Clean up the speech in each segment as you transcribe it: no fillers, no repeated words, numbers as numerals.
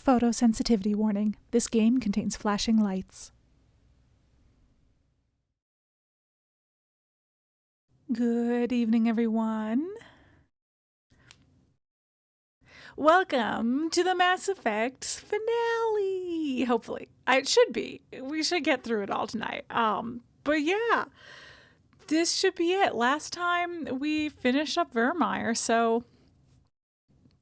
Photosensitivity warning. This game contains flashing lights. Good evening, everyone. Welcome to the Mass Effect finale. Hopefully. It should be. We should get through it all tonight. But yeah, this should be it. Last time we finished up Virmire, so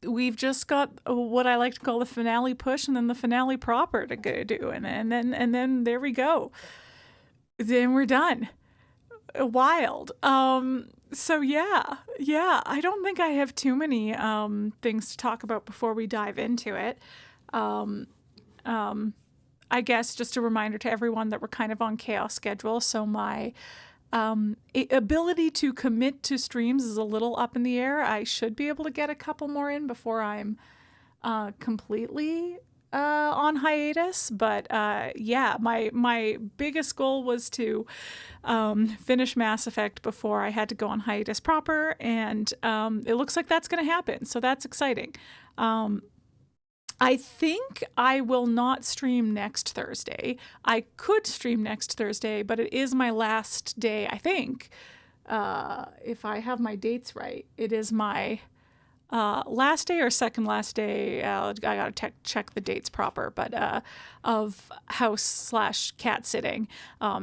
we've just got what I like to call the finale push and then the finale proper to go do. And then there we go. Then we're done. Wild. So yeah, I don't think I have too many things to talk about before we dive into it. I guess just a reminder to everyone that we're kind of on chaos schedule, so my ability to commit to streams is a little up in the air. I should be able to get a couple more in before I'm completely on hiatus, but yeah, my biggest goal was to finish Mass Effect before I had to go on hiatus proper, and it looks like that's going to happen, so that's exciting. I think I will not stream next Thursday. I could stream next Thursday, but it is my last day, I think. If I have my dates right, it is my last day or second last day. I gotta check the dates proper, but of house/cat sitting.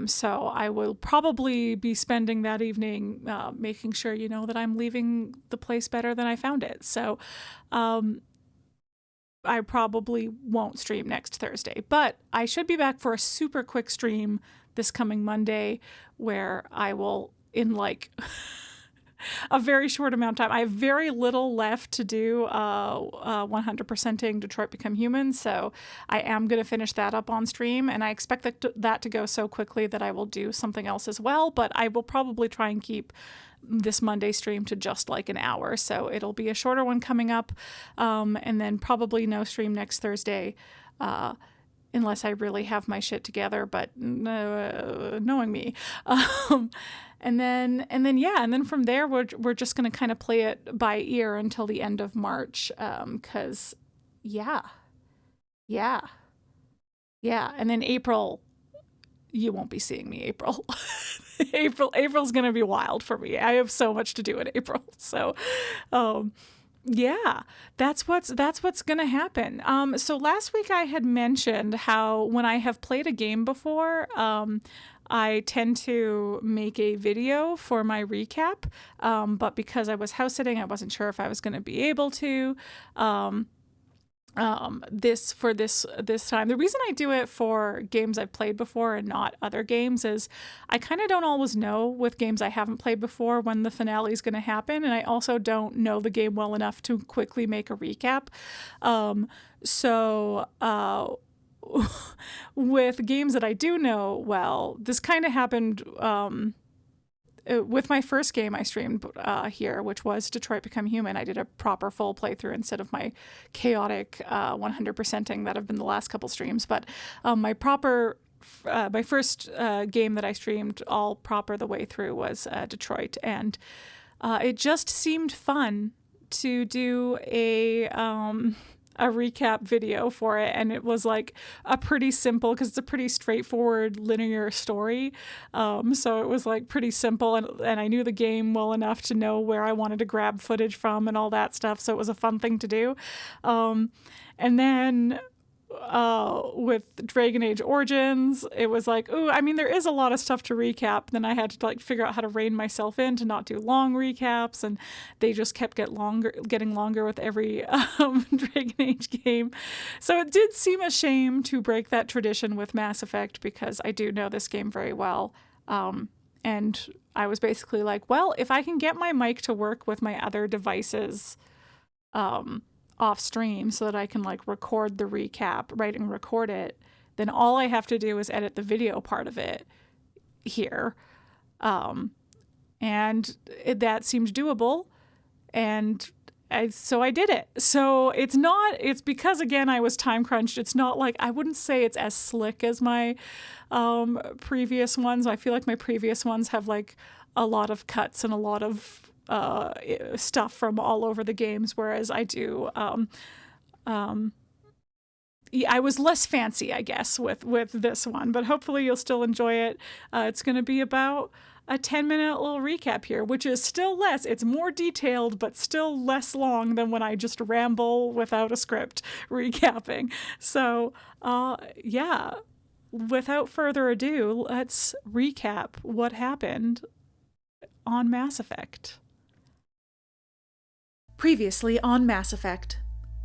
So I will probably be spending that evening making sure you know that I'm leaving the place better than I found it. So I probably won't stream next Thursday, but I should be back for a super quick stream this coming Monday where I will, in like a very short amount of time, I have very little left to do 100%ing Detroit Become Human, so I am going to finish that up on stream, and I expect that to go so quickly that I will do something else as well, but I will probably try and keep this Monday stream to just like an hour, so it'll be a shorter one coming up, and then probably no stream next Thursday, unless I really have my shit together, but knowing me. And then from there, we're just going to kind of play it by ear until the end of March, because yeah. And then April, you won't be seeing me April. April's going to be wild for me. I have so much to do in April. So, yeah, that's what's going to happen. So last week I had mentioned how when I have played a game before, I tend to make a video for my recap. But because I was house sitting, I wasn't sure if I was going to be able to. This time, the reason I do it for games I've played before and not other games is I kind of don't always know with games I haven't played before when the finale is going to happen, and I also don't know the game well enough to quickly make a recap. With games that I do know well, this kind of happened with my first game I streamed here, which was Detroit Become Human. I did a proper full playthrough instead of my chaotic 100%ing that have been the last couple streams. But my first game that I streamed all proper the way through was Detroit, and it just seemed fun to do a recap video for it, and it was like a pretty simple, because it's a pretty straightforward linear story, so it was like pretty simple, and I knew the game well enough to know where I wanted to grab footage from and all that stuff, so it was a fun thing to do. And then with Dragon Age Origins, it was like, ooh, I mean, there is a lot of stuff to recap. Then I had to like figure out how to rein myself in to not do long recaps, and they just kept getting longer with every Dragon Age game. So it did seem a shame to break that tradition with Mass Effect, because I do know this game very well. And I was basically like, well, if I can get my mic to work with my other devices off stream so that I can like record the recap, right, and record it, then all I have to do is edit the video part of it here. And that seemed doable. And so I did it. So it's because, again, I was time crunched. It's not like, I wouldn't say it's as slick as my previous ones. I feel like my previous ones have like a lot of cuts and a lot of stuff from all over the games, whereas I do I was less fancy, I guess, with this one, but hopefully you'll still enjoy it. It's going to be about a 10-minute little recap here, which is still less. It's more detailed, but still less long than when I just ramble without a script recapping. So, yeah, without further ado, let's recap what happened on Mass Effect. Previously on Mass Effect.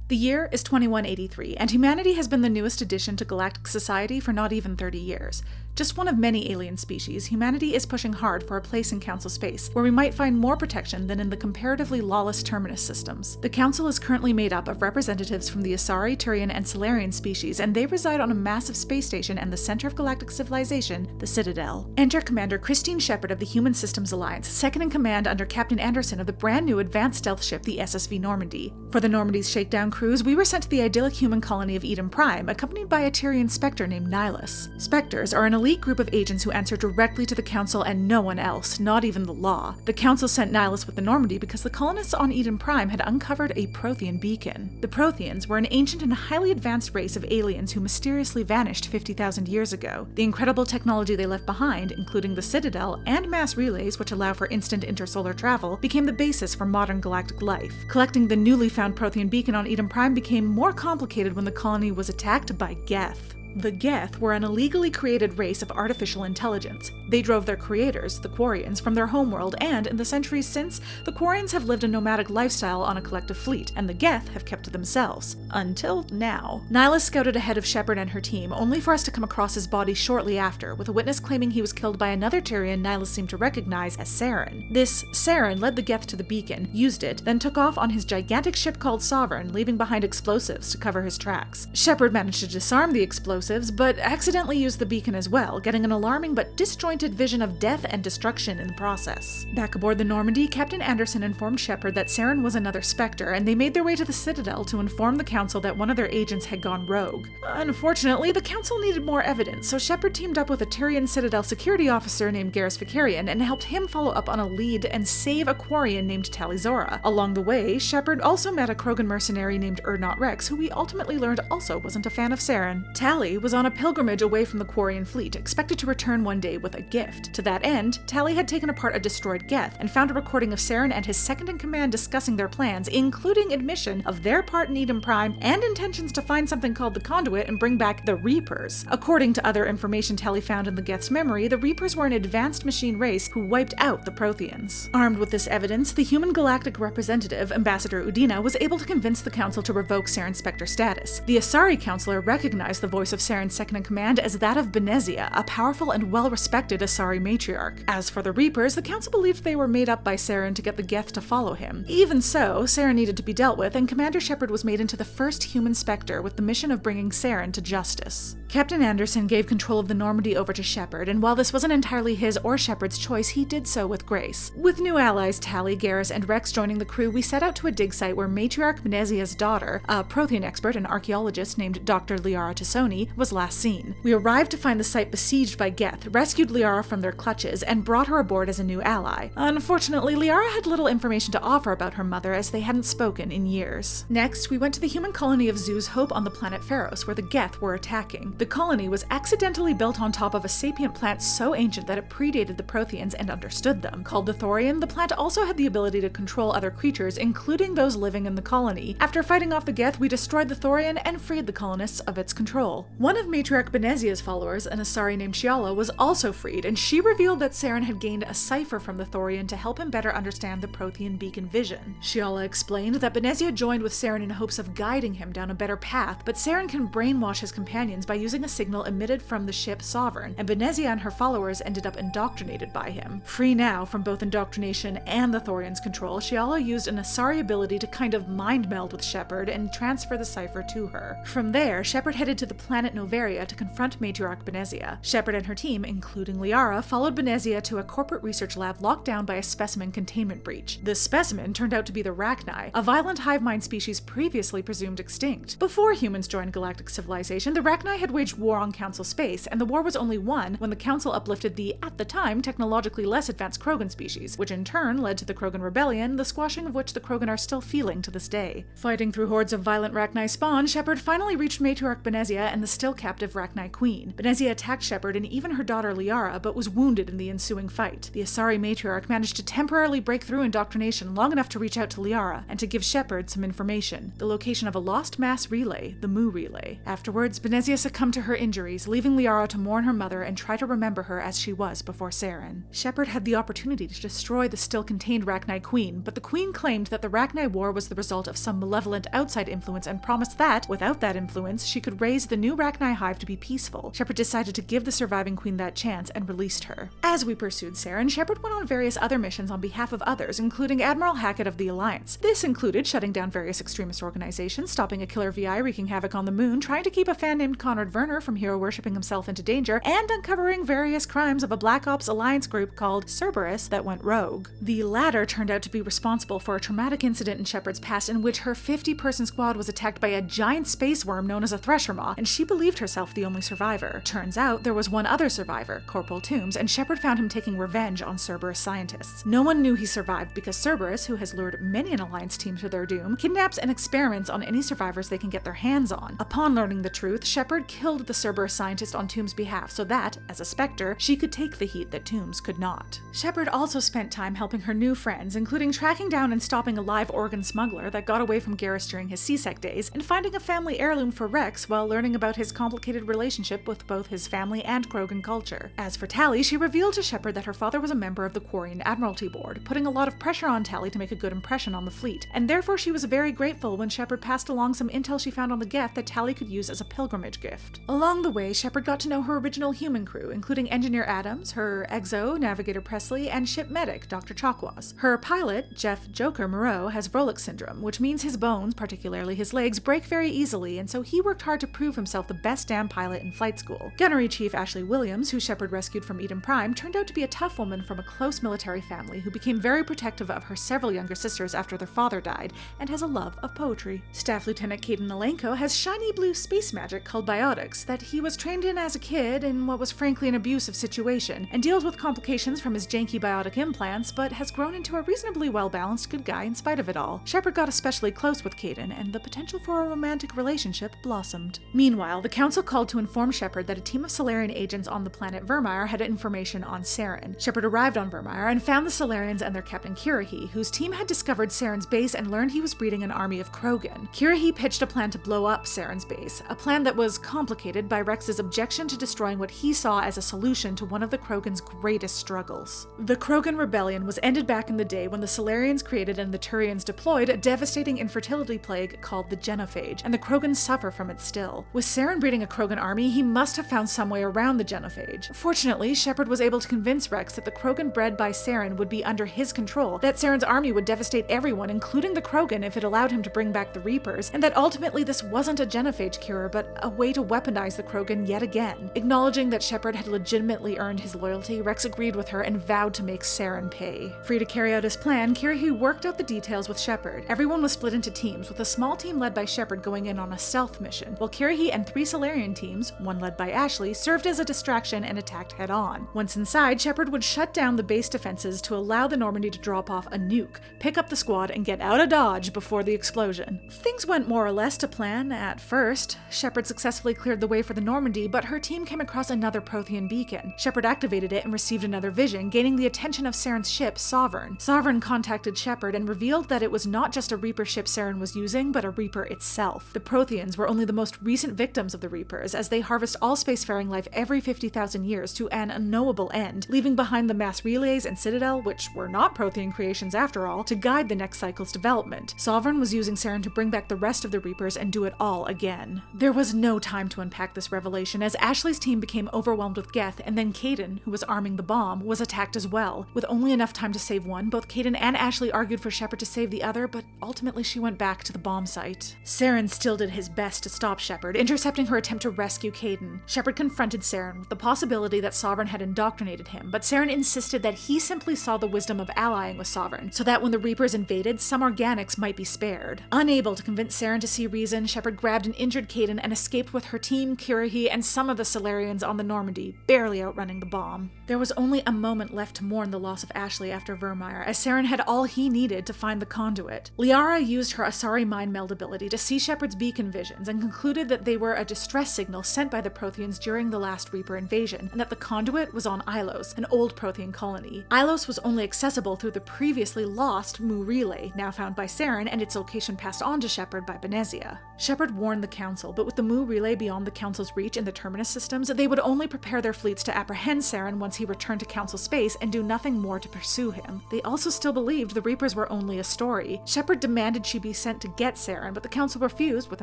The year is 2183, and humanity has been the newest addition to galactic society for not even 30 years. Just one of many alien species, humanity is pushing hard for a place in Council space, where we might find more protection than in the comparatively lawless Terminus systems. The Council is currently made up of representatives from the Asari, Turian, and Salarian species, and they reside on a massive space station and the center of galactic civilization, the Citadel. Enter Commander Christine Shepard of the Human Systems Alliance, second in command under Captain Anderson of the brand new advanced stealth ship, the SSV Normandy. For the Normandy's shakedown cruise, we were sent to the idyllic human colony of Eden Prime, accompanied by a Tyrian Spectre named Ilos. Spectres are an elite group of agents who answer directly to the Council and no one else, not even the law. The Council sent Ilos with the Normandy because the colonists on Eden Prime had uncovered a prothean beacon. The Protheans were an ancient and highly advanced race of aliens who mysteriously vanished 50,000 years ago. The incredible technology they left behind, including the Citadel and mass relays which allow for instant intersolar travel, became the basis for modern galactic life. Collecting the newly found prothean beacon on Eden Prime became more complicated when the colony was attacked by geth. The Geth were an illegally created race of artificial intelligence. They drove their creators, the Quarians, from their homeworld, and in the centuries since, the Quarians have lived a nomadic lifestyle on a collective fleet, and the Geth have kept to themselves. Until now. Nihilus scouted ahead of Shepard and her team, only for us to come across his body shortly after, with a witness claiming he was killed by another Tyrian Nihilus seemed to recognize as Saren. This Saren led the Geth to the beacon, used it, then took off on his gigantic ship called Sovereign, leaving behind explosives to cover his tracks. Shepard managed to disarm the explosives, but accidentally used the beacon as well, getting an alarming but disjointed vision of death and destruction in the process. Back aboard the Normandy, Captain Anderson informed Shepard that Saren was another Spectre, and they made their way to the Citadel to inform the Council that one of their agents had gone rogue. Unfortunately, the Council needed more evidence, so Shepard teamed up with a Tyrian Citadel security officer named Garrus Vicarian and helped him follow up on a lead and save a Quarian named Talizora. Along the way, Shepard also met a Krogan mercenary named Urdnot Rex, who we ultimately learned also wasn't a fan of Saren. Tali was on a pilgrimage away from the Quarian fleet, expected to return one day with a gift. To that end, Tali had taken apart a destroyed geth and found a recording of Saren and his second-in-command discussing their plans, including admission of their part in Eden Prime and intentions to find something called the Conduit and bring back the Reapers. According to other information Tali found in the geth's memory, the Reapers were an advanced machine race who wiped out the Protheans. Armed with this evidence, the human galactic representative, Ambassador Udina, was able to convince the Council to revoke Saren's Spectre status. The Asari Councilor recognized the voice of Saren's second-in-command as that of Benezia, a powerful and well-respected Asari matriarch. As for the Reapers, the Council believed they were made up by Saren to get the Geth to follow him. Even so, Saren needed to be dealt with, and Commander Shepard was made into the first human Spectre with the mission of bringing Saren to justice. Captain Anderson gave control of the Normandy over to Shepard, and while this wasn't entirely his or Shepard's choice, he did so with grace. With new allies Tali, Garrus, and Rex joining the crew, we set out to a dig site where Matriarch Benezia's daughter, a Prothean expert and archaeologist named Dr. Liara Tassoni, was last seen. We arrived to find the site besieged by Geth, rescued Liara from their clutches, and brought her aboard as a new ally. Unfortunately, Liara had little information to offer about her mother, as they hadn't spoken in years. Next, we went to the human colony of Zoo's Hope on the planet Pharos, where the Geth were attacking. The colony was accidentally built on top of a sapient plant so ancient that it predated the Protheans and understood them. Called the Thorian, the plant also had the ability to control other creatures, including those living in the colony. After fighting off the Geth, we destroyed the Thorian and freed the colonists of its control. One of Matriarch Benezia's followers, an Asari named Shiala, was also freed, and she revealed that Saren had gained a cipher from the Thorian to help him better understand the Prothean beacon vision. Shiala explained that Benezia joined with Saren in hopes of guiding him down a better path, but Saren can brainwash his companions by using a signal emitted from the ship Sovereign, and Benezia and her followers ended up indoctrinated by him. Free now from both indoctrination and the Thorian's control, Shiala used an Asari ability to kind of mind meld with Shepard and transfer the cipher to her. From there, Shepard headed to the planet Noveria to confront Matriarch Benezia. Shepard and her team, including Liara, followed Benezia to a corporate research lab locked down by a specimen containment breach. This specimen turned out to be the Rachni, a violent hive mind species previously presumed extinct. Before humans joined galactic civilization, the Rachni had waged war on Council space, and the war was only won when the Council uplifted the, at the time, technologically less advanced Krogan species, which in turn led to the Krogan Rebellion, the squashing of which the Krogan are still feeling to this day. Fighting through hordes of violent Rachni spawn, Shepard finally reached Matriarch Benezia and the still captive Rachni Queen. Benezia attacked Shepard and even her daughter Liara, but was wounded in the ensuing fight. The Asari Matriarch managed to temporarily break through indoctrination long enough to reach out to Liara and to give Shepard some information, the location of a lost mass relay, the Mu Relay. Afterwards, Benezia succumbed to her injuries, leaving Liara to mourn her mother and try to remember her as she was before Saren. Shepard had the opportunity to destroy the still contained Rachni Queen, but the Queen claimed that the Rachni War was the result of some malevolent outside influence and promised that, without that influence, she could raise the new Rachni hive to be peaceful. Shepard decided to give the surviving queen that chance and released her. As we pursued Saren, Shepard went on various other missions on behalf of others, including Admiral Hackett of the Alliance. This included shutting down various extremist organizations, stopping a killer VI wreaking havoc on the moon, trying to keep a fan named Conrad Werner from hero-worshipping himself into danger, and uncovering various crimes of a Black Ops Alliance group called Cerberus that went rogue. The latter turned out to be responsible for a traumatic incident in Shepard's past in which her 50-person squad was attacked by a giant space worm known as a Thresher Maw, and she believed herself the only survivor. Turns out there was one other survivor, Corporal Toombs, and Shepard found him taking revenge on Cerberus scientists. No one knew he survived because Cerberus, who has lured many an Alliance team to their doom, kidnaps and experiments on any survivors they can get their hands on. Upon learning the truth, Shepard killed the Cerberus scientist on Toombs' behalf so that, as a Spectre, she could take the heat that Toombs could not. Shepard also spent time helping her new friends, including tracking down and stopping a live organ smuggler that got away from Garrus during his CSEC days, and finding a family heirloom for Rex while learning about his complicated relationship with both his family and Krogan culture. As for Tali, she revealed to Shepard that her father was a member of the Quarian Admiralty Board, putting a lot of pressure on Tali to make a good impression on the fleet, and therefore she was very grateful when Shepard passed along some intel she found on the Geth that Tali could use as a pilgrimage gift. Along the way, Shepard got to know her original human crew, including Engineer Adams, her Exo, Navigator Presley, and ship medic, Dr. Chakwas. Her pilot, Jeff Joker Moreau, has Vrolik syndrome, which means his bones, particularly his legs, break very easily, and so he worked hard to prove himself the best damn pilot in flight school. Gunnery Chief Ashley Williams, who Shepard rescued from Eden Prime, turned out to be a tough woman from a close military family who became very protective of her several younger sisters after their father died, and has a love of poetry. Staff Lieutenant Kaidan Alenko has shiny blue space magic called biotics that he was trained in as a kid in what was frankly an abusive situation, and deals with complications from his janky biotic implants, but has grown into a reasonably well-balanced good guy in spite of it all. Shepard got especially close with Kaidan, and the potential for a romantic relationship blossomed. Meanwhile, the Council called to inform Shepard that a team of Salarian agents on the planet Virmire had information on Saren. Shepard arrived on Virmire and found the Salarians and their captain Kirahi, whose team had discovered Saren's base and learned he was breeding an army of Krogan. Kirahi pitched a plan to blow up Saren's base, a plan that was complicated by Rex's objection to destroying what he saw as a solution to one of the Krogan's greatest struggles. The Krogan Rebellion was ended back in the day when the Salarians created and the Turians deployed a devastating infertility plague called the genophage, and the Krogans suffer from it still. With Saren breeding a Krogan army, he must have found some way around the genophage. Fortunately, Shepard was able to convince Rex that the Krogan bred by Saren would be under his control, that Saren's army would devastate everyone, including the Krogan, if it allowed him to bring back the Reapers, and that ultimately this wasn't a genophage cure, but a way to weaponize the Krogan yet again. Acknowledging that Shepard had legitimately earned his loyalty, Rex agreed with her and vowed to make Saren pay. Free to carry out his plan, Kirahi worked out the details with Shepard. Everyone was split into teams, with a small team led by Shepard going in on a stealth mission, while Kirahi and 3 Salarian teams, one led by Ashley, served as a distraction and attacked head-on. Once inside, Shepard would shut down the base defenses to allow the Normandy to drop off a nuke, pick up the squad, and get out of Dodge before the explosion. Things went more or less to plan at first. Shepard successfully cleared the way for the Normandy, but her team came across another prothean beacon. Shepard activated it and received another vision, gaining the attention of Saren's ship, Sovereign. Sovereign contacted Shepard and revealed that it was not just a Reaper ship Saren was using, but a Reaper itself. The Protheans were only the most recent victims of the Reapers, as they harvest all spacefaring life every 50,000 years to an unknowable end, leaving behind the mass relays and Citadel, which were not Prothean creations after all, to guide the next cycle's development. Sovereign was using Saren to bring back the rest of the Reapers and do it all again. There was no time to unpack this revelation, as Ashley's team became overwhelmed with geth, and then Kaidan, who was arming the bomb, was attacked as well. With only enough time to save one, both Kaidan and Ashley argued for Shepard to save the other, but ultimately she went back to the bomb site. Saren still did his best to stop Shepard, intercepting her attempt to rescue Kaidan. Shepard confronted Saren with the possibility that Sovereign had indoctrinated him, but Saren insisted that he simply saw the wisdom of allying with Sovereign, so that when the Reapers invaded, some organics might be spared. Unable to convince Saren to see reason, Shepard grabbed an injured Kaidan and escaped with her Team Kirahi and some of the Solarians on the Normandy, barely outrunning the bomb. There was only a moment left to mourn the loss of Ashley after Virmire, as Saren had all he needed to find the Conduit. Liara used her Asari mind meld ability to see Shepard's beacon visions and concluded that they were a distress signal sent by the Protheans during the last Reaper invasion, and that the Conduit was on Ilos, an old Prothean colony. Ilos was only accessible through the previously lost Mu Relay, now found by Saren, and its location passed on to Shepard by Benezia. Shepard warned the Council, but with the Mu Relay beyond the Council's reach in the Terminus systems, they would only prepare their fleets to apprehend Saren once he returned to Council space and do nothing more to pursue him. They also still believed the Reapers were only a story. Shepard demanded she be sent to get Saren, but the Council refused, with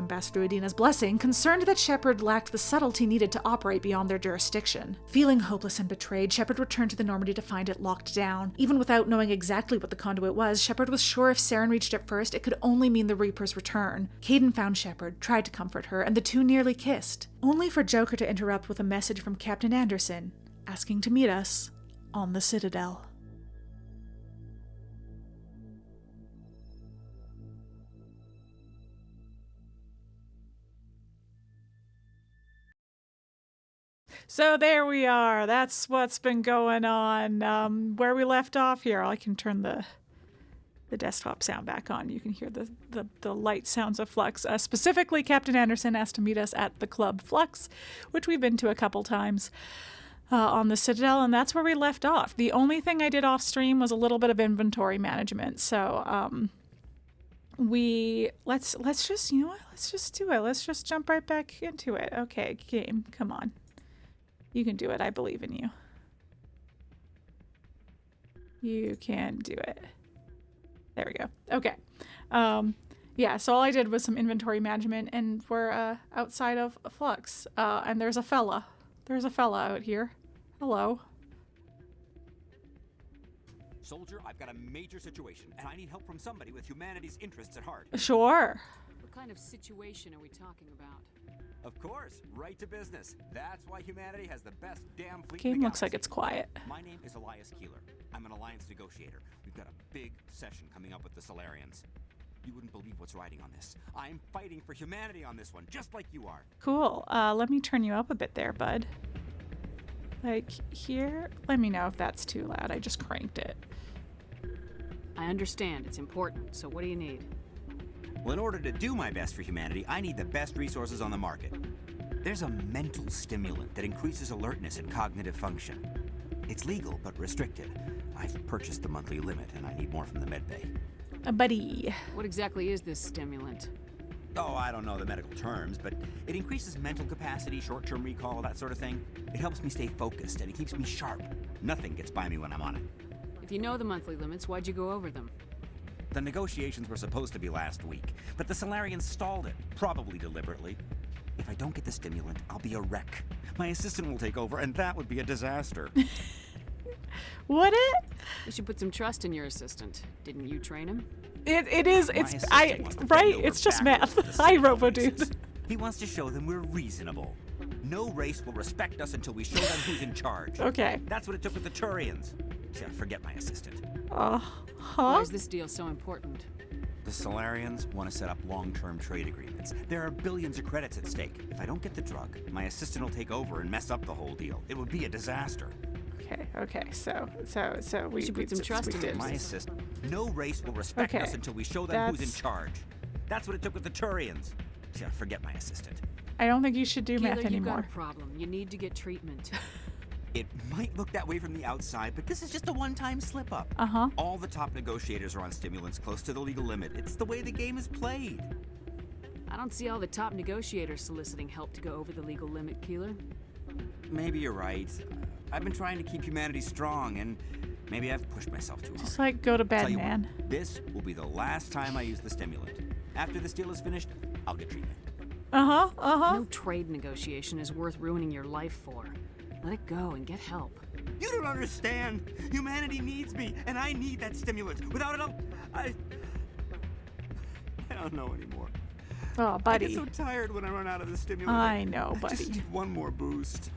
Ambassador Udina's blessing, concerned that Shepard lacked the subtlety needed to operate beyond their jurisdiction. Feeling hopeless and betrayed, Shepard returned to the Normandy to find it locked down. Even without knowing exactly what the Conduit was, Shepard was sure if Saren reached it first, it could only mean the Reaper's return. Kaidan found Shepard, tried to comfort her, and the two nearly kissed, only for Joker to interrupt with a message from Captain Anderson, asking to meet us on the Citadel. So there we are. That's what's been going on. Where we left off here, I can turn the desktop sound back on. You can hear the light sounds of Flux. Specifically, Captain Anderson asked to meet us at the Club Flux, which we've been to a couple times on the Citadel, and that's where we left off. The only thing I did off stream was a little bit of inventory management. So let's just, you know what? Let's just do it. Let's just jump right back into it. Okay, game, come on. You can do it. I believe in you. You can do it. There we go. Okay. Yeah, so all I did was some inventory management, and we're outside of Flux. And there's a fella. There's a fella out here. Hello. Soldier, I've got a major situation, and I need help from somebody with humanity's interests at heart. Sure. What kind of situation are we talking about? Of course, right to business. That's why humanity has the best damn fleet. Game looks like it's quiet. My name is Elias Keeler. I'm an alliance negotiator. We've got a big session coming up with the Solarians. You wouldn't believe what's riding on this. I'm fighting for humanity on this one, just like you are. Cool. Let me turn you up a bit there, bud. Like here. Let me know if that's too loud. I just cranked it. I understand. It's important. So what do you need? Well, in order to do my best for humanity, I need the best resources on the market. There's a mental stimulant that increases alertness and cognitive function. It's legal, but restricted. I've purchased the monthly limit, and I need more from the medbay. A buddy. What exactly is this stimulant? Oh, I don't know the medical terms, but it increases mental capacity, short-term recall, that sort of thing. It helps me stay focused, and it keeps me sharp. Nothing gets by me when I'm on it. If you know the monthly limits, why'd you go over them? The negotiations were supposed to be last week, but the Solarians stalled it, probably deliberately. If I don't get the stimulant, I'll be a wreck. My assistant will take over, and that would be a disaster. Would it? You should put some trust in your assistant. Didn't you train him? It is. It's right. It's just math. Hi, Robo Dude. He wants to show them we're reasonable. No race will respect us until we show them who's in charge. Okay. That's what it took with the Turians. Yeah, forget my assistant. Why is this deal so important? The Solarians want to set up long-term trade agreements. There are billions of credits at stake. If I don't get the drug, my assistant will take over and mess up the whole deal. It would be a disaster. Okay. So we should put some trust in him. My assistant. No race will respect us until we show them who's in charge. That's what it took with the Turians. Yeah, forget my assistant. I don't think you should do Keeler, math anymore. You've got a problem. You need to get treatment. It might look that way from the outside, but this is just a one-time slip-up. All the top negotiators are on stimulants close to the legal limit. It's the way the game is played. I don't see all the top negotiators soliciting help to go over the legal limit, Keeler. Maybe you're right. I've been trying to keep humanity strong, and maybe I've pushed myself too hard. Just like go to bed, man. This will be the last time I use the stimulant. After this deal is finished, I'll get treatment. No trade negotiation is worth ruining your life for. Let it go and get help. You don't understand. Humanity needs me, and I need that stimulant. Without it, I don't know anymore. Oh, buddy. I get so tired when I run out of the stimulant. I know, buddy. I just need one more boost.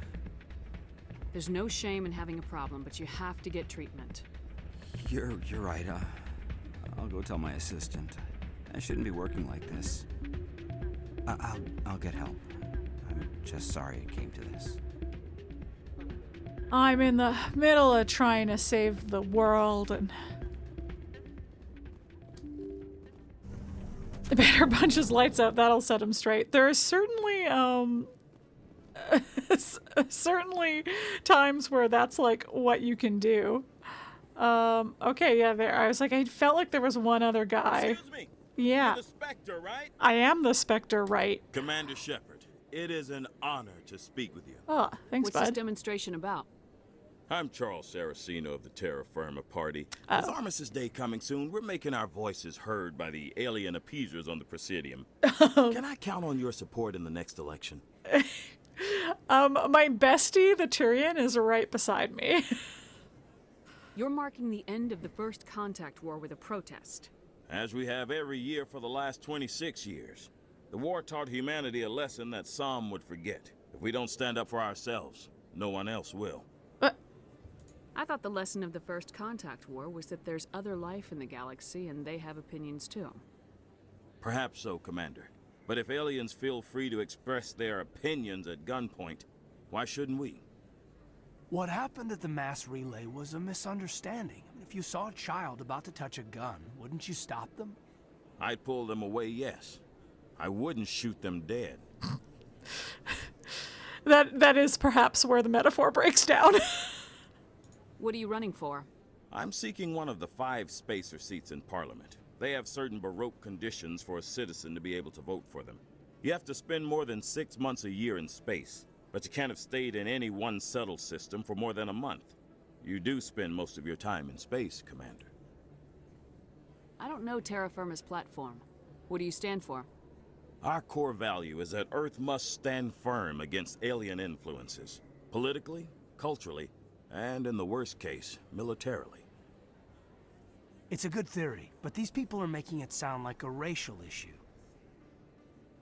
There's no shame in having a problem, but you have to get treatment. You're right. I'll go tell my assistant. I shouldn't be working like this. I'll get help. I'm Just sorry it came to this. I'm in the middle of trying to save the world and... Better bunch his lights out, that'll set him straight. There are certainly, certainly times where that's like what you can do. Okay, yeah, there. I was like, I felt like there was one other guy. Excuse me. Yeah. You're the Spectre, right? I am the Spectre, right? Commander Shepard, it is an honor to speak with you. Oh, thanks, What's bud. this demonstration about? I'm Charles Saracino of the Terra Firma Party. With Armistice Day coming soon, we're making our voices heard by the alien appeasers on the Presidium. Can I count on your support in the next election? My bestie, the Tyrian, is right beside me. You're marking the end of the First Contact War with a protest. As we have every year for the last 26 years. The war taught humanity a lesson that some would forget. If we don't stand up for ourselves, no one else will. I thought the lesson of the First Contact War was that there's other life in the galaxy and they have opinions too. Perhaps so, Commander. But if aliens feel free to express their opinions at gunpoint, why shouldn't we? What happened at the mass relay was a misunderstanding. If you saw a child about to touch a gun, wouldn't you stop them? I'd pull them away, yes. I wouldn't shoot them dead. That is perhaps where the metaphor breaks down. What are you running for? I'm seeking one of the 5 spacer seats in Parliament. They have certain Baroque conditions for a citizen to be able to vote for them. You have to spend more than 6 months a year in space, but you can't have stayed in any one settled system for more than a month. You do spend most of your time in space, Commander. I don't know Terra Firma's platform. What do you stand for? Our core value is that Earth must stand firm against alien influences, politically, culturally, and in the worst case, militarily. It's a good theory, but these people are making it sound like a racial issue.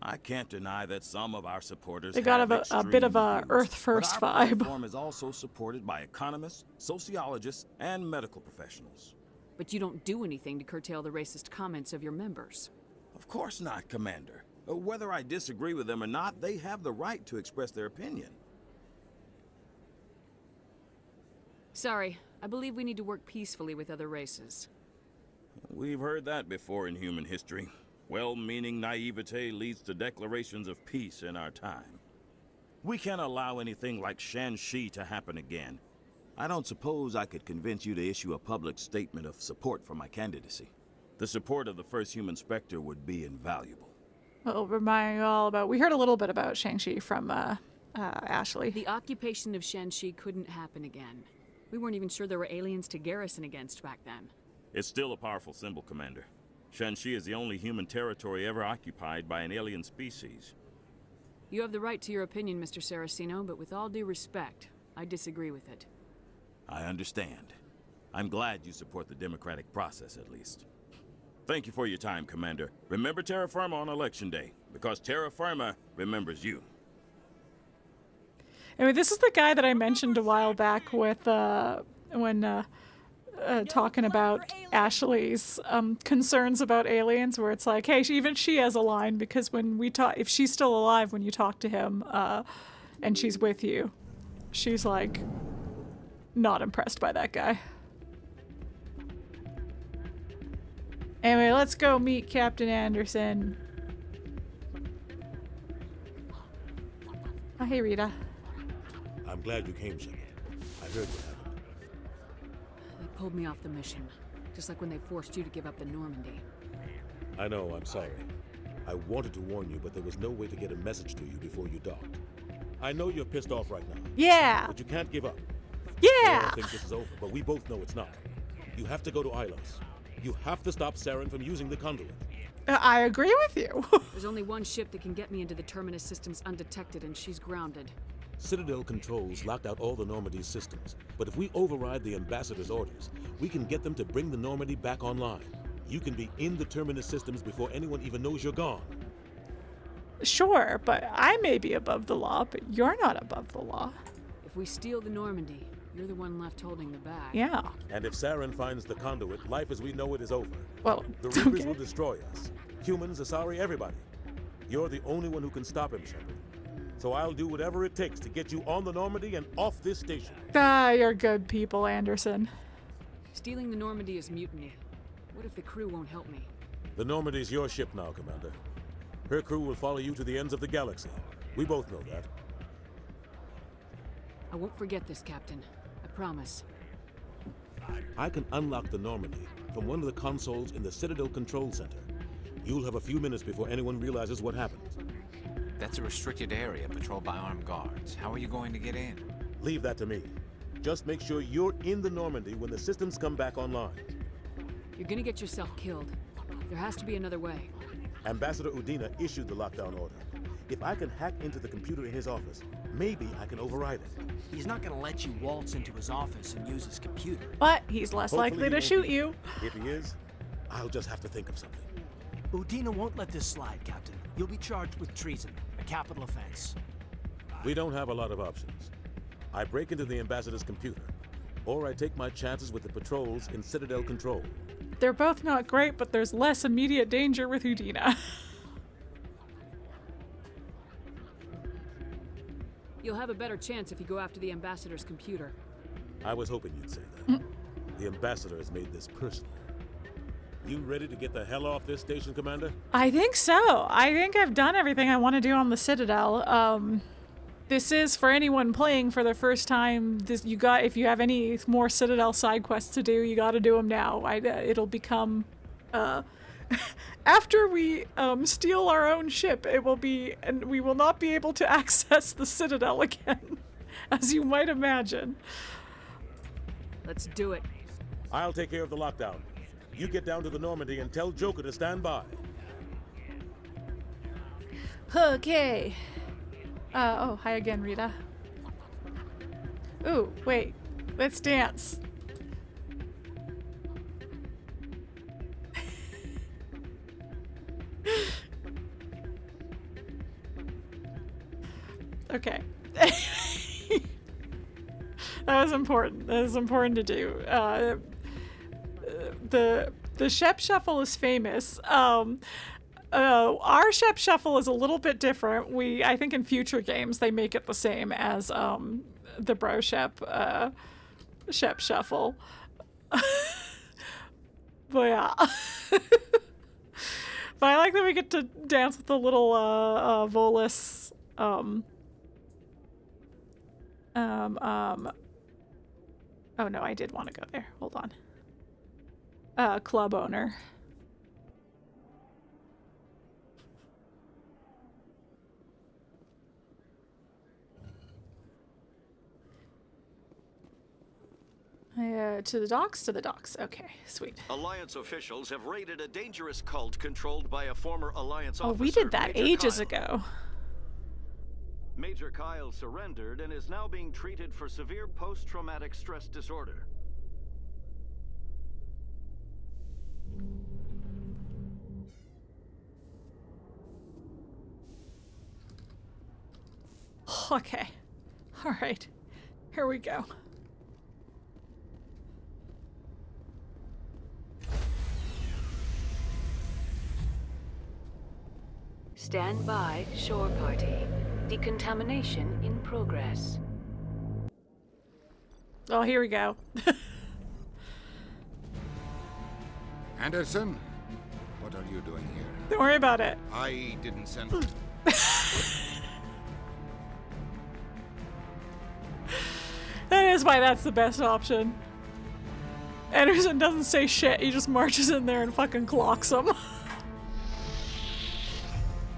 I can't deny that some of our supporters They got have a bit of a extreme views, Earth First but our vibe. platform is also supported by economists, sociologists, and medical professionals. But you don't do anything to curtail the racist comments of your members. Of course not, Commander. Whether I disagree with them or not, they have the right to express their opinion. Sorry, I believe we need to work peacefully with other races. We've heard that before in human history. Well-meaning naivete leads to declarations of peace in our time. We can't allow anything like Shan-Shi to happen again. I don't suppose I could convince you to issue a public statement of support for my candidacy. The support of the first human Spectre would be invaluable. Well, remind you all about... We heard a little bit about Shang-Chi from Ashley. The occupation of Shan-Shi couldn't happen again. We weren't even sure there were aliens to garrison against back then. It's still a powerful symbol, Commander. Shan-Shi is the only human territory ever occupied by an alien species. You have the right to your opinion, Mr. Saracino, but with all due respect, I disagree with it. I understand. I'm glad you support the democratic process, at least. Thank you for your time, Commander. Remember Terra Firma on Election Day, because Terra Firma remembers you. Anyway, this is the guy that I mentioned a while back with when talking about Ashley's concerns about aliens, where it's like, hey, even she has a line, because when we talk, if she's still alive when you talk to him and she's with you, she's like not impressed by that guy. Anyway, let's go meet Captain Anderson. Oh, hey, Rita. I'm glad you came, Shepard. I heard what happened. They pulled me off the mission, just like when they forced you to give up the Normandy. I know, I'm sorry. I wanted to warn you, but there was no way to get a message to you before you docked. I know you're pissed off right now. Yeah. But you can't give up. Yeah. I think this is over, but we both know it's not. You have to go to Ilos. You have to stop Saren from using the Conduit. I agree with you. There's only one ship that can get me into the Terminus systems undetected, and she's grounded. Citadel controls locked out all the Normandy's systems, but if we override the ambassador's orders, we can get them to bring the Normandy back online. You can be in the Terminus systems before anyone even knows you're gone. Sure, but I may be above the law, but you're not above the law. If we steal the Normandy, you're the one left holding the bag. Yeah. And if Saren finds the Conduit, life as we know it is over. Well, the Reapers will destroy us. Humans, Asari, everybody. You're the only one who can stop him, Shepard. So I'll do whatever it takes to get you on the Normandy and off this station. Ah, you're good people, Anderson. Stealing the Normandy is mutiny. What if the crew won't help me? The Normandy's your ship now, Commander. Her crew will follow you to the ends of the galaxy. We both know that. I won't forget this, Captain. I promise. I can unlock the Normandy from one of the consoles in the Citadel Control Center. You'll have a few minutes before anyone realizes what happened. That's a restricted area patrolled by armed guards. How are you going to get in? Leave that to me. Just make sure you're in the Normandy when the systems come back online. You're gonna get yourself killed. There has to be another way. Ambassador Udina issued the lockdown order. If I can hack into the computer in his office, maybe I can override it. He's not gonna let you waltz into his office and use his computer. But he's less Hopefully likely he to won't shoot be. you. If he is, I'll just have to think of something. Udina won't let this slide, Captain. You'll be charged with treason, a capital offense. We don't have a lot of options. I break into the ambassador's computer, or I take my chances with the patrols in Citadel Control. They're both not great, but there's less immediate danger with Udina. You'll have a better chance if you go after the Ambassador's computer. I was hoping you'd say that. The ambassador has made this personal. You ready to get the hell off this station, Commander? I think so. I think I've done everything I want to do on the Citadel. This is for anyone playing for the first time. If you have any more Citadel side quests to do, you got to do them now. It'll become after we steal our own ship. It will be, and we will not be able to access the Citadel again, as you might imagine. Let's do it. I'll take care of the lockdown. You get down to the Normandy and tell Joker to stand by. Okay. Oh, hi again, Rita. Ooh, wait. Let's dance. Okay. That was important. That was important to do. The Shep Shuffle is famous. Our Shep Shuffle is a little bit different. I think in future games they make it the same as the Bro Shep Shep Shuffle. But yeah. But I like that we get to dance with the little Volus oh no, I did want to go there. Hold on. Club owner. To the docks? Okay, sweet. Alliance officials have raided a dangerous cult controlled by a former Alliance officer. Oh, we did that Major ages Kyle. ago. Major Kyle surrendered and is now being treated for severe post-traumatic stress disorder. Okay. All right. Here we go. Stand by, shore party. Decontamination in progress. Oh, here we go. Anderson, what are you doing here? Don't worry about it. I didn't send... That is why that's the best option. Anderson doesn't say shit, he just marches in there and fucking clocks him.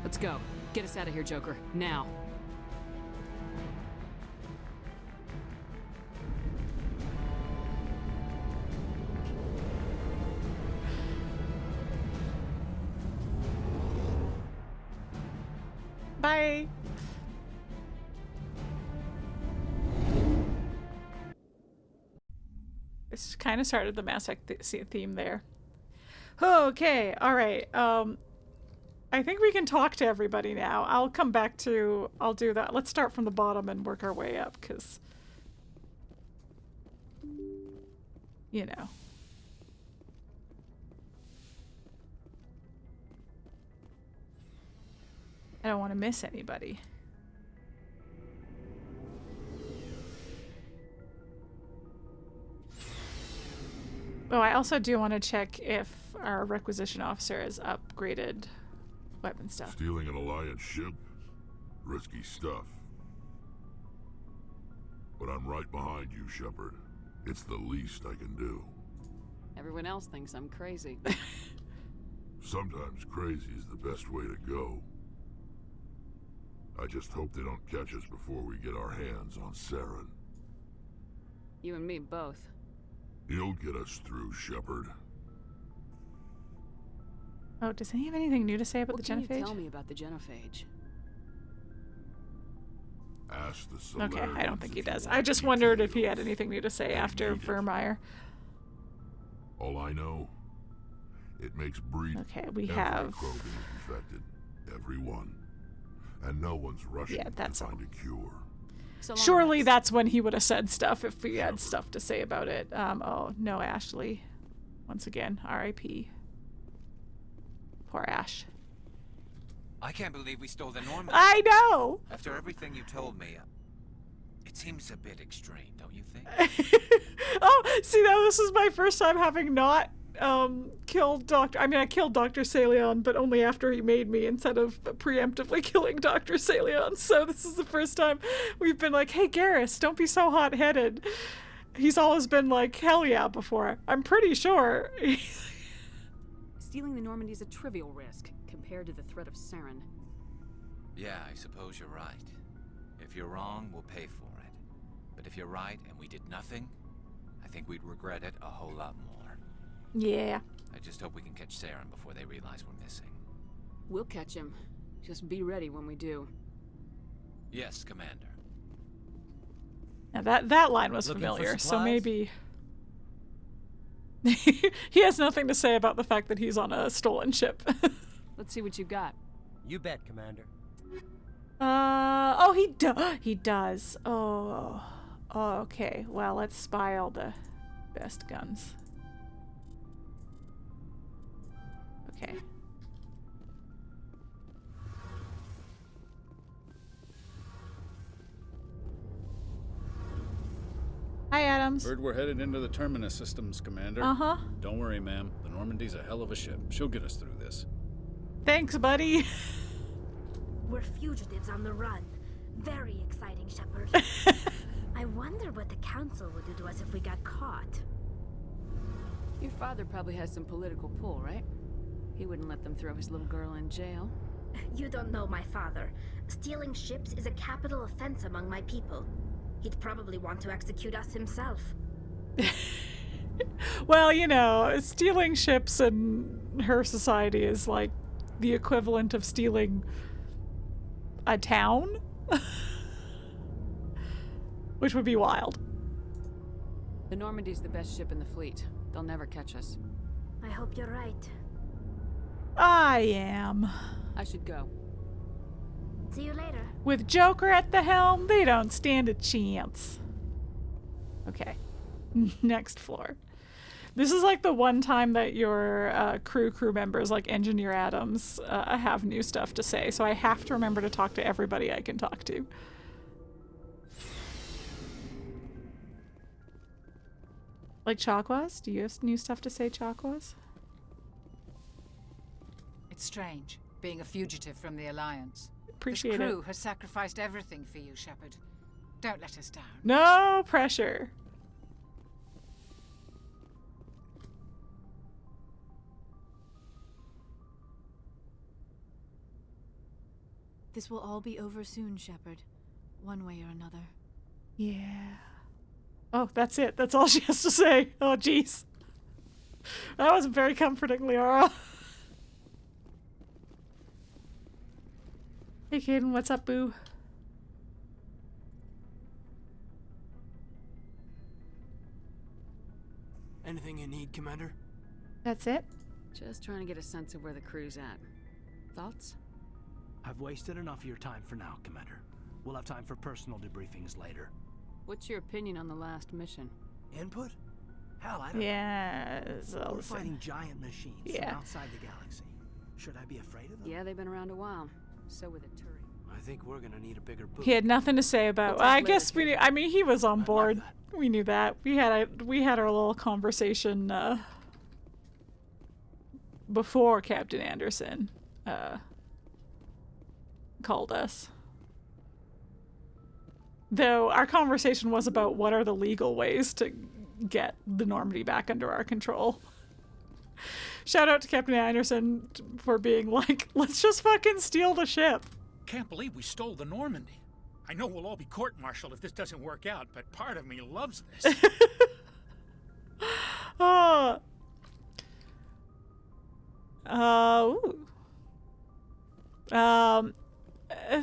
Let's go. Get us out of here, Joker. Now. Bye. This kind of started the Mass Effect theme there. Okay, all right. I think we can talk to everybody now. I'll come back to... I'll do that. Let's start from the bottom and work our way up, because... You know. I don't want to miss anybody. Oh, I also do want to check if our requisition officer has upgraded weapon stuff. Stealing an Alliance ship? Risky stuff. But I'm right behind you, Shepard. It's the least I can do. Everyone else thinks I'm crazy. Sometimes crazy is the best way to go. I just hope they don't catch us before we get our hands on Saren. You and me both. He'll get us through, Shepard. Oh, does he have anything new to say about the genophage? What can you tell me about the genophage? Ask the Solarians. Okay, I don't think he does. I just wondered if he had anything new to say after Virmire. All I know, it makes breed. Okay, we have. Krogan is infected. Everyone. And no one's rushing to find a cure. So surely that's when he would have said stuff if we had stuff to say about it. Oh, no, Ashley. Once again, R.I.P. Poor Ash. I can't believe we stole the Normandy. I know! After everything you told me, it seems a bit extreme, don't you think? Oh, see, now this is my first time having not killed Dr. I mean, I killed Dr. Saleon, but only after he made me instead of preemptively killing Dr. Saleon. So this is the first time we've been like, hey, Garrus, don't be so hot-headed. He's always been like, hell yeah, before. I'm pretty sure. Stealing the Normandy is a trivial risk compared to the threat of Saren. Yeah, I suppose you're right. If you're wrong, we'll pay for it. But if you're right and we did nothing, I think we'd regret it a whole lot more. Yeah. I just hope we can catch Saren before they realize we're missing. We'll catch him. Just be ready when we do. Yes, Commander. Now that line was familiar, so maybe he has nothing to say about the fact that he's on a stolen ship. Let's see what you got. You bet, Commander. Oh, he does. Oh, okay. Well, let's spy all the best guns. Okay. Hi, Adams. Heard we're headed into the Terminus systems, Commander. Uh-huh. Don't worry, ma'am. The Normandy's a hell of a ship. She'll get us through this. Thanks, buddy. We're fugitives on the run. Very exciting, Shepard. I wonder what the Council would do to us if we got caught. Your father probably has some political pull, right? He wouldn't let them throw his little girl in jail. You don't know my father. Stealing ships is a capital offense among my people. He'd probably want to execute us himself. Well, you know, stealing ships in her society is like the equivalent of stealing a town, which would be wild. The Normandy's the best ship in the fleet. They'll never catch us. I hope you're right. I am. I should go. See you later. With Joker at the helm, they don't stand a chance. Okay. Next floor. This is like the one time that your crew members, like Engineer Adams, have new stuff to say. So I have to remember to talk to everybody I can talk to. Like Chakwas? Do you have new stuff to say, Chakwas? It's strange, being a fugitive from the Alliance. Appreciate it. This crew has sacrificed everything for you, Shepard. Don't let us down. No pressure. This will all be over soon, Shepard. One way or another. Yeah. Oh, that's it. That's all she has to say. Oh, jeez. That wasn't very comforting, Liara. Hey, Kaidan, what's up, boo? Anything you need, Commander? That's it? Just trying to get a sense of where the crew's at. Thoughts? I've wasted enough of your time for now, Commander. We'll have time for personal debriefings later. What's your opinion on the last mission? Input? Hell, I don't know. We're fighting giant machines from outside the galaxy. Should I be afraid of them? Yeah, they've been around a while. So were the Turi. I think we're gonna need a bigger boot. He had nothing to say about. I guess we knew. I mean, he was on board. We knew that. We had our little conversation before Captain Anderson called us. Though our conversation was about what are the legal ways to get the Normandy back under our control. Shout out to Captain Anderson for being like, let's just fucking steal the ship. Can't believe we stole the Normandy. I know we'll all be court-martialed if this doesn't work out, but part of me loves this.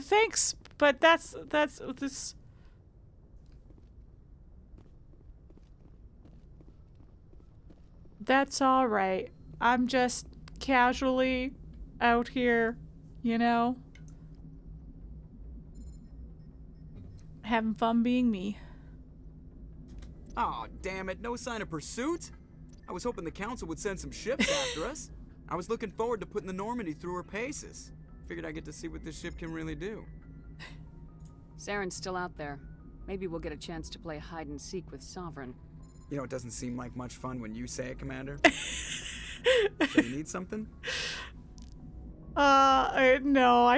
Thanks, but that's this. That's all right. I'm just casually out here, you know, having fun being me. Aw, damn it, no sign of pursuit? I was hoping the Council would send some ships after us. I was looking forward to putting the Normandy through her paces. Figured I'd get to see what this ship can really do. Saren's still out there. Maybe we'll get a chance to play hide and seek with Sovereign. You know, it doesn't seem like much fun when you say it, Commander. Do you need something? No,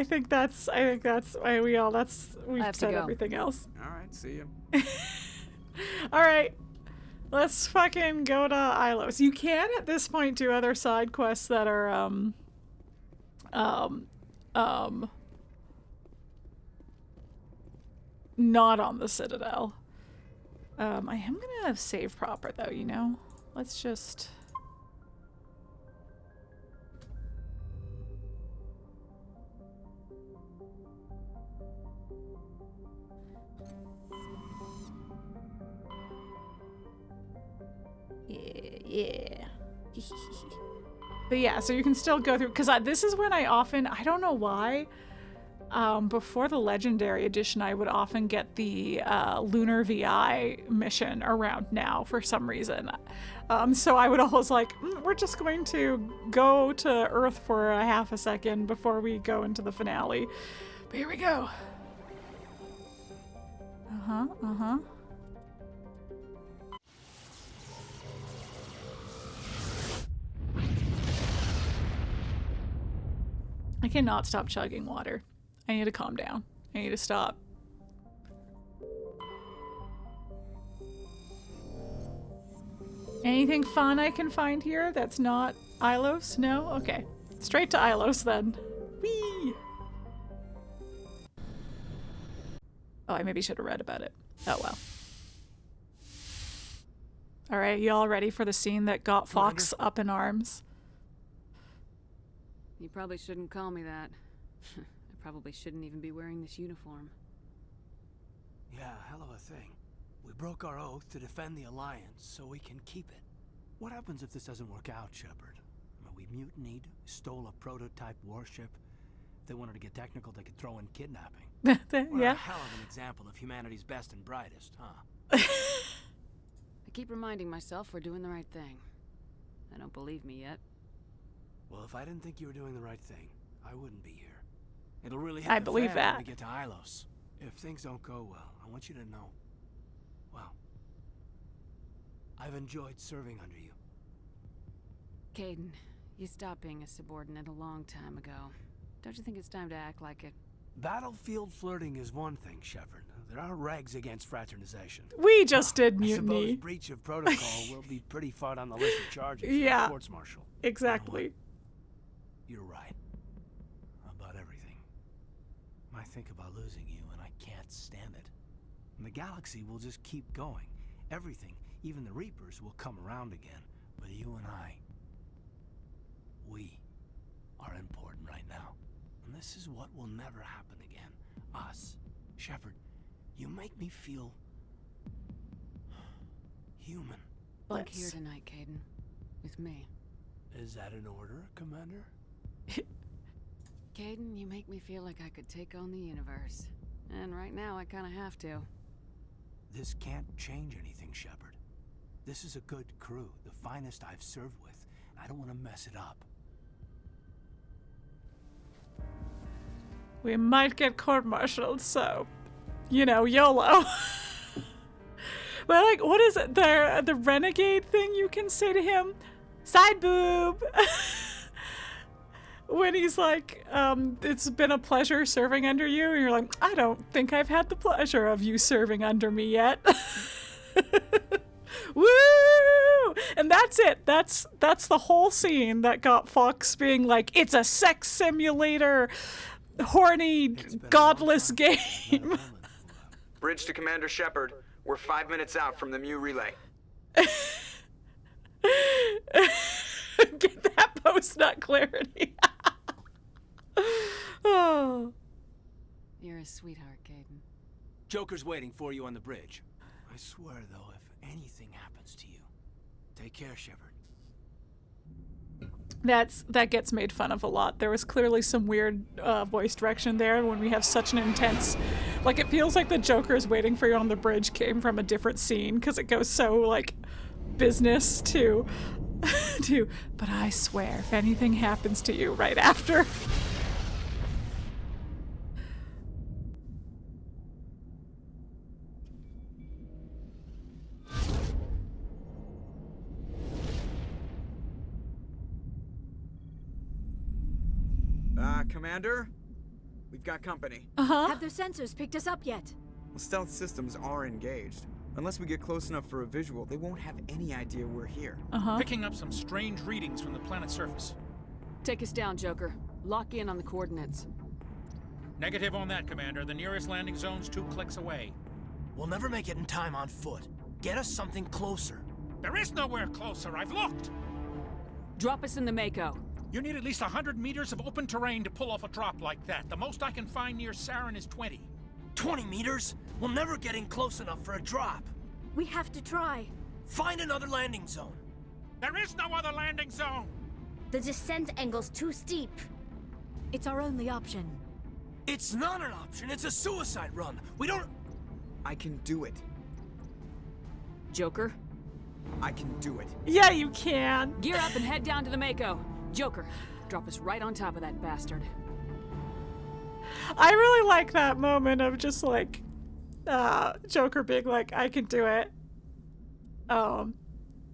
we've said everything else. Alright, see you. Alright. Let's fucking go to Ilos. You can at this point do other side quests that are not on the Citadel. I am gonna save proper though, you know? Let's just... Yeah. But yeah, so you can still go through, because this is when I don't know why, before the Legendary Edition, I would often get the Lunar VI mission around now for some reason. So I would always like, we're just going to go to Earth for a half a second before we go into the finale. But here we go. I cannot stop chugging water. I need to calm down. I need to stop. Anything fun I can find here that's not Ilos? No? Okay. Straight to Ilos then. Whee! Oh, I maybe should have read about it. Oh well. Alright, y'all ready for the scene that got Fox up in arms? You probably shouldn't call me that. I probably shouldn't even be wearing this uniform. Yeah, hell of a thing. We broke our oath to defend the Alliance, so we can keep it. What happens if this doesn't work out, Shepard? I mean, we mutinied, stole a prototype warship. If they wanted to get technical, they could throw in kidnapping. We're a hell of an example of humanity's best and brightest, huh? I keep reminding myself we're doing the right thing. I don't believe me yet. Well, if I didn't think you were doing the right thing, I wouldn't be here. It'll really hit I the believe fan that. when we get to Ilos. If things don't go well, I want you to know, well, I've enjoyed serving under you. Kaidan, you stopped being a subordinate a long time ago. Don't you think it's time to act like it? Battlefield flirting is one thing, Shepard. There are regs against fraternization. We just did I suppose mutiny. breach of protocol will be pretty far down the list of charges. Yeah. Courts-martial. Exactly. You're right. About everything. I think about losing you, and I can't stand it. And the galaxy will just keep going. Everything, even the Reapers, will come around again. But you and I, we are important right now. And this is what will never happen again. Us. Shepard, you make me feel... human. Bunk here tonight, Kaidan. With me. Is that an order, Commander? Kaidan, you make me feel like I could take on the universe. And right now, I kinda have to. This can't change anything, Shepard. This is a good crew, the finest I've served with. I don't want to mess it up. We might get court-martialed, so, you know, YOLO. But like, what is it? The renegade thing you can say to him? Side boob! When he's like, it's been a pleasure serving under you, and you're like, I don't think I've had the pleasure of you serving under me yet. Woo! And that's it. That's the whole scene that got Fox being like, it's a sex simulator, horny, godless game. Bridge to Commander Shepard. We're 5 minutes out from the Mu relay. Get that post-nut clarity. Oh. You're a sweetheart, Kaidan. Joker's waiting for you on the bridge. I swear, though, if anything happens to you, take care, Shepard. That gets made fun of a lot. There was clearly some weird voice direction there when we have such an intense... Like, it feels like the Joker's waiting for you on the bridge came from a different scene, because it goes so, like, business to... but I swear, if anything happens to you right after... Commander? We've got company. Have their sensors picked us up yet? Well, stealth systems are engaged. Unless we get close enough for a visual, they won't have any idea we're here. Picking up some strange readings from the planet's surface. Take us down, Joker. Lock in on the coordinates. Negative on that, Commander. The nearest landing zone's 2 clicks away. We'll never make it in time on foot. Get us something closer. There is nowhere closer. I've looked. Drop us in the Mako. You need at least 100 meters of open terrain to pull off a drop like that. The most I can find near Saren is 20. 20 meters? We'll never get in close enough for a drop. We have to try. Find another landing zone. There is no other landing zone. The descent angle's too steep. It's our only option. It's not an option. It's a suicide run. We don't... I can do it. Joker? I can do it. Yeah, you can. Gear up and head down to the Mako. Joker, drop us right on top of that bastard. I really like that moment of just like Joker being like, I can do it.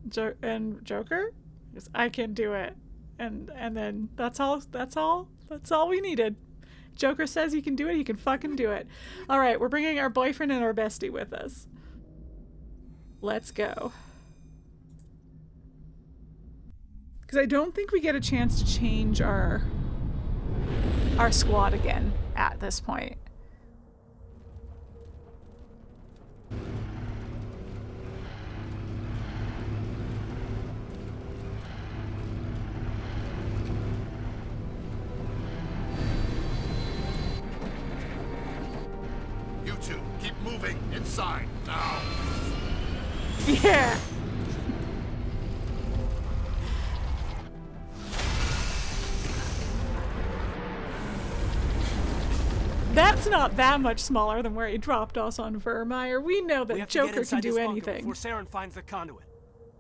Joker? Yes, I can do it. And then that's all we needed. Joker says he can do it, he can fucking do it. All right, we're bringing our boyfriend and our bestie with us. Let's go. Because I don't think we get a chance to change our squad again at this point. You two, keep moving inside now. Yeah. That's not that much smaller than where he dropped us on Virmire. We know that Joker can do anything. Before Saren finds the conduit.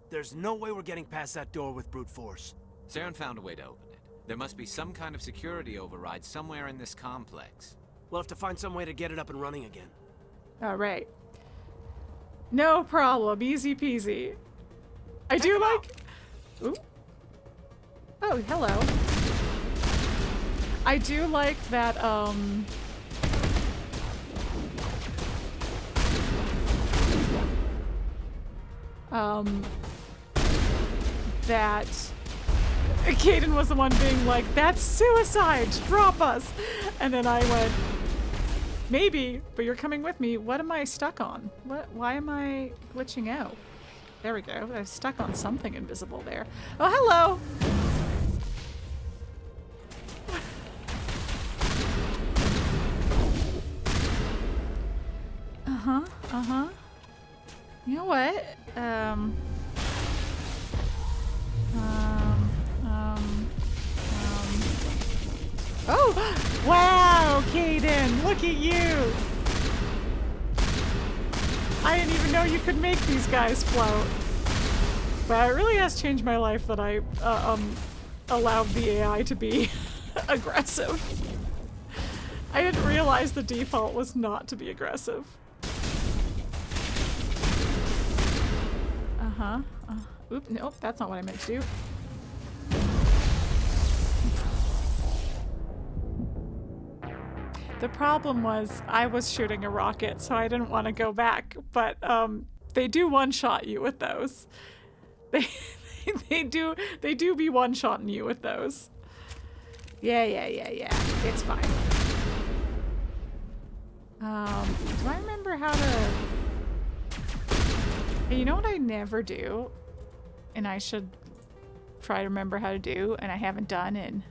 There's no way we're getting past that door with brute force. Saren found a way to open it. There must be some kind of security override somewhere in this complex. We'll have to find some way to get it up and running again. All right. No problem. Easy peasy. I do like... Ooh. Oh, hello. I do like that, that Kaidan was the one being like, that's suicide, drop us. And then I went, maybe, but you're coming with me. What am I stuck on? Why am I glitching out? There we go. I was stuck on something invisible there. Oh, hello. You know what? Oh! Wow, Kaidan! Look at you! I didn't even know you could make these guys float. But it really has changed my life that I allowed the AI to be aggressive. I didn't realize the default was not to be aggressive. Oop, nope, that's not what I meant to do. The problem was I was shooting a rocket, so I didn't want to go back, but they do one-shot you with those. They do be one-shotting you with those. Yeah. It's fine. Do I remember how to... Hey, you know what I never do? And I should try to remember how to do, and I haven't done in...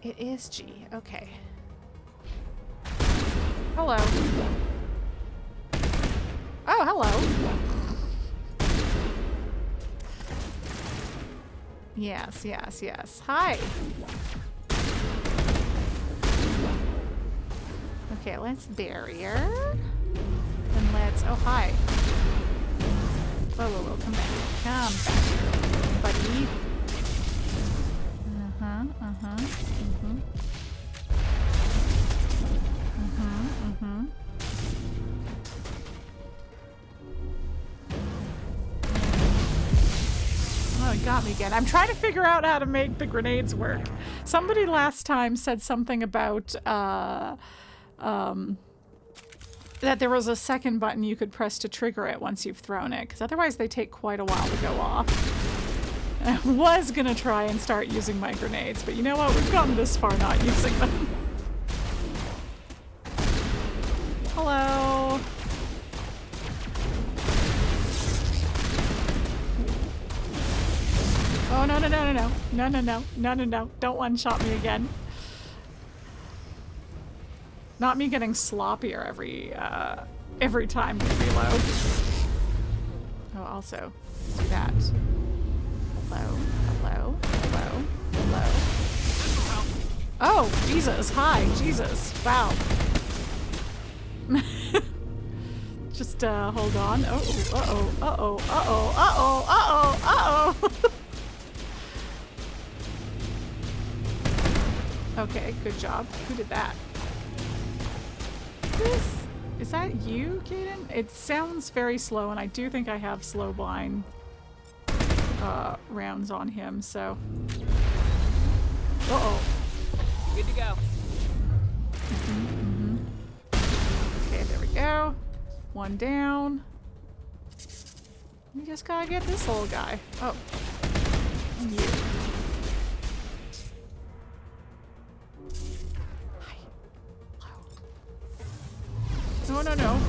It is G. Okay. Hello. Oh, hello. Yes. Hi. Okay, let's barrier. And let's... Oh, hi. Whoa. Come back. Come back, buddy. Oh, it got me again. I'm trying to figure out how to make the grenades work. Somebody last time said something about that there was a second button you could press to trigger it once you've thrown it, because otherwise they take quite a while to go off. And I was gonna try and start using my grenades, but you know what? We've gotten this far not using them. Hello. Oh, no. Don't one-shot me again. Not me getting sloppier every time we reload. Oh, also, do that. Hello. Oh, Jesus. Hi, Jesus. Wow. Just, hold on. Uh-oh. Okay, good job. Who did that? Is that you, Kaidan? It sounds very slow, and I do think I have slow blind rounds on him, so... Uh-oh. Good to go. Okay, there we go. One down. We just gotta get this little guy. Oh. And you. No.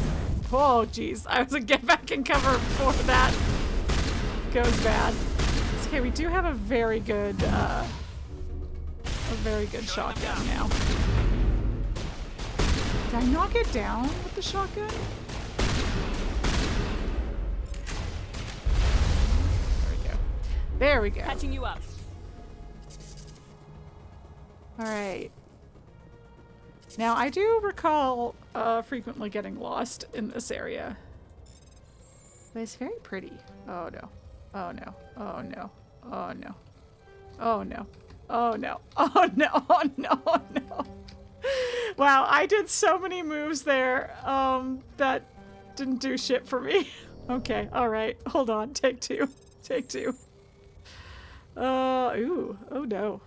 Oh, jeez. I was gonna get back in cover before that goes bad. It's okay, we do have a very good shotgun now. Did I knock it down with the shotgun? There we go. Catching you up. All right. Now, I do recall frequently getting lost in this area. But it's very pretty. Oh, no. Oh, no. Oh, no. Oh, no. Oh, no. Oh, no. Oh, no. Oh, no. Oh, no. Wow, I did so many moves there that didn't do shit for me. Okay, all right. Hold on. Take two. Ooh. Oh, no.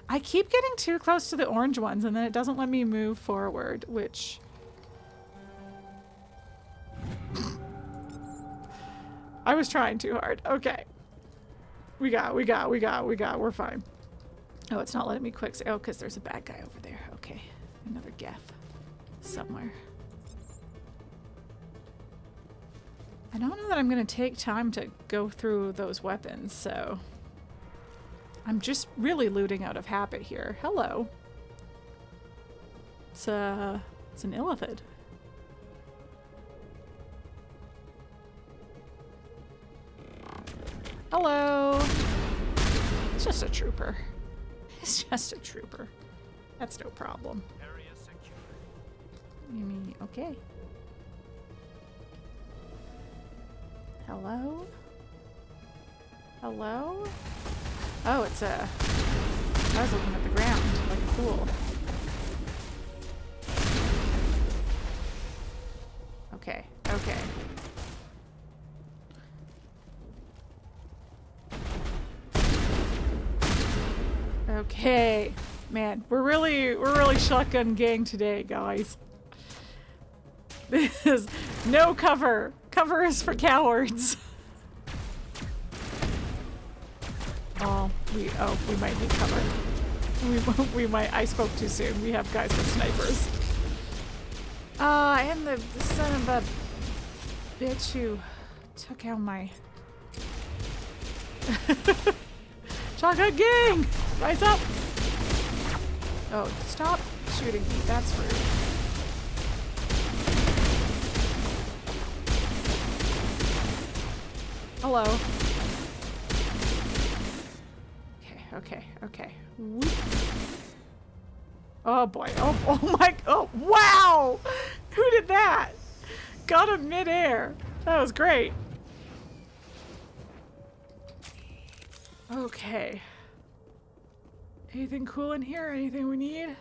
I keep getting too close to the orange ones, and then it doesn't let me move forward, which... I was trying too hard. Okay. We're fine. Oh, it's not letting me quick... Oh, because there's a bad guy over there. Okay. Another geth. Somewhere. I don't know that I'm going to take time to go through those weapons, so... I'm just really looting out of habit here. Hello. It's an illithid. Hello. It's just a trooper. It's just a trooper. That's no problem. You mean, okay. Hello? Hello? Oh, it's a... I was looking at the ground like a fool. Okay, okay. Okay. Man, we're really shotgun gang today, guys. This is no cover. Cover is for cowards. We might need cover. We might. I spoke too soon. We have guys with snipers. And the son of a bitch who took out my shotgun gang. Rise up! Oh, stop shooting me. That's rude. Hello. Okay. Whoop. Oh boy. Oh my. Oh, wow! Who did that? Got him midair. That was great. Okay. Anything cool in here? Anything we need?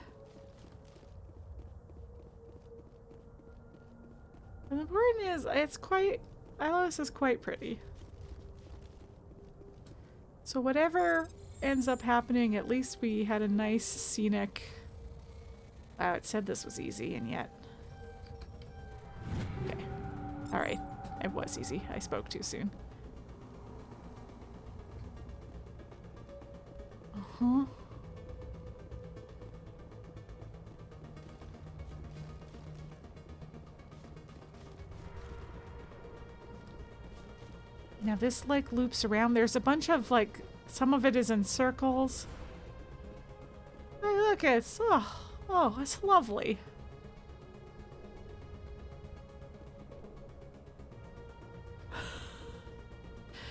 And the important is, it's quite... Ilos is quite pretty. So whatever ends up happening, at least we had a nice scenic... Wow, it said this was easy, and yet... Okay. Alright. It was easy. I spoke too soon. Uh-huh. Now this like loops around. There's a bunch of like, some of it is in circles. Hey, look, it's, oh, it's lovely.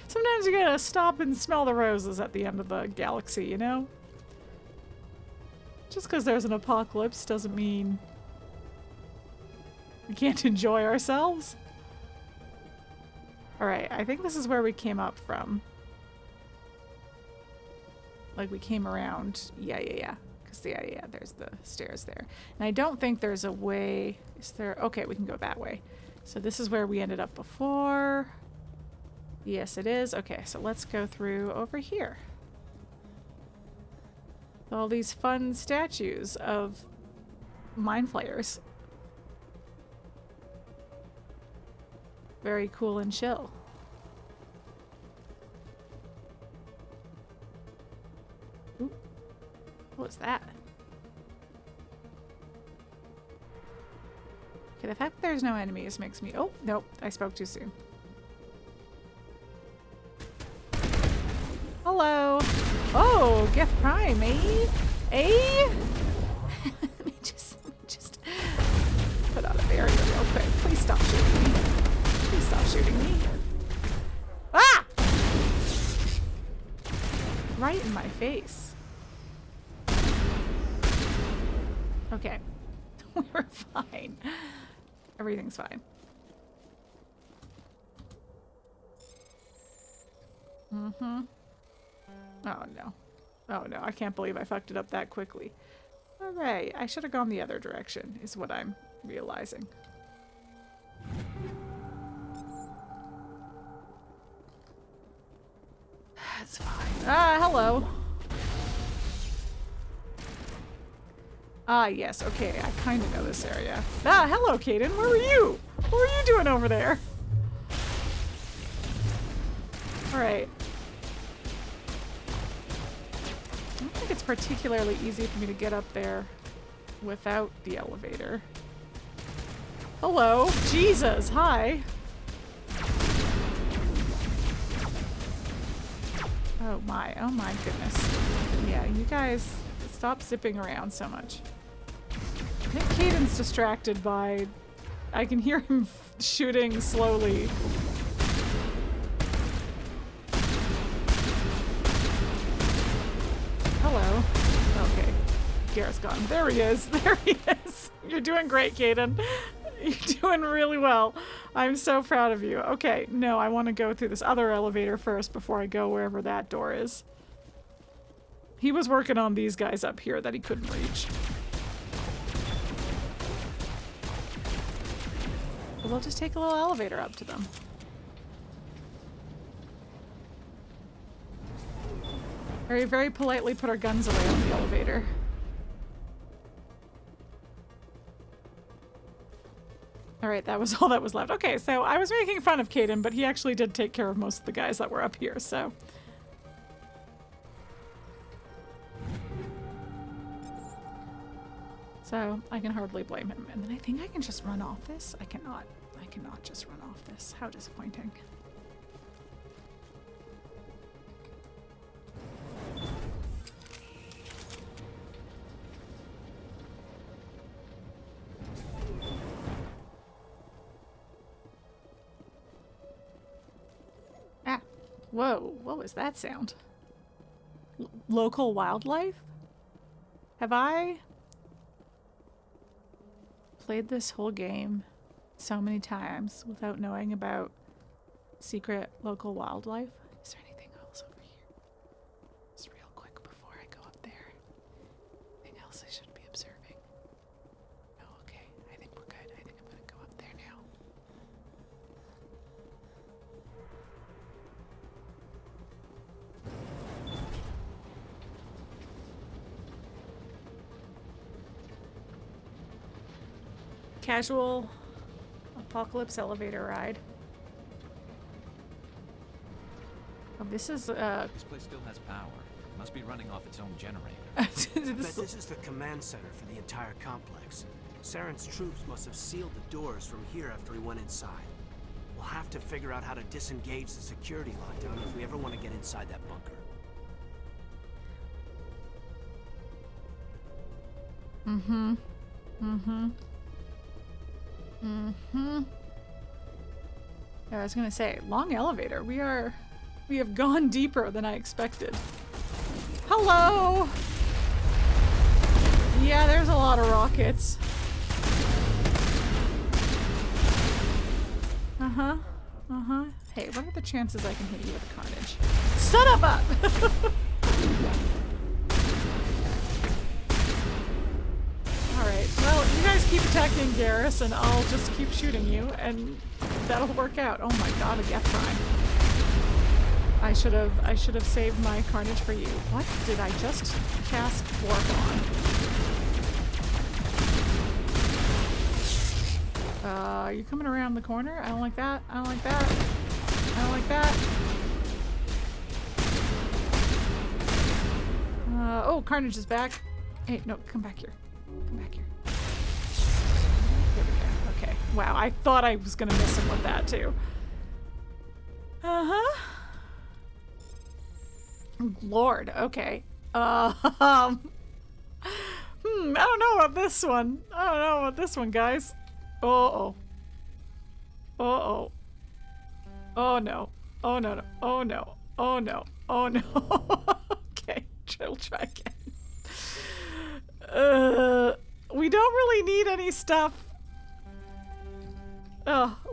Sometimes you gotta stop and smell the roses at the end of the galaxy, you know? Just because there's an apocalypse doesn't mean we can't enjoy ourselves. Alright, I think this is where we came up from. Like we came around. Yeah. Because yeah, there's the stairs there. And I don't think there's a way. Is there? Okay, we can go that way. So this is where we ended up before. Yes, it is. Okay, so let's go through over here. All these fun statues of mind flayers. Very cool and chill. Ooh. What was that? Okay, the fact that there's no enemies makes me... Oh, nope. I spoke too soon. Hello. Oh, Geth Prime, eh? Eh? Let me just put out a barrier real quick. Please stop shooting me. Please stop shooting me. Ah! Right in my face. Okay. We're fine. Everything's fine. Mm-hmm. Oh no. Oh no, I can't believe I fucked it up that quickly. Alright, I should have gone the other direction, is what I'm realizing. That's fine. Ah, hello. Ah, yes, okay, I kind of know this area. Ah, hello, Kaidan, where were you? What were you doing over there? Alright. I don't think it's particularly easy for me to get up there without the elevator. Hello. Jesus, hi. Oh my goodness. Yeah, you guys stop zipping around so much. I think Kaidan's distracted by... I can hear him shooting slowly. Hello. Okay. Garrett's gone. There he is. There he is. You're doing great, Kaidan. You're doing really well. I'm so proud of you. Okay, no, I want to go through this other elevator first before I go wherever that door is. He was working on these guys up here that he couldn't reach. But we'll just take a little elevator up to them. Very, very politely put our guns away on the elevator. Alright, that was all that was left. Okay, so I was making fun of Kaidan, but he actually did take care of most of the guys that were up here, so. So, I can hardly blame him. And then I think I can just run off this? I cannot. I cannot just run off this. How disappointing. Ah. Whoa. What was that sound? Local wildlife? Have I played this whole game so many times without knowing about secret local wildlife? Is there anything else over here? Just real quick before I go up there. Anything else I should be observing? No, okay. I think we're good. I think I'm gonna go up there now. Casual apocalypse elevator ride. Oh, this is This place still has power. Must be running off its own generator. I bet this is the command center for the entire complex. Saren's troops must have sealed the doors from here after he went inside. We'll have to figure out how to disengage the security lockdown if we ever want to get inside that bunker. Mm-hmm. Mm-hmm. Mm-hmm. Yeah, I was gonna say, long elevator. We have gone deeper than I expected. Hello! Yeah, there's a lot of rockets. Uh-huh. Uh-huh. Hey, what are the chances I can hit you with a carnage? Son of a! Alright, well, you guys keep attacking Garrus and I'll just keep shooting you and that'll work out. Oh my god, a geth prime. I should have saved my carnage for you. What did I just cast warp on? You coming around the corner? I don't like that. I don't like that. I don't like that. Oh, carnage is back. Hey, no, come back here. Come back here. Here we go. Okay. Wow, I thought I was gonna miss him with that too. Uh-huh. Lord, okay. I don't know about this one. I don't know about this one, guys. Uh-oh. Uh-oh. Oh no. Oh no, no. Oh no. Oh no. Oh no. Okay, we'll try again. We don't really need any stuff.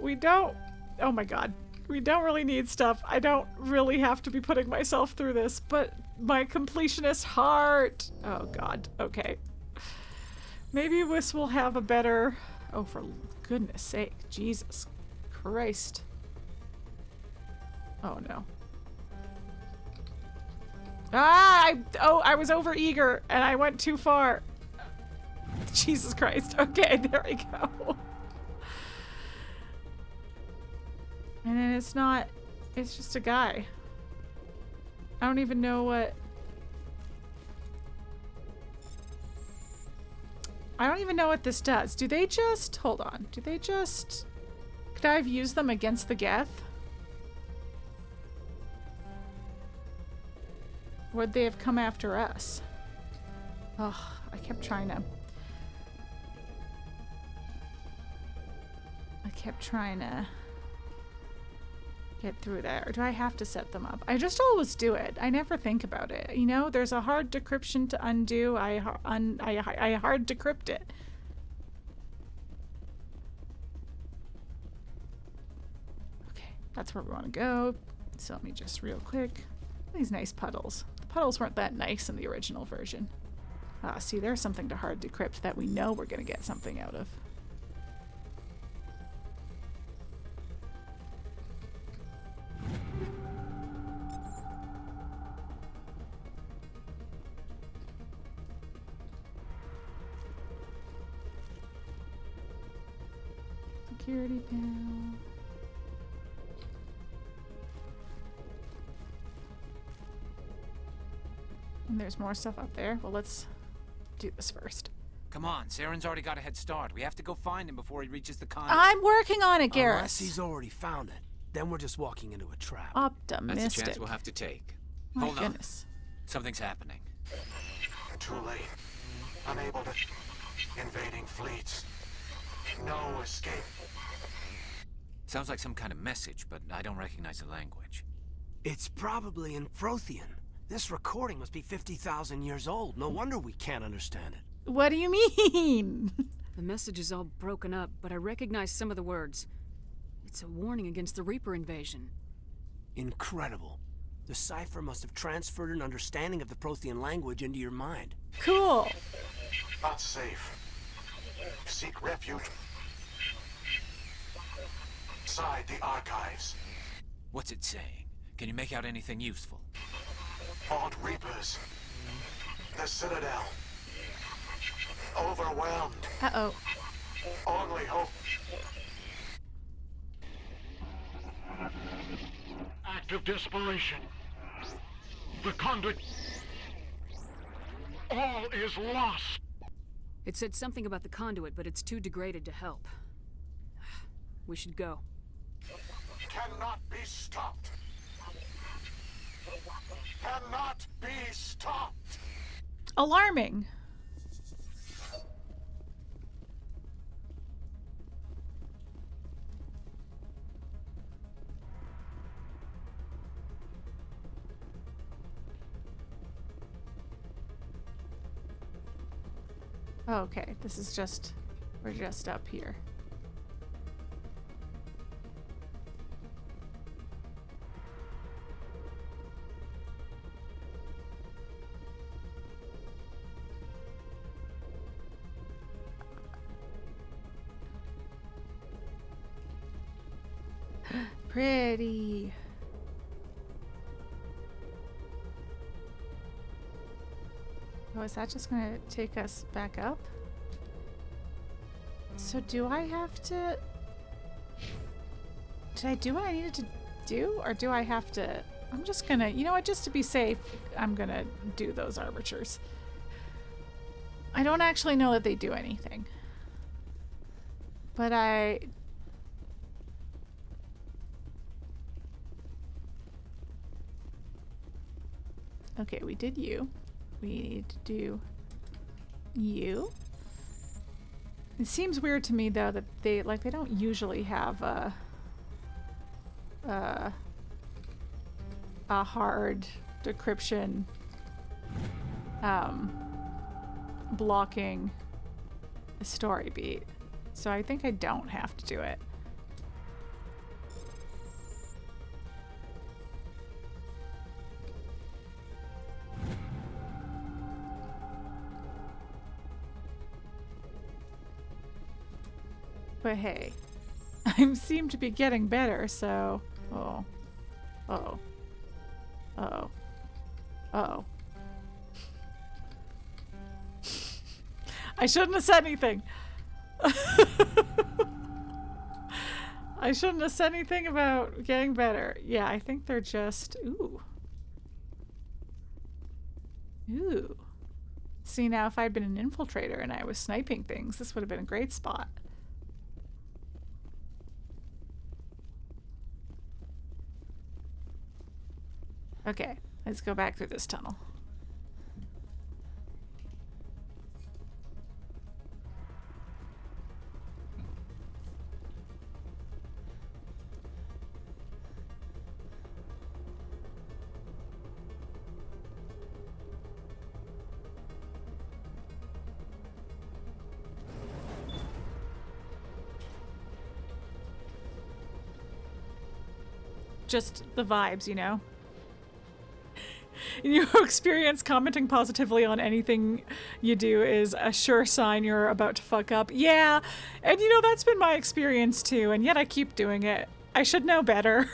We don't. Oh my god. We don't really need stuff. I don't really have to be putting myself through this, but my completionist heart. Oh god. Okay. Maybe this will have a better... Oh, for goodness sake. Jesus Christ. Oh no. Ah! I was over eager and I went too far. Jesus Christ. Okay, there we go. And then it's not, it's just a guy. I don't even know what... I don't even know what this does. Do they just, hold on, do they just, could I have used them against the geth? Would they have come after us? Oh, I kept trying to get through there. Or do I have to set them up? I just always do it. I never think about it. You know, there's a hard decryption to undo. I hard decrypt it. That's where we want to go. So let me just real quick. These nice puddles. The puddles weren't that nice in the original version. See, there's something to hard decrypt that we know we're going to get something out of. Security panel. And there's more stuff up there. Well, let's do this first. Come on, Saren's already got a head start. We have to go find him before he reaches the conduit. I'm working on it, Garrus. Unless he's already found it. Then we're just walking into a trap. Optimistic. That's a chance we'll have to take. My Hold goodness. on. Something's happening. Too late. Unable to... Invading fleets. No escape. Sounds like some kind of message, but I don't recognize the language. It's probably in Prothean. This recording must be 50,000 years old. No wonder we can't understand it. What do you mean? The message is all broken up, but I recognize some of the words. It's a warning against the Reaper invasion. Incredible. The cipher must have transferred an understanding of the Prothean language into your mind. Cool. Not safe. Seek refuge inside the archives. What's it saying? Can you make out anything useful? Vault Reapers. The Citadel. Overwhelmed. Uh-oh. Only hope. Act of desperation. The Conduit. All is lost. It said something about the Conduit, but it's too degraded to help. We should go. Cannot be stopped. Cannot be stopped. Alarming. Okay, this is just, we're just up here. Pretty. Oh, is that just gonna take us back up? So do I have to... Did I do what I needed to do? Or do I have to... I'm just gonna... You know what? Just to be safe, I'm gonna do those arbiters. I don't actually know that they do anything. But I... Okay, we did you. We need to do you. It seems weird to me though that they don't usually have a hard decryption blocking a story beat. So I think I don't have to do it. But hey, I seem to be getting better, so... Oh. Uh-oh. Uh-oh. Uh-oh. I shouldn't have said anything. I shouldn't have said anything about getting better. Yeah, I think they're just... Ooh. Ooh. See, now if I'd been an infiltrator and I was sniping things, this would have been a great spot. Okay, let's go back through this tunnel. just the vibes, you know? In your experience, commenting positively on anything you do is a sure sign you're about to fuck up. Yeah, and you know, that's been my experience too, and yet I keep doing it. I should know better.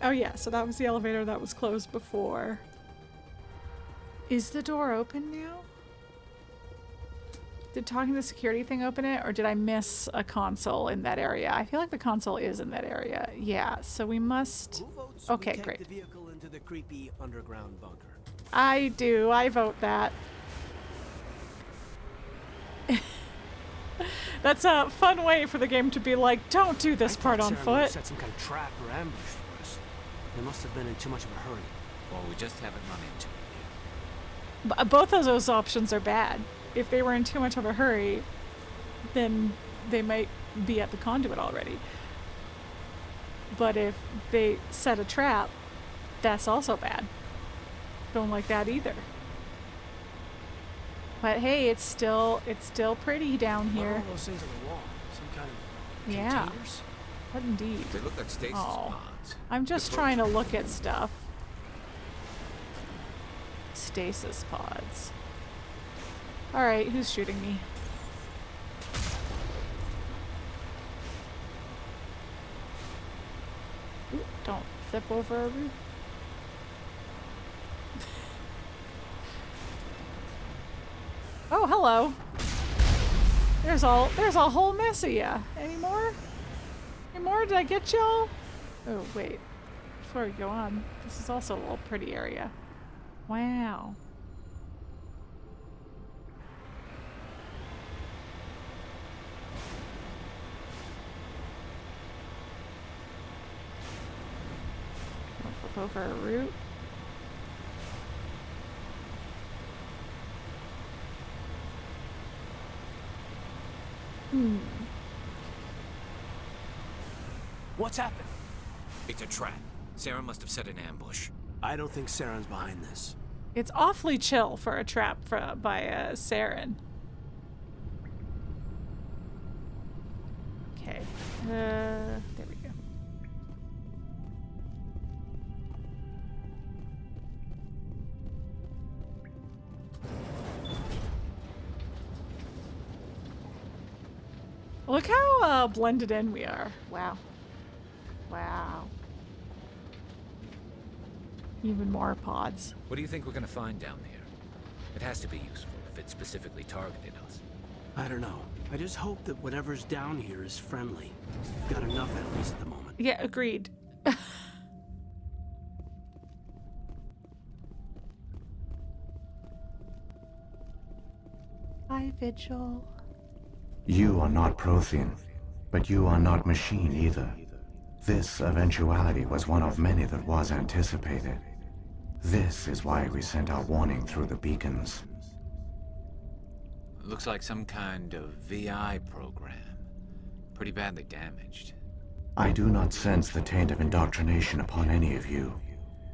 Oh yeah, so that was the elevator that was closed before. Is the door open now? Did talking to the security thing open it, or did I miss a console in that area? I feel like the console is in that area. Yeah, so we must... Okay, great. The vehicle into the creepy underground bunker. I do. I vote that. That's a fun way for the game to be like, don't do this part on foot. Set some kind of trap or ambush for us. They must have been in too much of a hurry. Well, we just haven't run into it yet. Both of those options are bad. If they were in too much of a hurry, then they might be at the Conduit already. But if they set a trap, that's also bad. Don't like that either. But hey, it's still pretty down here. What are all those things on the wall? Some kind of containers? What indeed? They look like stasis pods. I'm just trying to look at stuff. Stasis pods. Alright, who's shooting me? Ooh, don't flip over a roof. Oh, hello. There's a whole mess of ya. Any more? Any more? Did I get y'all? Oh, wait. Before we go on, this is also a little pretty area. Wow. Flip over a root. What's happened? It's a trap. Saren must have set an ambush. I don't think Saren's behind this. It's awfully chill for a trap by Saren. Okay. There we go. Look how blended in we are. Wow. Wow. Even more pods. What do you think we're gonna find down here? It has to be useful if it specifically targeted us. I don't know. I just hope that whatever's down here is friendly. We've got enough enemies at the moment. Yeah, agreed. Hi, Vigil. You are not prothean, but you are not machine either. This eventuality was one of many that was anticipated. This is why we sent our warning through the beacons. Looks like some kind of VI program. Pretty badly damaged. I do not sense the taint of indoctrination upon any of you,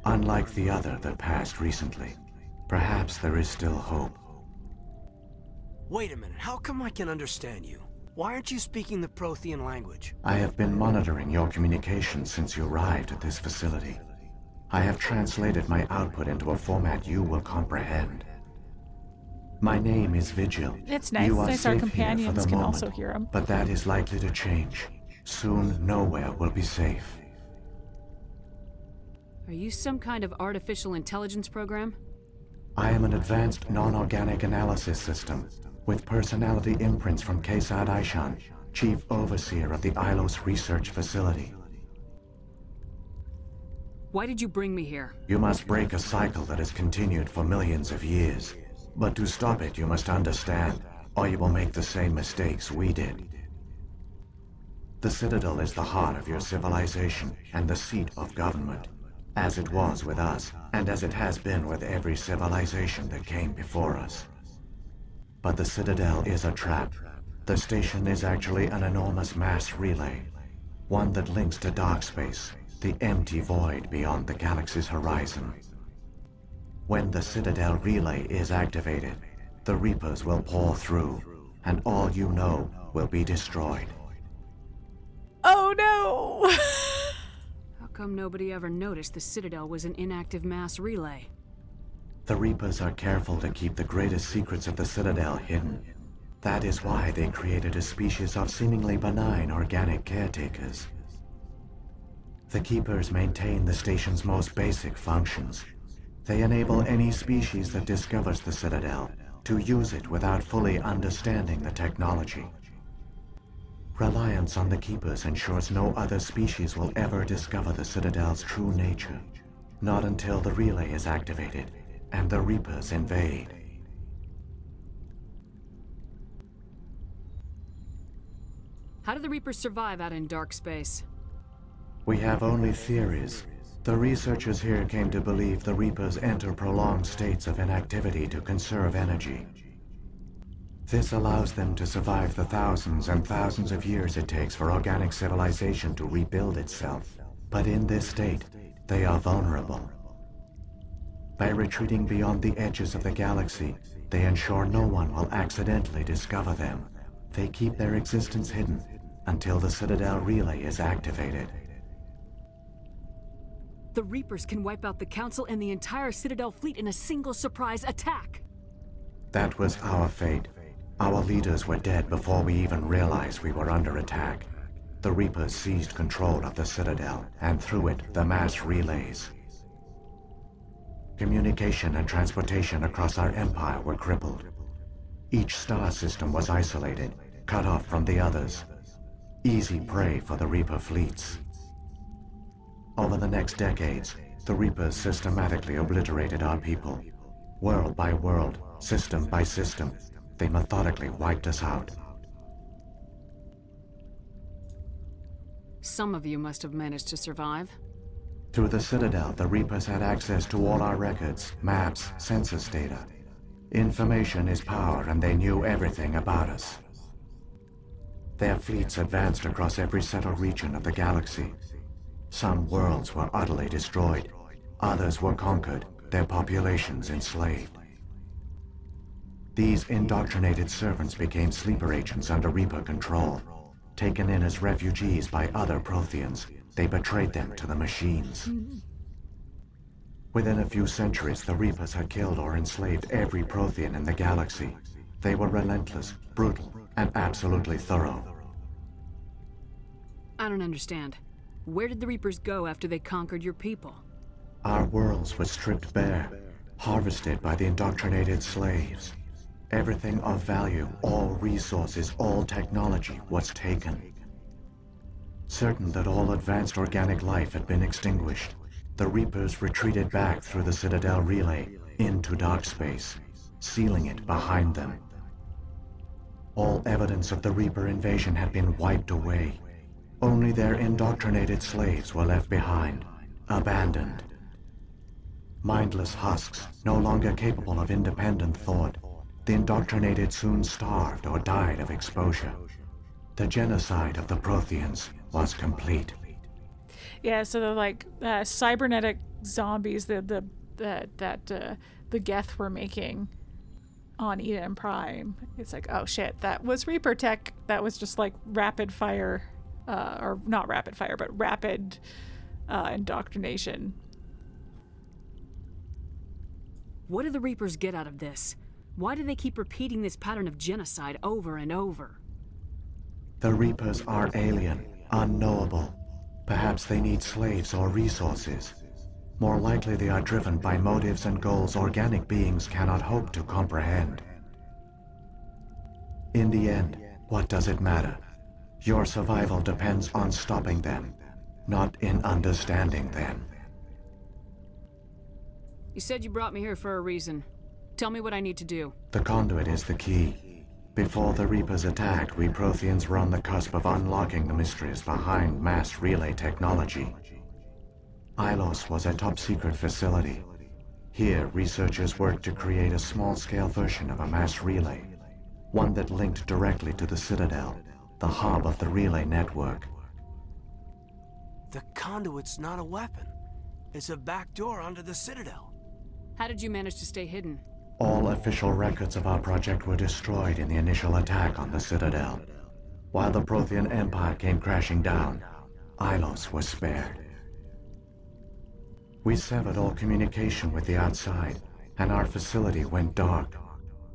unlike the other that passed recently. Perhaps there is still hope. Wait a minute, how come I can understand you? Why aren't you speaking the Prothean language? I have been monitoring your communications since you arrived at this facility. I have translated my output into a format you will comprehend. My name is Vigil. It's nice. You are Nice our safe companions here for the can moment, also hear him. but that is likely to change. Soon, nowhere will be safe. Are you some kind of artificial intelligence program? I am an advanced non-organic analysis system with personality imprints from Kaidan and Shepard, Chief Overseer of the Ilos Research Facility. Why did you bring me here? You must break a cycle that has continued for millions of years. But to stop it, you must understand, or you will make the same mistakes we did. The Citadel is the heart of your civilization and the seat of government, as it was with us, and as it has been with every civilization that came before us. But the Citadel is a trap. The station is actually an enormous mass relay, one that links to dark space, the empty void beyond the galaxy's horizon. When the Citadel relay is activated, the Reapers will pour through, and all you know will be destroyed. Oh no! How come nobody ever noticed the Citadel was an inactive mass relay? The Reapers are careful to keep the greatest secrets of the Citadel hidden. That is why they created a species of seemingly benign organic caretakers. The Keepers maintain the station's most basic functions. They enable any species that discovers the Citadel to use it without fully understanding the technology. Reliance on the Keepers ensures no other species will ever discover the Citadel's true nature, not until the relay is activated and the Reapers invade. How do the Reapers survive out in dark space? We have only theories. The researchers here came to believe the Reapers enter prolonged states of inactivity to conserve energy. This allows them to survive the thousands and thousands of years it takes for organic civilization to rebuild itself. But in this state, they are vulnerable. By retreating beyond the edges of the galaxy, they ensure no one will accidentally discover them. They keep their existence hidden until the Citadel relay is activated. The Reapers can wipe out the Council and the entire Citadel fleet in a single surprise attack. That was our fate. Our leaders were dead before we even realized we were under attack. The Reapers seized control of the Citadel, and through it, the mass relays. Communication and transportation across our empire were crippled. Each star system was isolated, cut off from the others. Easy prey for the Reaper fleets. Over the next decades, the Reapers systematically obliterated our people. World by world, system by system, they methodically wiped us out. Some of you must have managed to survive. Through the Citadel, the Reapers had access to all our records, maps, census data. Information is power, and they knew everything about us. Their fleets advanced across every settled region of the galaxy. Some worlds were utterly destroyed. Others were conquered, their populations enslaved. These indoctrinated servants became sleeper agents under Reaper control. Taken in as refugees by other Protheans, they betrayed them to the machines. Within a few centuries, the Reapers had killed or enslaved every Prothean in the galaxy. They were relentless, brutal, and absolutely thorough. I don't understand. Where did the Reapers go after they conquered your people? Our worlds were stripped bare, harvested by the indoctrinated slaves. Everything of value, all resources, all technology was taken. Certain that all advanced organic life had been extinguished, the Reapers retreated back through the Citadel relay into dark space, sealing it behind them. All evidence of the Reaper invasion had been wiped away. Only their indoctrinated slaves were left behind, abandoned. Mindless husks, no longer capable of independent thought, the indoctrinated soon starved or died of exposure. The genocide of the Protheans was complete. Yeah, so they're like cybernetic zombies that the geth were making on Eden Prime. It's like, oh shit, that was Reaper tech. That was just like rapid fire, or not rapid fire, but rapid indoctrination. What do the Reapers get out of this? Why do they keep repeating this pattern of genocide over and over? The Reapers are alien, unknowable. Perhaps they need slaves or resources. More likely they are driven by motives and goals organic beings cannot hope to comprehend. In the end, what does it matter? Your survival depends on stopping them, not in understanding them. You said you brought me here for a reason. Tell me what I need to do. The Conduit is the key. Before the Reapers attacked, we Protheans were on the cusp of unlocking the mysteries behind mass relay technology. Ilos was a top-secret facility. Here, researchers worked to create a small-scale version of a mass relay, one that linked directly to the Citadel, the hub of the relay network. The Conduit's not a weapon. It's a back door onto the Citadel. How did you manage to stay hidden? All official records of our project were destroyed in the initial attack on the Citadel. While the Prothean Empire came crashing down, Ilos was spared. We severed all communication with the outside, and our facility went dark.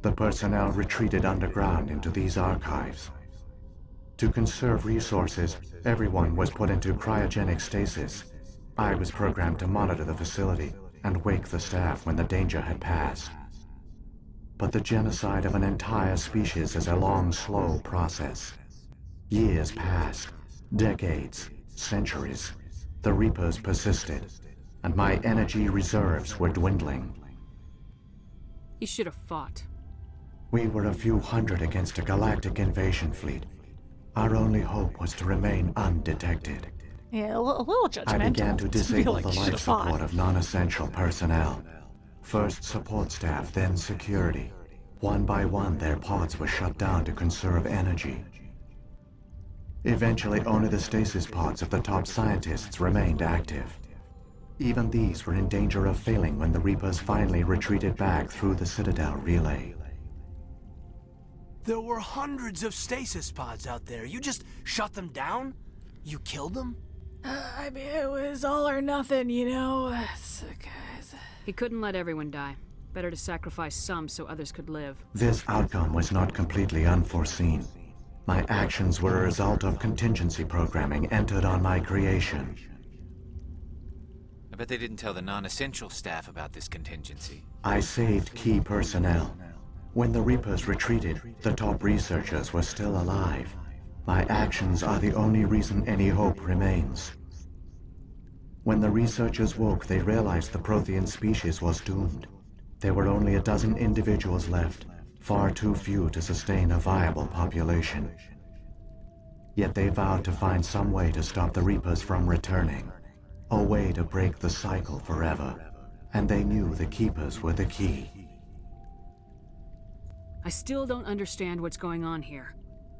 The personnel retreated underground into these archives. To conserve resources, everyone was put into cryogenic stasis. I was programmed to monitor the facility and wake the staff when the danger had passed. But the genocide of an entire species is a long, slow process. Years passed, decades, centuries. The Reapers persisted, and my energy reserves were dwindling. You should have fought. We were a few hundred against a galactic invasion fleet. Our only hope was to remain undetected. Yeah, a little judgmental. I began to disable the life support fought. of non-essential personnel. First support staff, then security. One by one, their pods were shut down to conserve energy. Eventually, only the stasis pods of the top scientists remained active. Even these were in danger of failing when the Reapers finally retreated back through the Citadel relay. There were hundreds of stasis pods out there. You just shut them down? You killed them? I mean, it was all or nothing, you know? He couldn't let everyone die. Better to sacrifice some so others could live. This outcome was not completely unforeseen. My actions were a result of contingency programming entered on my creation. I bet they didn't tell the non-essential staff about this contingency. I saved key personnel. When the Reapers retreated, the top researchers were still alive. My actions are the only reason any hope remains. When the researchers woke, they realized the Prothean species was doomed. There were only a dozen individuals left, far too few to sustain a viable population. Yet they vowed to find some way to stop the Reapers from returning, a way to break the cycle forever, and they knew the Keepers were the key. I still don't understand what's going on here.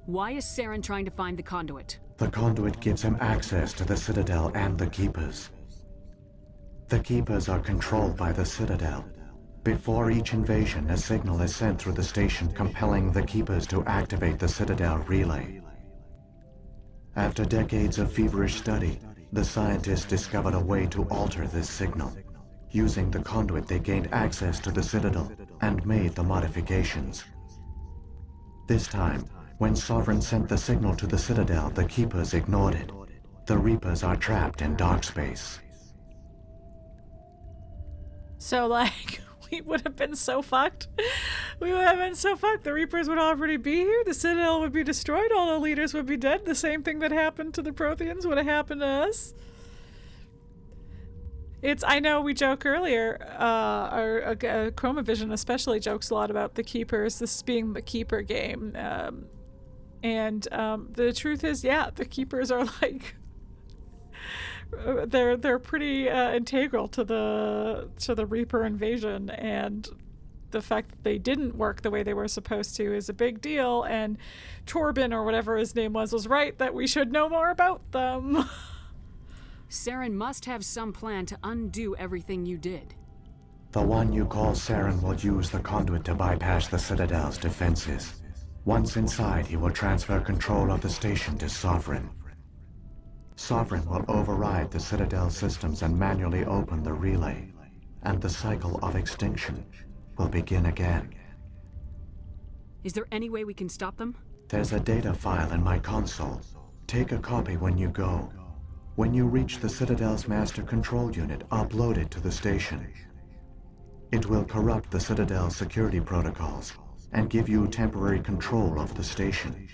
Why is Saren trying to find the Conduit? The Conduit gives him access to the Citadel and the Keepers. The Keepers are controlled by the Citadel. Before each invasion, a signal is sent through the station compelling the Keepers to activate the Citadel relay. After decades of feverish study, the scientists discovered a way to alter this signal. Using the Conduit, they gained access to the Citadel and made the modifications. This time, when Sovereign sent the signal to the Citadel, the Keepers ignored it. The Reapers are trapped in dark space. So, like, we would have been so fucked. We would have been so fucked. The Reapers would already be here. The Citadel would be destroyed. All the leaders would be dead. The same thing that happened to the Protheans would have happened to us. I know we joke earlier, our Chromavision especially jokes a lot about the Keepers, this being the Keeper game. And the truth is, yeah, the Keepers are like, they're pretty integral to the Reaper invasion, and the fact that they didn't work the way they were supposed to is a big deal, and Torben, or whatever his name was right that we should know more about them. Saren must have some plan to undo everything you did. The one you call Saren will use the Conduit to bypass the Citadel's defenses. Once inside, he will transfer control of the station to Sovereign. Sovereign will override the Citadel systems and manually open the relay, and the cycle of extinction will begin again. Is there any way we can stop them? There's a data file in my console. Take a copy when you go. When you reach the Citadel's master control unit, upload it to the station. It will corrupt the Citadel's security protocols and give you temporary control of the station.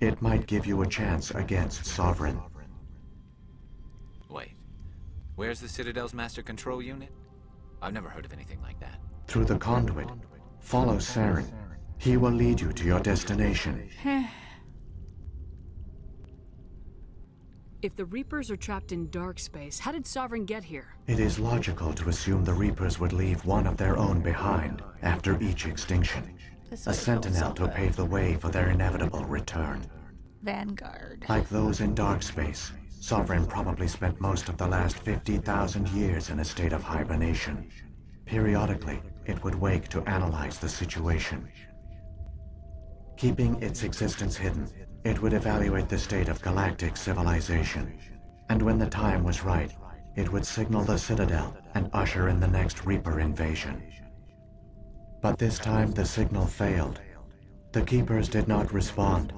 It might give you a chance against Sovereign. Wait, where's the Citadel's master control unit? I've never heard of anything like that. Through the Conduit, follow Saren. He will lead you to your destination. If the Reapers are trapped in dark space, how did Sovereign get here? It is logical to assume the Reapers would leave one of their own behind after each extinction. A sentinel to pave the way for their inevitable return. Vanguard. Like those in dark space, Sovereign probably spent most of the last 50,000 years in a state of hibernation. Periodically, it would wake to analyze the situation. Keeping its existence hidden, it would evaluate the state of galactic civilization. And when the time was right, it would signal the Citadel and usher in the next Reaper invasion. But this time the signal failed. The Keepers did not respond.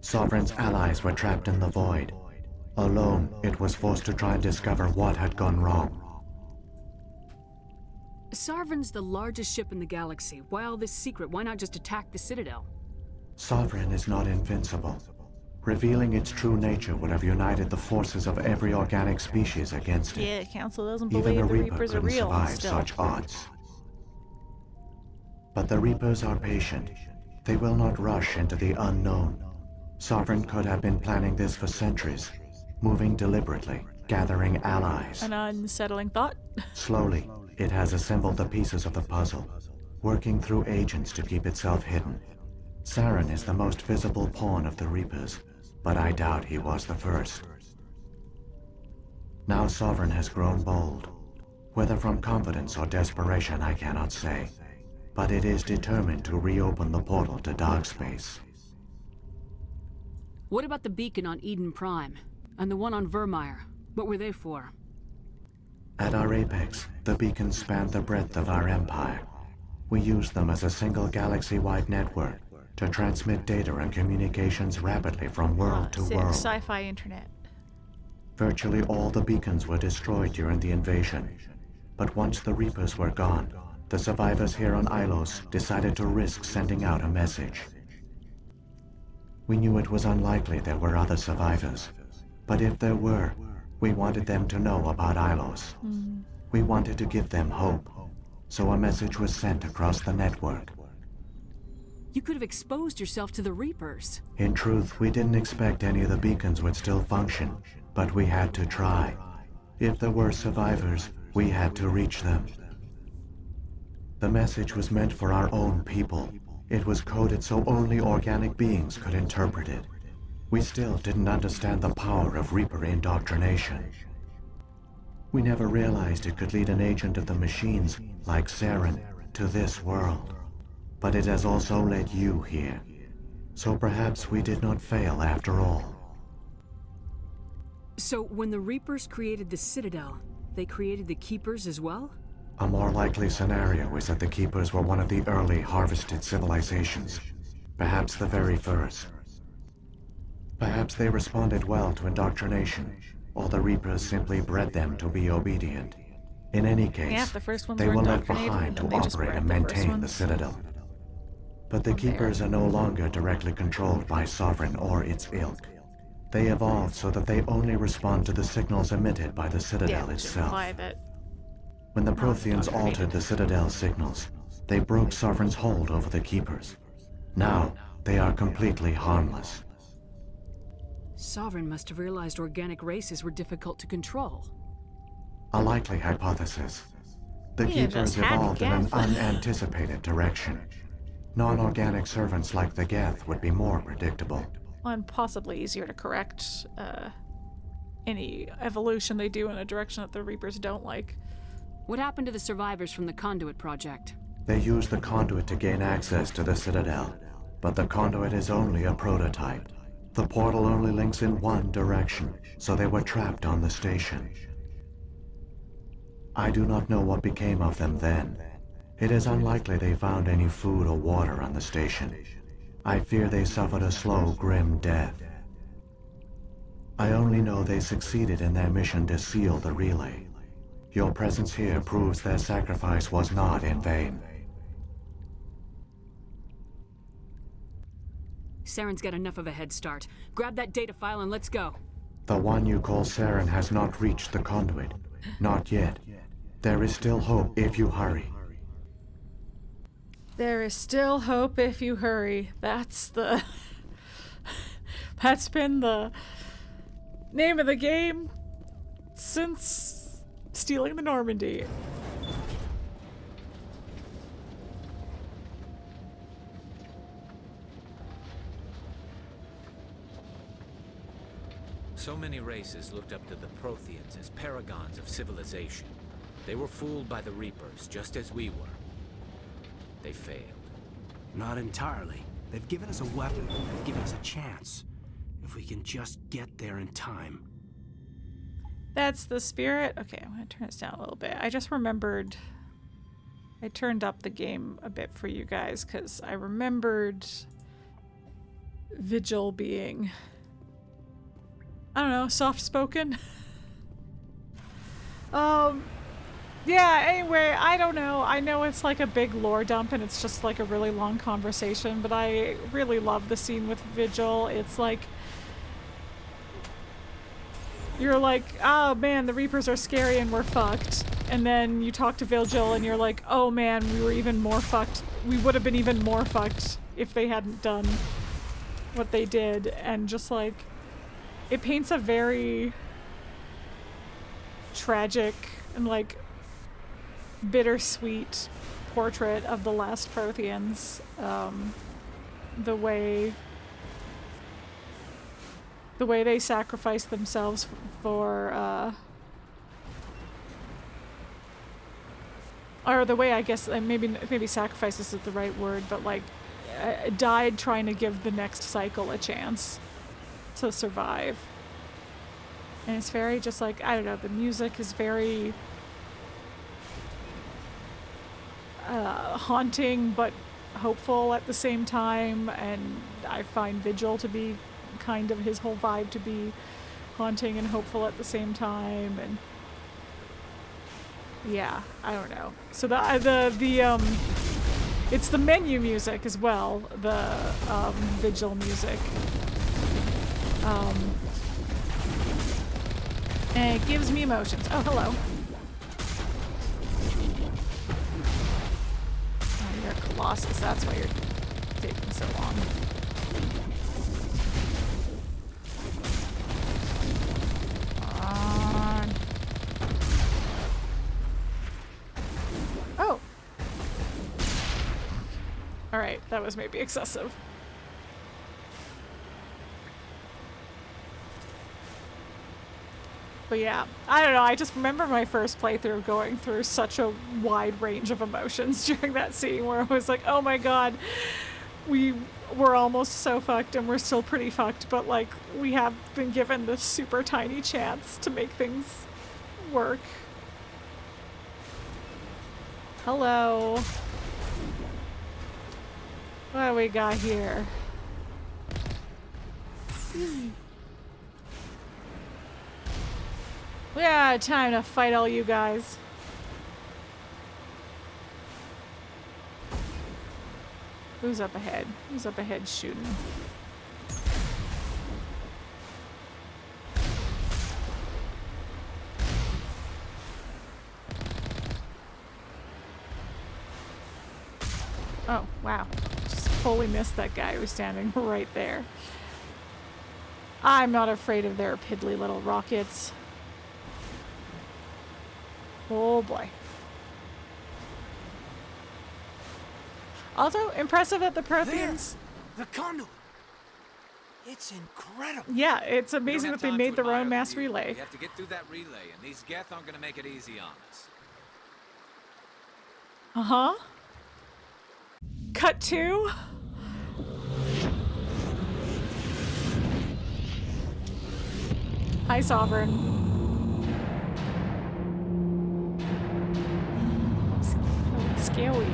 Sovereign's allies were trapped in the void. Alone, it was forced to try and discover what had gone wrong. Sovereign's the largest ship in the galaxy. Why all this secret? Why not just attack the Citadel? Sovereign is not invincible. Revealing its true nature would have united the forces of every organic species against it. Yeah, Council doesn't Even believe a the Reaper Reapers are couldn't real survive still. such odds. But the Reapers are patient. They will not rush into the unknown. Sovereign could have been planning this for centuries, moving deliberately, gathering allies. An unsettling thought. Slowly, it has assembled the pieces of the puzzle, working through agents to keep itself hidden. Saren is the most visible pawn of the Reapers, but I doubt he was the first. Now Sovereign has grown bold. Whether from confidence or desperation, I cannot say. But it is determined to reopen the portal to dark space. What about the beacon on Eden Prime? And the one on Virmire? What were they for? At our apex, the beacons spanned the breadth of our empire. We used them as a single galaxy-wide network to transmit data and communications rapidly from world to Sick world. sci-fi internet. Virtually all the beacons were destroyed during the invasion. But once the Reapers were gone, the survivors here on Ilos decided to risk sending out a message. We knew it was unlikely there were other survivors, but if there were, we wanted them to know about Ilos. We wanted to give them hope, so a message was sent across the network. You could have exposed yourself to the Reapers. In truth, we didn't expect any of the beacons would still function, but we had to try. If there were survivors, we had to reach them. The message was meant for our own people. It was coded so only organic beings could interpret it. We still didn't understand the power of Reaper indoctrination. We never realized it could lead an agent of the machines, like Saren, to this world. But it has also led you here. So perhaps we did not fail after all. So when the Reapers created the Citadel, they created the Keepers as well? A more likely scenario is that the Keepers were one of the early harvested civilizations, perhaps the very first. Perhaps they responded well to indoctrination, or the Reapers simply bred them to be obedient. In any case, Yeah, if the first ones they were were left indoctrinated, behind to then they just operate bred and the first maintain the ones. Citadel. But the Keepers are no longer directly controlled by Sovereign or its ilk. They evolved so that they only respond to the signals emitted by the Citadel itself. Imply that When the Protheans altered the Citadel's signals, they broke Sovereign's hold over the Keepers. Now, they are completely harmless. Sovereign must have realized organic races were difficult to control. A likely hypothesis. The Yeah, Keepers just had evolved in an geth. unanticipated direction. Non-organic servants like the Geth would be more predictable. and possibly easier to correct any evolution they do in a direction that the Reapers don't like. What happened to the survivors from the Conduit project? They used the Conduit to gain access to the Citadel, but the Conduit is only a prototype. The portal only links in one direction, so they were trapped on the station. I do not know what became of them then. It is unlikely they found any food or water on the station. I fear they suffered a slow, grim death. I only know they succeeded in their mission to seal the relay. Your presence here proves their sacrifice was not in vain. Saren's got enough of a head start. Grab that data file and let's go. The one you call Saren has not reached the Conduit. Not yet. There is still hope if you hurry. There is still hope if you hurry. That's the... That's been the name of the game since stealing the Normandy. So many races looked up to the Protheans as paragons of civilization. They were fooled by the Reapers, just as we were. they failed. Not entirely. They've given us a weapon. They've given us a chance. If we can just get there in time. That's the spirit. Okay, I'm gonna turn this down a little bit. I just remembered I turned up the game a bit for you guys because I remembered Vigil being, I don't know, soft-spoken. Yeah, anyway, I don't know. I know it's like a big lore dump and it's just like a really long conversation, but I really love the scene with Vigil. It's like, you're like, oh man, the Reapers are scary and we're fucked. And then you talk to Vigil and you're like, oh man, we were even more fucked. We would have been even more fucked if they hadn't done what they did. And just like, it paints a very tragic and like bittersweet portrait of the last Protheans. The way they sacrificed themselves for, or the way, I guess, maybe sacrifice isn't the right word, but like died trying to give the next cycle a chance to survive. And it's very just like, I don't know, the music is very haunting but hopeful at the same time, and I find Vigil to be kind of his whole vibe to be haunting and hopeful at the same time. And yeah, I don't know. So it's the menu music as well, the Vigil music. And it gives me emotions. Oh, hello. Oh, you're a Colossus. That's why you're taking so long. Oh. Alright, that was maybe excessive. But yeah, I don't know, I just remember my first playthrough going through such a wide range of emotions during that scene where I was like, oh my god, we were almost so fucked and we're still pretty fucked, but like, we have been given this super tiny chance to make things work. Hello. What do we got here? Yeah, time to fight all you guys. Who's up ahead? Who's up ahead shooting? Oh, wow. Just fully missed that guy who was standing right there. I'm not afraid of their piddly little rockets. Oh boy. Also, impressive that the Protheans... There, the Conduit! It's incredible! Yeah, it's amazing that they made their own mass relay. We have to get through that relay, and these geth aren't gonna make it easy on us. Uh-huh. Cut to... Hi, Sovereign. Scary.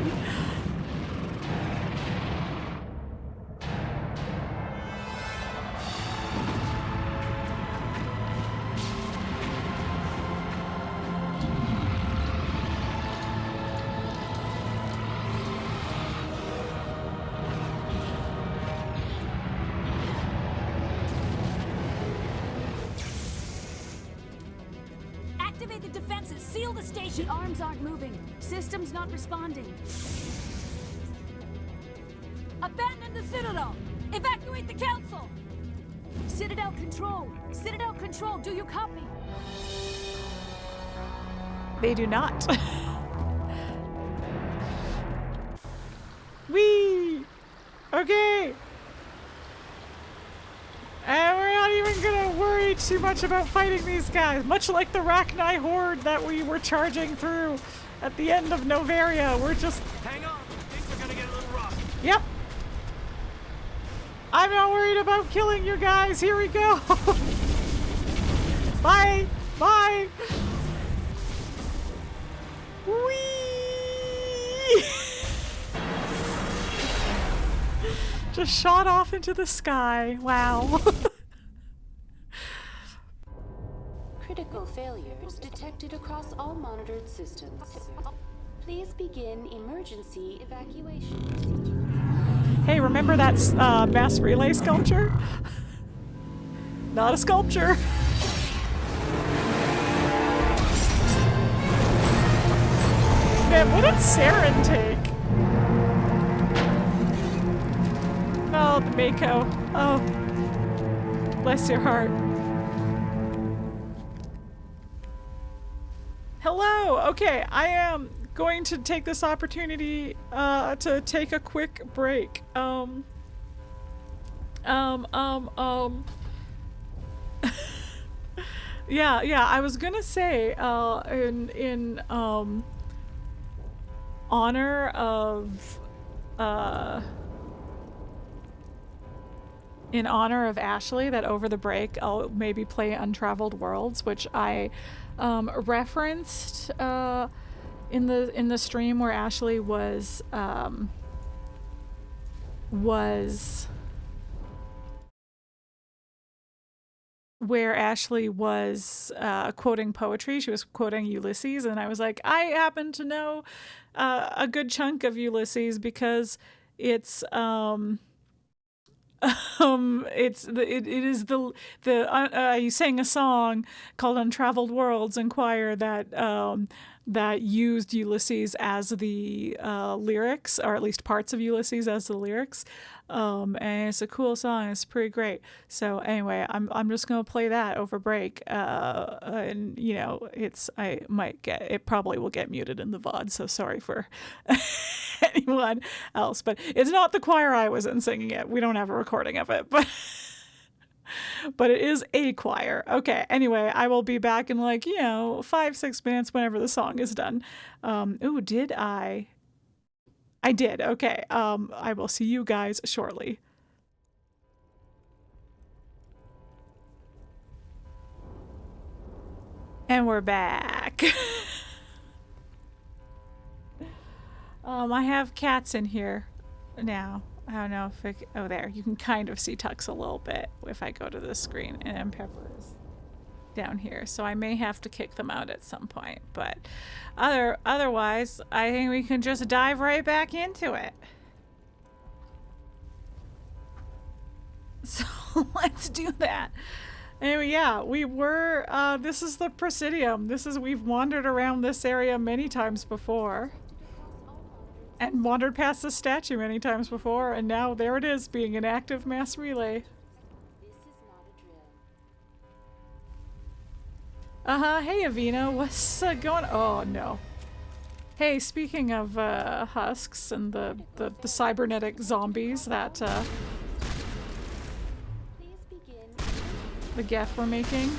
Activate the defenses. Seal the station. The arms aren't moving. Systems not responding. Abandon the Citadel! Evacuate the Council! Citadel Control! Citadel Control, do you copy? They do not. Whee! Okay! And we're not even gonna worry too much about fighting these guys. Much like the Rachni Horde that we were charging through at the end of Novaria. We're just... Hang on! Things are Yep. I'm not worried about killing you guys. Here we go. Bye. Bye. Whee! Just shot off into the sky. Wow. Critical failures detected across all monitored systems. Please begin emergency evacuation procedure. Hey, remember that mass relay sculpture? Not a sculpture. Man, what did Saren take? Oh, the Mako. Oh. Bless your heart. Hello! Okay, I am going to take this opportunity to take a quick break. Yeah, I was gonna say, in honor of Ashley, that over the break I'll maybe play Untraveled Worlds, which I referenced in the stream where Ashley was quoting poetry. She was quoting Ulysses, and I was like, I happen to know a good chunk of Ulysses because you sang a song called Untraveled Worlds in choir that used Ulysses as the lyrics, or at least parts of Ulysses as the lyrics. And it's a cool song. It's pretty great. So anyway, I'm just gonna play that over break. And you know, it probably will get muted in the VOD. So sorry for anyone else, but it's not the choir I was in singing it. We don't have a recording of it, but it is a choir. Okay. Anyway, I will be back in 5-6 minutes whenever the song is done. Ooh, did I? I did. Okay. I will see you guys shortly. And we're back. I have cats in here now. I don't know if oh, there. You can kind of see Tux a little bit if I go to the screen, and Pepper is down here. So I may have to kick them out at some point, but otherwise, I think we can just dive right back into it. So let's do that. Anyway, yeah, we were, this is the Presidium. We've wandered around this area many times before. And wandered past the statue many times before, and now there it is, being an active mass relay. Hey Avina, what's going on? Oh no. Hey, speaking of husks and the cybernetic zombies that the geth we're making.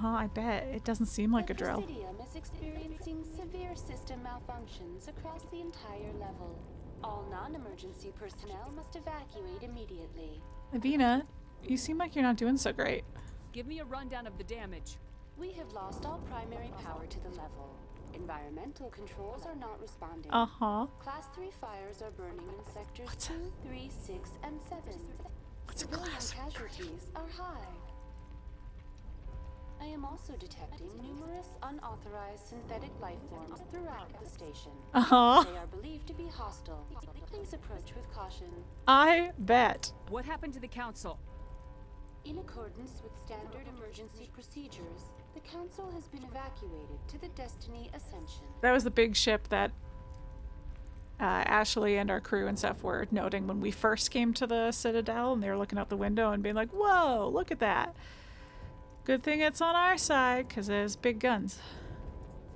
I bet. It doesn't seem like a drill. The Presidium is experiencing severe system malfunctions across the entire level. All non-emergency personnel must evacuate immediately. Avina, you seem like you're not doing so great. Give me a rundown of the damage. We have lost all primary power to the level. Environmental controls are not responding. Class 3 fires are burning in sectors 2, 3, 6, and 7. Civilian casualties are high. I am also detecting numerous unauthorized synthetic life forms throughout the station. They are believed to be hostile. Please approach with caution. I bet. What happened to the council? In accordance with standard emergency procedures, the council has been evacuated to the Destiny Ascension. That was the big ship that Ashley and our crew and stuff were noting when we first came to the Citadel, and they were looking out the window and being like, whoa, look at that. Good thing it's on our side, because there's big guns.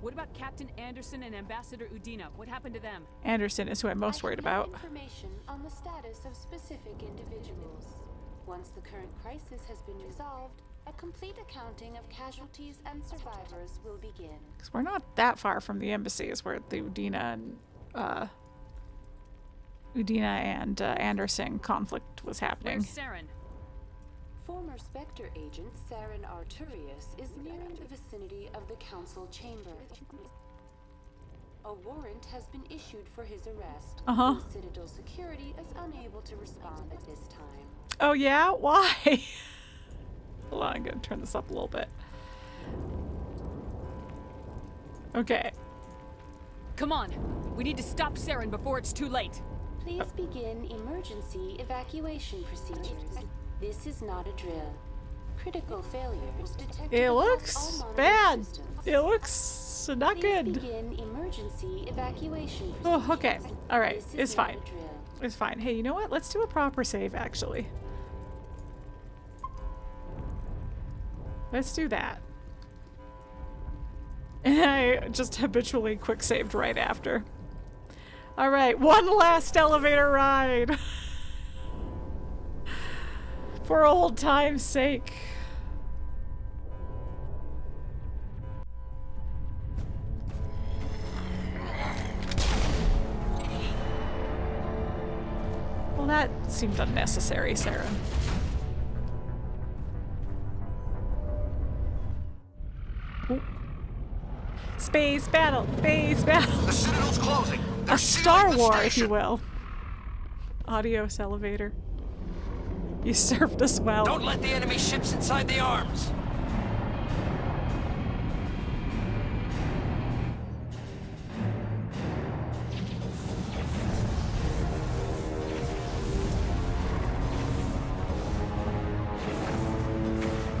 What about Captain Anderson and Ambassador Udina? What happened to them? Anderson is who I'm most worried about. Information on the status of specific individuals. Once the current crisis has been resolved, a complete accounting of casualties and survivors will begin. Because we're not that far from the embassies where the Udina and Udina and Anderson conflict was happening. Where's Saren? Former Spectre agent Saren Arturius is nearing the vicinity of the council chamber. A warrant has been issued for his arrest. Uh-huh. The Citadel security is unable to respond at this time. Oh yeah? Why? Hold on, I'm gonna turn this up a little bit. Okay. Come on. We need to stop Saren before it's too late. Please begin emergency evacuation procedures. This is not a drill. Critical failures detected. It looks bad. It looks not good. Begin emergency evacuation procedures. Oh, okay. All right. It's fine. It's fine. Hey, you know what? Let's do a proper save, actually. Let's do that. And I just habitually quick saved right after. All right, one last elevator ride. For old time's sake. Well, that seemed unnecessary, Saren. Ooh. Space battle! Space battle! The Citadel's closing! A Star War, if you will. Adios, elevator. You served us well. Don't let the enemy ships inside the arms!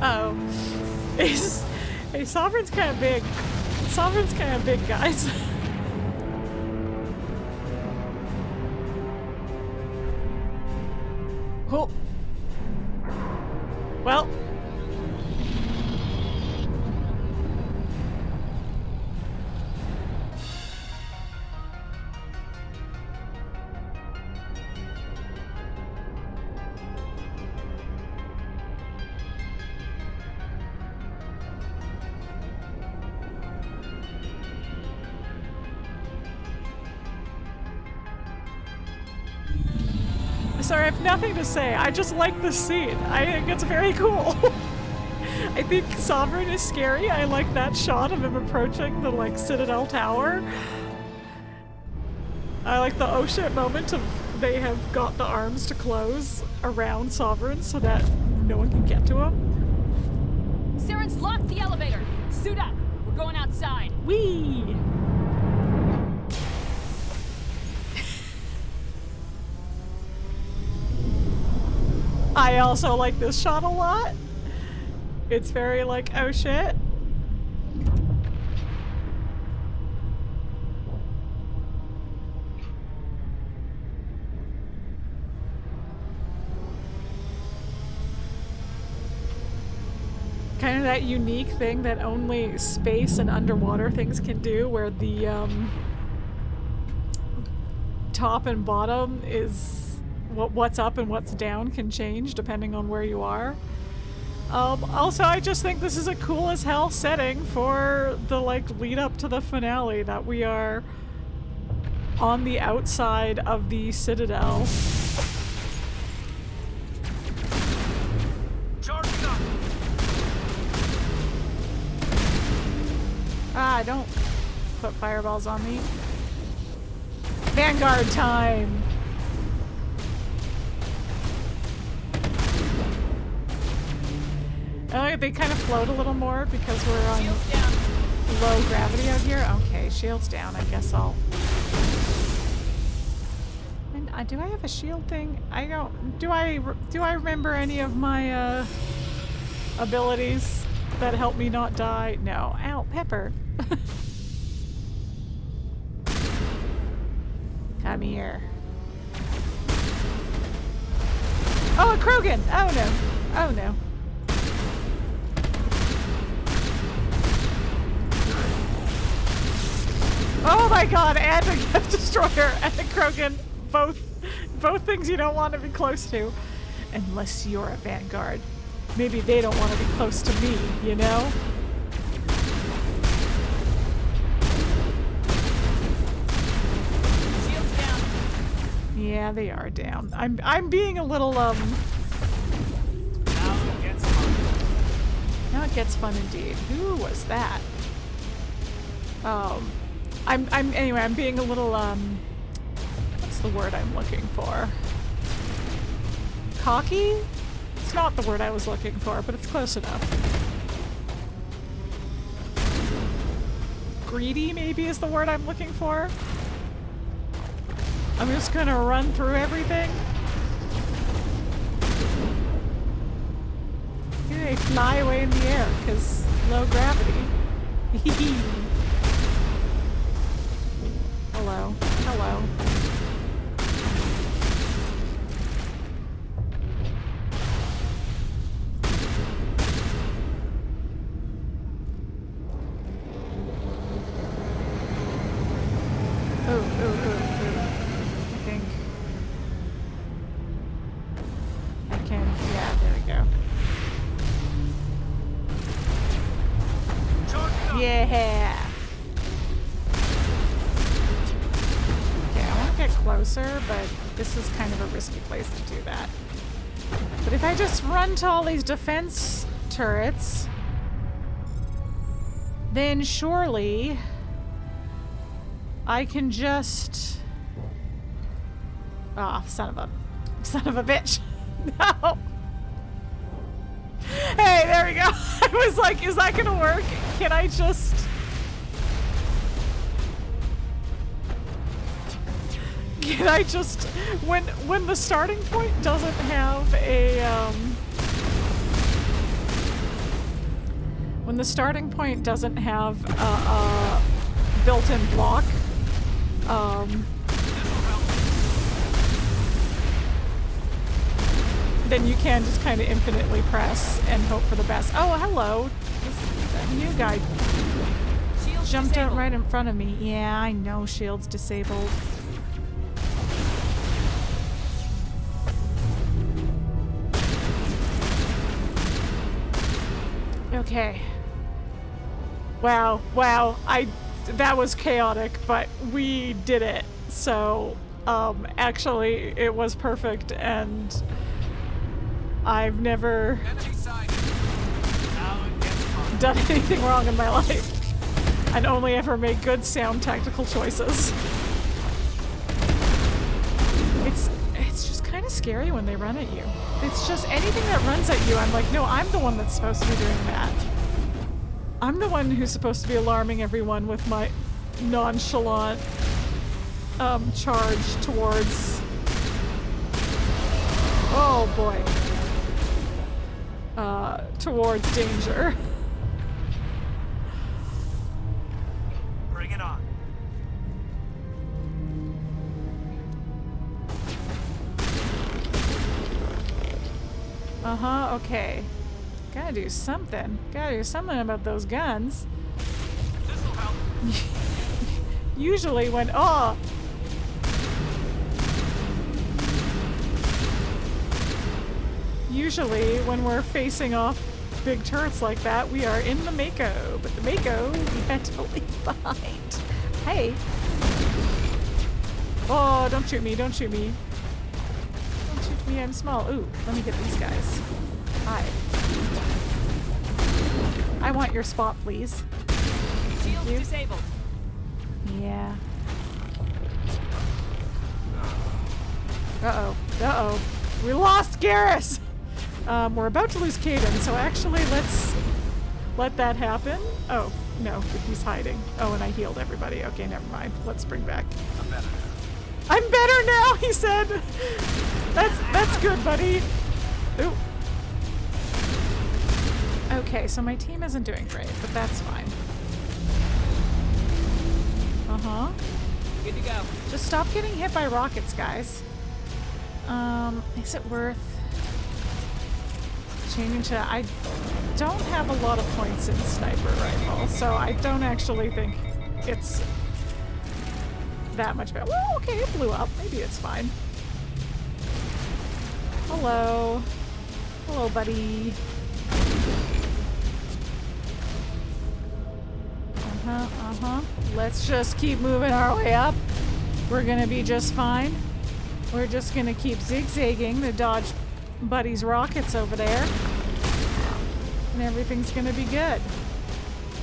Uh-oh. Hey, Sovereign's kind of big. Sovereign's kind of big, guys. Cool. Well. Sorry, I have nothing to say. I just like this scene. I think it's very cool. I think Sovereign is scary. I like that shot of him approaching the, like, Citadel Tower. I like the oh shit moment of they have got the arms to close around Sovereign so that no one can get to him. Saren's locked the elevator. Suit up. We're going outside. Whee! I also like this shot a lot. It's very like, oh shit. Kind of that unique thing that only space and underwater things can do, where the top and bottom is what's up and what's down can change depending on where you are. Also, I just think this is a cool as hell setting for the like lead up to the finale, that we are on the outside of the Citadel. Ah, don't put fireballs on me. Vanguard time! Oh, they kind of float a little more because we're on low gravity out here. Okay, shields down. I guess I'll... And do I have a shield thing? I don't... Do I remember any of my abilities that help me not die? No. Ow, Pepper. Come here. Oh, a Krogan! Oh no. Oh no. Oh my god, and a Geth Destroyer and a Krogan. Both things you don't want to be close to. Unless you're a Vanguard. Maybe they don't want to be close to me, you know? Yeah, they are down. I'm being a little Now it gets fun. Now it gets fun indeed. Who was that? Anyway, I'm being a little what's the word I'm looking for? Cocky? It's not the word I was looking for, but it's close enough. Greedy, maybe, is the word I'm looking for. I'm just gonna run through everything. Here they fly away in the air, because low gravity. Hello. Hello. Yeah. Okay, I want to get closer, but this is kind of a risky place to do that. But if I just run to all these defense turrets, then surely I can just... Ah, son of a bitch. No. Hey, there we go. I was like, is that gonna work? Can I just... Can I just... When the starting point doesn't have a, when the starting point doesn't have a built-in block, then you can just kind of infinitely press and hope for the best. Oh, hello. This new guy jumped out right in front of me. Yeah, I know shield's disabled. Okay. Wow, that was chaotic, but we did it. So, actually, it was perfect, and I've never done anything wrong in my life, and only ever made good, sound, tactical choices. It's just kind of scary when they run at you. It's just anything that runs at you, I'm like, no, I'm the one that's supposed to be doing that. I'm the one who's supposed to be alarming everyone with my nonchalant charge towards... Oh boy. Towards danger. Bring it on. Uh-huh, okay. Gotta do something. Gotta do something about those guns. This'll help. Usually when... Oh! Usually when we're facing off big turrets like that, we are in the Mako. But the Mako we had to leave behind. Hey! Oh, don't shoot me, don't shoot me. Don't shoot me, I'm small. Ooh, let me get these guys. Hi. I want your spot, please. Shield's disabled. Yeah. Uh-oh. Uh-oh. We lost Garrus! We're about to lose Kaidan, so actually let's let that happen. Oh, no, he's hiding. Oh, and I healed everybody. Okay, never mind. Let's bring back. I'm better now. I'm better now, he said! That's good, buddy. Ooh. Okay, so my team isn't doing great, but that's fine. Uh-huh. Good to go. Just stop getting hit by rockets, guys. Is it worth changing to... I don't have a lot of points in sniper rifle, so I don't actually think it's that much better. Well, okay, it blew up. Maybe it's fine. Hello. Hello, buddy. Uh-huh. Let's just keep moving our way up. We're gonna be just fine. We're just gonna keep zigzagging to dodge Buddy's rockets over there. And everything's gonna be good.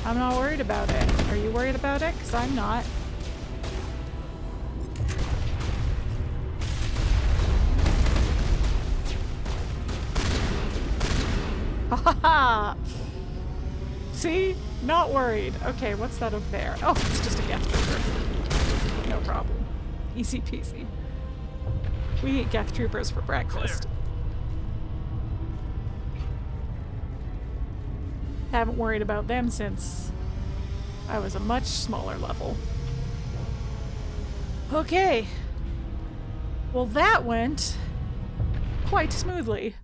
I'm not worried about it. Are you worried about it? Because I'm not. Ha ha ha! See? Not worried. Okay, what's that over there? Oh, it's just a geth trooper. No problem. Easy peasy. We eat geth troopers for breakfast. Haven't worried about them since I was a much smaller level. Okay. Well, that went quite smoothly.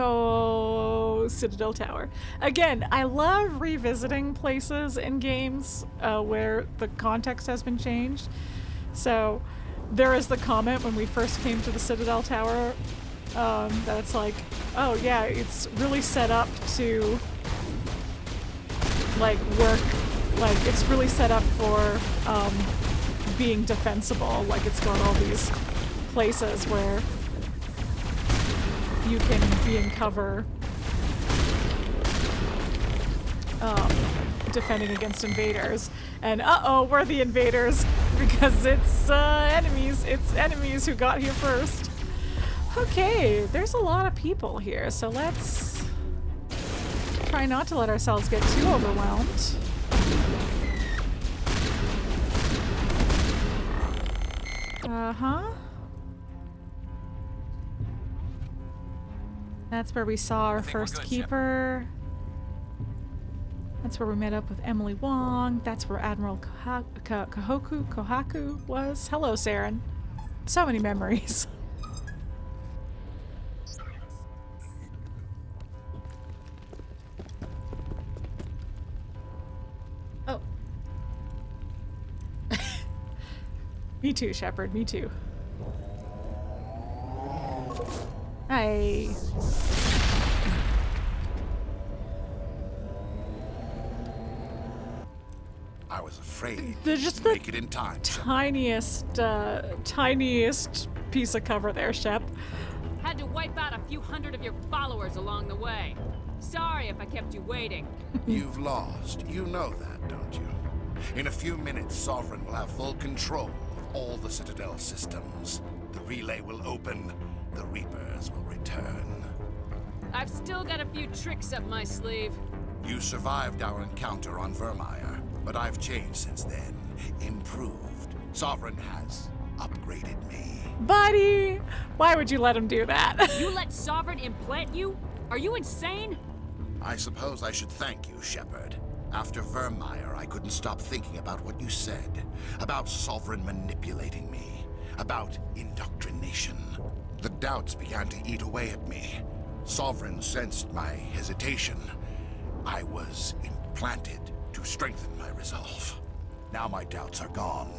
Oh, Citadel Tower. Again, I love revisiting places in games where the context has been changed. So there is the comment when we first came to the Citadel Tower that it's like, oh yeah, it's really set up to like work, like it's really set up for being defensible. Like it's got all these places where you can be in cover defending against invaders. And uh-oh, we're the invaders because it's enemies. It's enemies who got here first. Okay, there's a lot of people here, so let's try not to let ourselves get too overwhelmed. Uh-huh. That's where we saw our first keeper. That's where we met up with Emily Wong. That's where Admiral Kohaku was. Hello, Saren. So many memories. Oh. Me too, Shepard. Me too. Hey. I was afraid They're just to make it in time. Tiniest piece of cover there, Shep. Had to wipe out a few hundred of your followers along the way. Sorry if I kept you waiting. You've lost. You know that, don't you? In a few minutes, Sovereign will have full control of all the Citadel systems. The relay will open. The Reapers will return. I've still got a few tricks up my sleeve. You survived our encounter on Virmire, but I've changed since then. Improved. Sovereign has upgraded me. Buddy! Why would you let him do that? You let Sovereign implant you? Are you insane? I suppose I should thank you, Shepard. After Virmire, I couldn't stop thinking about what you said. About Sovereign manipulating me. About indoctrination. The doubts began to eat away at me. Sovereign sensed my hesitation. I was implanted to strengthen my resolve. Now my doubts are gone.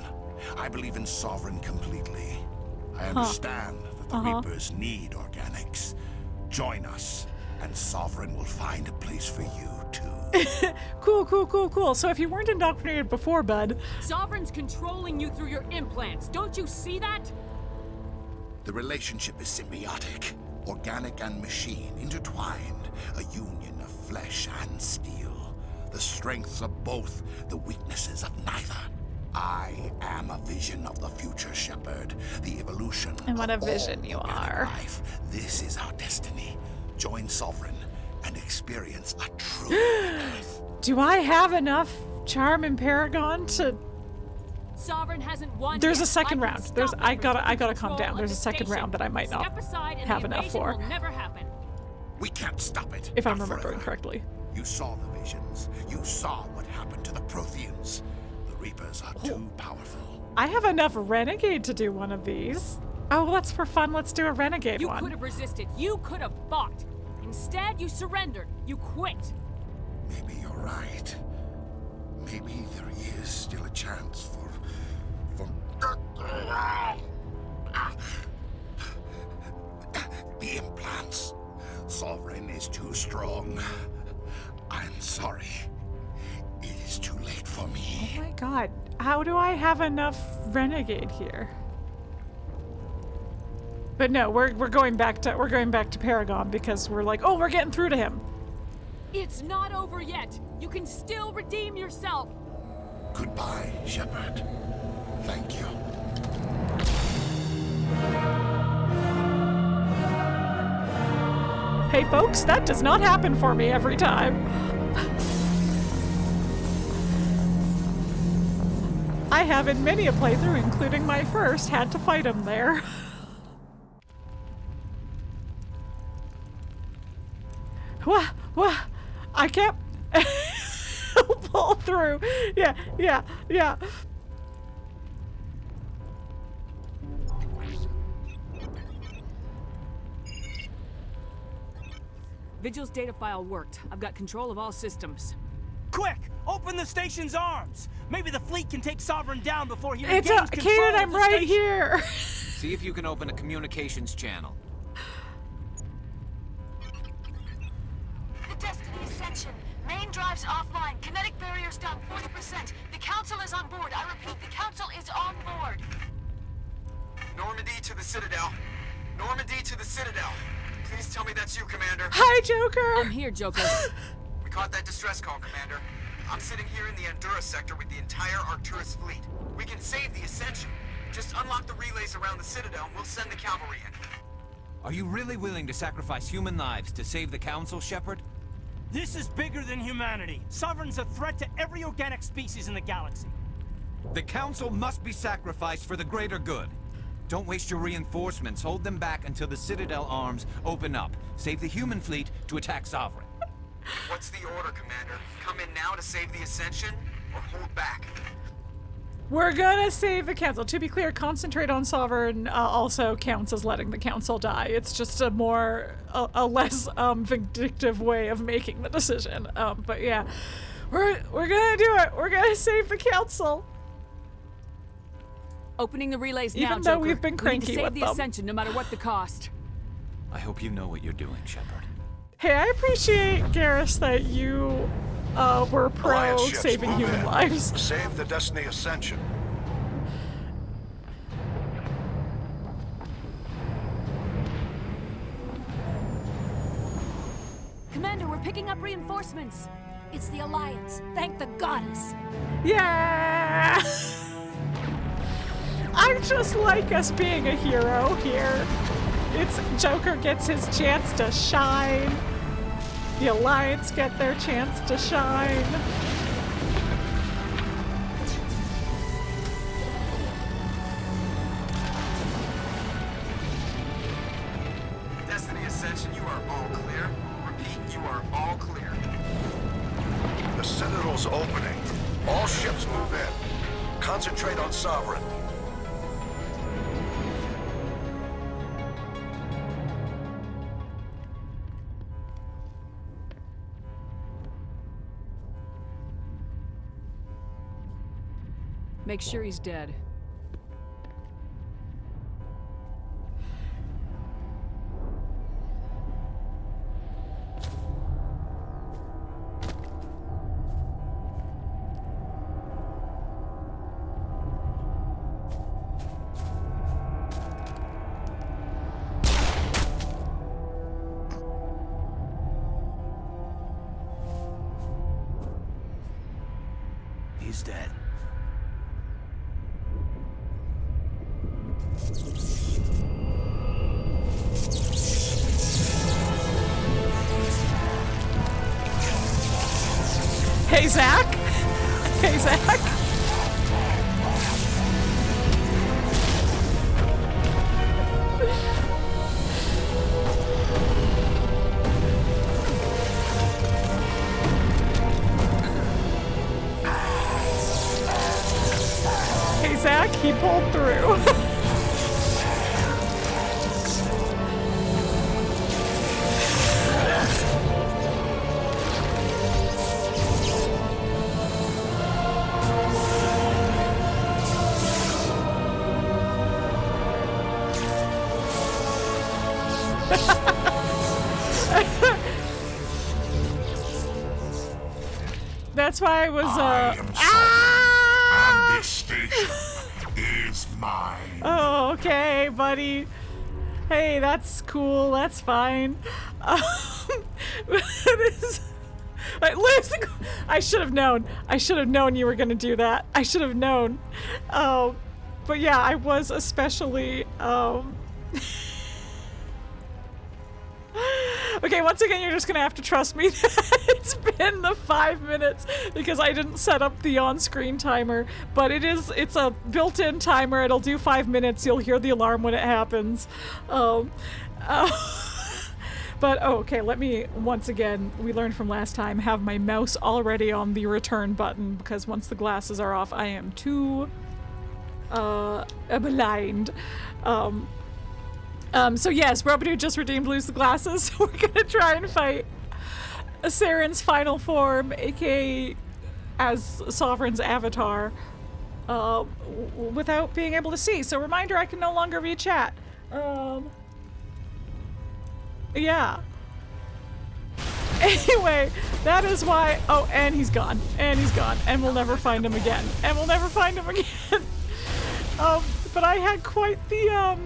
I believe in Sovereign completely. I understand that the Reapers need organics. Join us, and Sovereign will find a place for you, too. Cool. So if you weren't indoctrinated before, bud... Sovereign's controlling you through your implants. Don't you see that? The relationship is symbiotic. Organic and machine intertwined. A union of flesh and steel. The strengths of both, the weaknesses of neither. I am a vision of the future, Shepard. The evolution and what a of vision you are. Life. This is our destiny. Join Sovereign and experience a true rebirth. Do I have enough charm and Paragon to... Sovereign hasn't won. There's a second round. I gotta calm down. There's a second round that I might not have enough for. We can't stop it. If I'm remembering correctly. You saw the visions. You saw what happened to the Protheans. The Reapers are too powerful. I have enough Renegade to do one of these. Oh, well, that's for fun. Let's do a Renegade one. You could have resisted. You could have fought. Instead, you surrendered. You quit. Maybe you're right. Maybe there is still a chance for... The implants. Sovereign is too strong. I'm sorry. It is too late for me. Oh my god. How do I have enough renegade here? But no, we're going back to Paragon because we're like, oh, we're getting through to him. It's not over yet. You can still redeem yourself. Goodbye, Shepard. Thank you. Hey folks, that does not happen for me every time. I have in many a playthrough, including my first, had to fight him there. Wah, I can't pull through. Yeah. Vigil's data file worked. I've got control of all systems. Quick! Open the station's arms! Maybe the fleet can take Sovereign down before he It's regains control Kaidan, of I'm the right station. here! See if you can open a communications channel. The Destiny Ascension. Main drives offline. Kinetic barriers down 40%. The Council is on board. I repeat, the Council is on board. Normandy to the Citadel. Normandy to the Citadel. Please tell me that's you, Commander. Hi, Joker! I'm here, Joker. We caught that distress call, Commander. I'm sitting here in the Endura sector with the entire Arcturus fleet. We can save the Ascension. Just unlock the relays around the Citadel and we'll send the cavalry in. Are you really willing to sacrifice human lives to save the Council, Shepard? This is bigger than humanity. Sovereign's a threat to every organic species in the galaxy. The Council must be sacrificed for the greater good. Don't waste your reinforcements. Hold them back until the Citadel arms open up. Save the human fleet to attack Sovereign. What's the order, Commander? Come in now to save the Ascension, or hold back? We're gonna save the Council. To be clear, concentrate on Sovereign also counts as letting the Council die. It's just a less vindictive way of making the decision. But yeah, we're gonna do it. We're gonna save the Council. Opening the relays now, Even though Joker. we've been cranky we need to save with the them. Ascension, no matter what the cost. I hope you know what you're doing, Shepard. Hey, I appreciate, Garrus, that you were pro Alliance ships, saving move human in. lives. Save the Destiny Ascension. Commander, we're picking up reinforcements. It's the Alliance. Thank the goddess. Yeah! I just like us being a hero here. It's Joker gets his chance to shine. The Alliance get their chance to shine. Destiny Ascension, you are all clear. Repeat, you are all clear. The Citadel's opening. All ships move in. Concentrate on Sovereign. Make sure he's dead. He's dead. Hey, Zach? Hey, Zach? Hey, Zach, he pulled through. That's why I was, I am sorry. mine. Oh, okay, buddy. Hey, that's cool. That's fine. I should have known. I should have known you were gonna do that. I should have known. But yeah, I was especially. Okay, once again, you're just gonna have to trust me that it's been the 5 minutes because I didn't set up the on-screen timer. But it's a built-in timer. It'll do 5 minutes. You'll hear the alarm when it happens. But, oh, okay, let me, once again, we learned from last time, have my mouse already on the return button, because once the glasses are off, I am too, blind. So yes, Robodude just redeemed Lose the Glasses. We're gonna try and fight Saren's final form, aka as Sovereign's avatar, without being able to see. So reminder, I can no longer read chat. Yeah. Anyway, that is why. Oh, and he's gone. And he's gone. And we'll never find him again. And we'll never find him again. But I had quite the,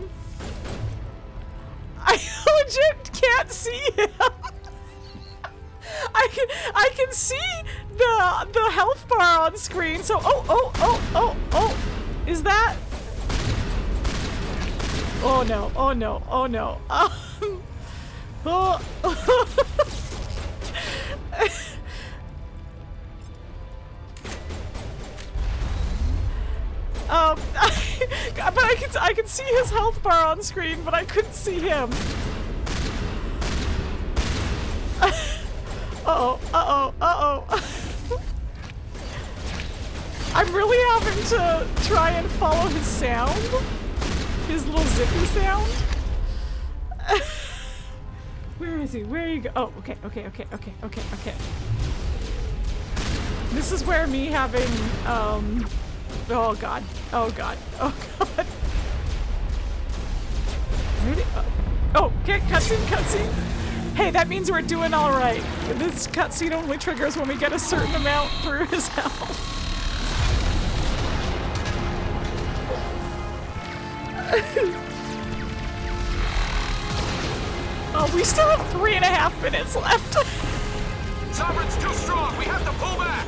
I legit can't see him. I can see the health bar on screen. So, oh. Is that? Oh no. Oh no. Oh no. Oh. But I can see his health bar on screen, but I couldn't see him. Uh-oh. I'm really having to try and follow his sound. His little zippy sound. Where is he? Where are you go? Oh, okay. This is where me having, oh god. Oh, okay, cutscene. Hey, that means we're doing alright. This cutscene only triggers when we get a certain amount through his health. Oh, we still have 3.5 minutes left. Sovereign's too strong. We have to pull back.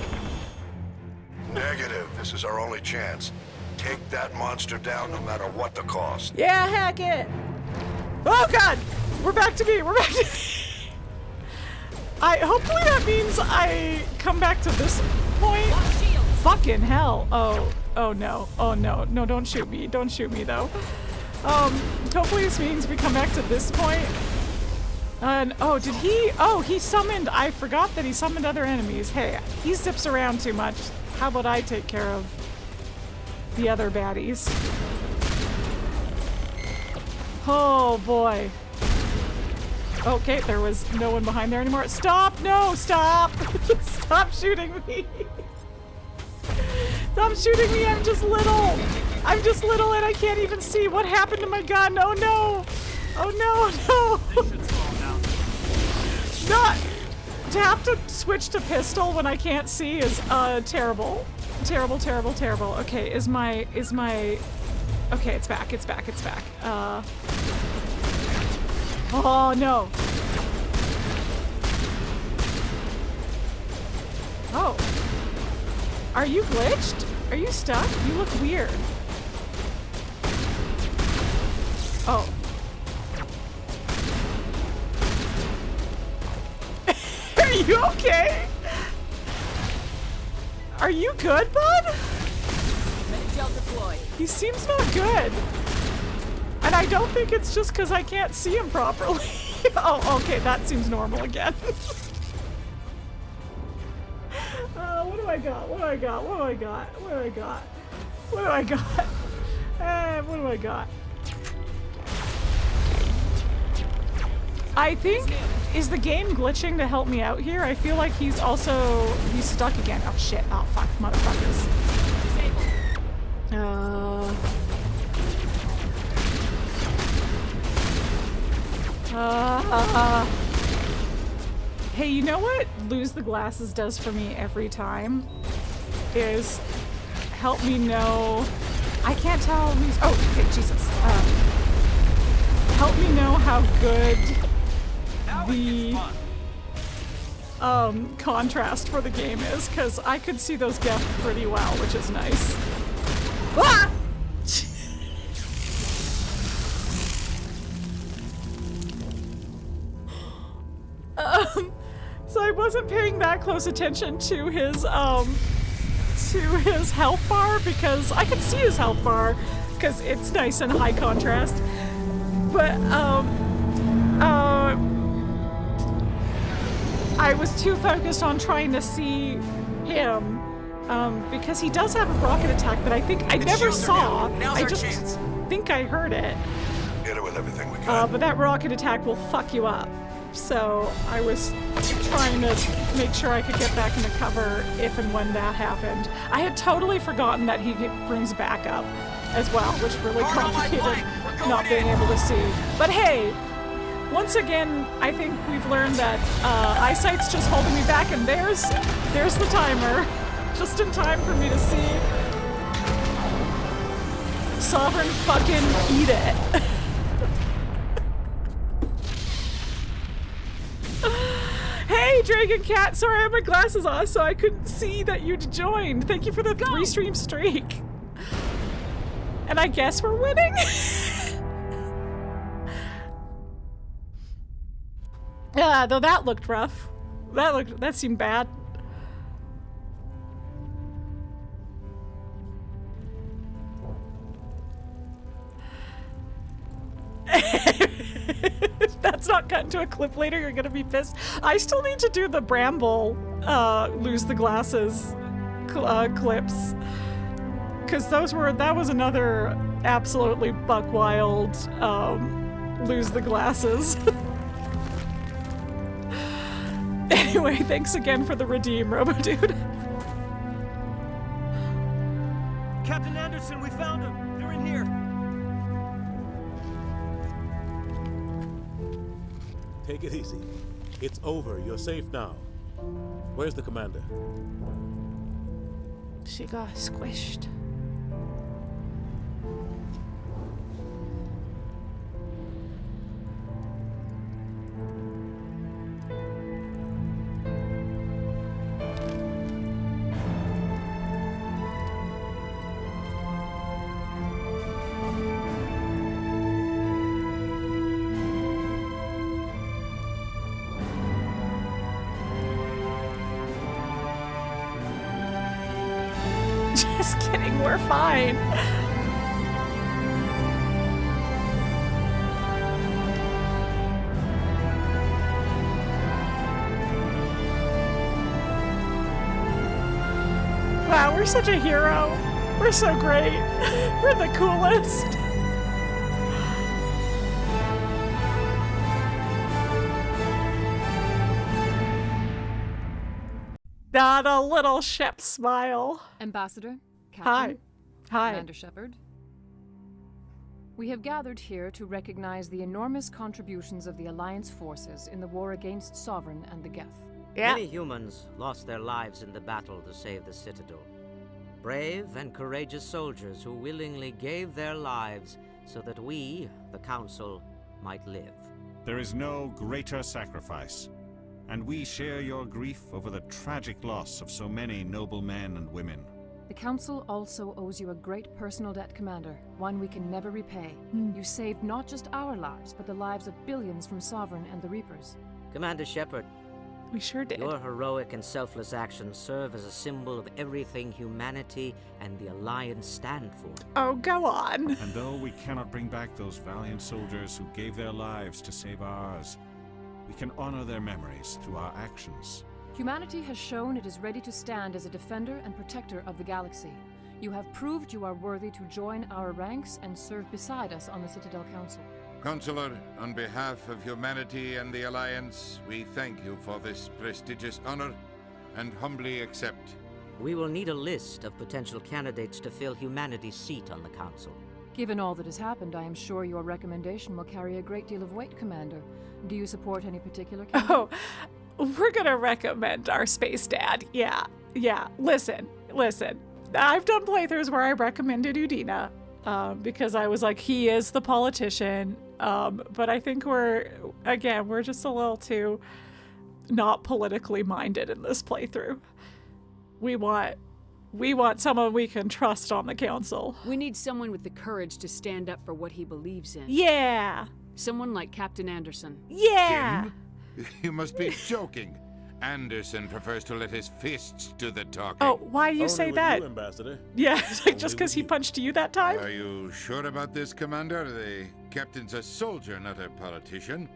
Negative. This is our only chance. Take that monster down no matter what the cost. Yeah, hack it. Oh god! We're back to me. Hopefully that means I come back to this point. Fucking hell. Oh no. No, don't shoot me. Don't shoot me though. Hopefully this means we come back to this point. And oh, did he? Oh, he summoned. I forgot that he summoned other enemies. Hey, he zips around too much. How about I take care of the other baddies? Oh boy. Okay, there was no one behind there anymore. Stop! No, stop! Stop shooting me! Stop shooting me! I'm just little and I can't even see what happened to my gun. Oh no! Oh no! Not to have to switch to pistol when I can't see is terrible. Terrible. Okay, is my okay, it's back. Oh no. Oh. Are you glitched? Are you stuck? You look weird. Oh. Are you okay? Are you good, bud? He seems not good. And I don't think it's just because I can't see him properly. Oh, okay, that seems normal again. What do I got? I think, is the game glitching to help me out here? I feel like he's stuck again. Oh shit, oh fuck, motherfuckers. Hey, you know what Lose the Glasses does for me every time? Is help me know I can't tell who's... Oh, okay, Jesus. Help me know how good the contrast for the game is, because I could see those geth pretty well, which is nice. Ah! So I wasn't paying that close attention to his health bar, because I could see his health bar because it's nice and high contrast. But I was too focused on trying to see him because he does have a rocket attack that I think I never saw. I just think I heard it. Hit it with everything we can. But that rocket attack will fuck you up. So I was trying to make sure I could get back into cover if and when that happened. I had totally forgotten that he brings backup as well, which really complicated not being able to see. But hey, once again, I think we've learned that eyesight's just holding me back, and there's the timer, just in time for me to see Sovereign fucking eat it. Hey, Dragon Cat! Sorry, I have my glasses on, so I couldn't see that you'd joined. Thank you for the 3-stream streak. And I guess we're winning? Though that looked rough. That seemed bad. If that's not cut into a clip later, you're gonna be pissed. I still need to do the Bramble lose the glasses clips, because that was another absolutely buck wild lose the glasses. Anyway, thanks again for the redeem, Robo-Dude. Captain Anderson, we found him. They're in here. Take it easy. It's over. You're safe now. Where's the commander? She got squished. Just kidding, we're fine. Wow, we're such a hero. We're so great. We're the coolest. Not a little Shep smile. Ambassador, Captain, Hi. Commander Shepard. We have gathered here to recognize the enormous contributions of the Alliance forces in the war against Sovereign and the Geth. Many humans lost their lives in the battle to save the Citadel. Brave and courageous soldiers who willingly gave their lives so that we, the Council, might live. There is no greater sacrifice, and we share your grief over the tragic loss of so many noble men and women. The Council also owes you a great personal debt, Commander, one we can never repay. You saved not just our lives, but the lives of billions from Sovereign and the Reapers. Commander Shepard, we sure did. Your heroic and selfless actions serve as a symbol of everything humanity and the Alliance stand for. Oh, go on. And though we cannot bring back those valiant soldiers who gave their lives to save ours, we can honor their memories through our actions. Humanity has shown it is ready to stand as a defender and protector of the galaxy. You have proved you are worthy to join our ranks and serve beside us on the Citadel Council. Counselor, on behalf of humanity and the Alliance, we thank you for this prestigious honor and humbly accept. We will need a list of potential candidates to fill humanity's seat on the Council. Given all that has happened, I am sure your recommendation will carry a great deal of weight, Commander. Do you support any particular candidate? Oh, we're gonna recommend our space dad. Yeah. Listen. I've done playthroughs where I recommended Udina because I was like, he is the politician. But I think we're just a little too not politically minded in this playthrough. We want someone we can trust on the council. We need someone with the courage to stand up for what he believes in. Yeah. Someone like Captain Anderson. Yeah. Him? You must be joking. Anderson prefers to let his fists do the talking. Oh, why do you say that? You, Ambassador. Yeah, like just because he punched you that time? Are you sure about this, Commander? The captain's a soldier, not a politician.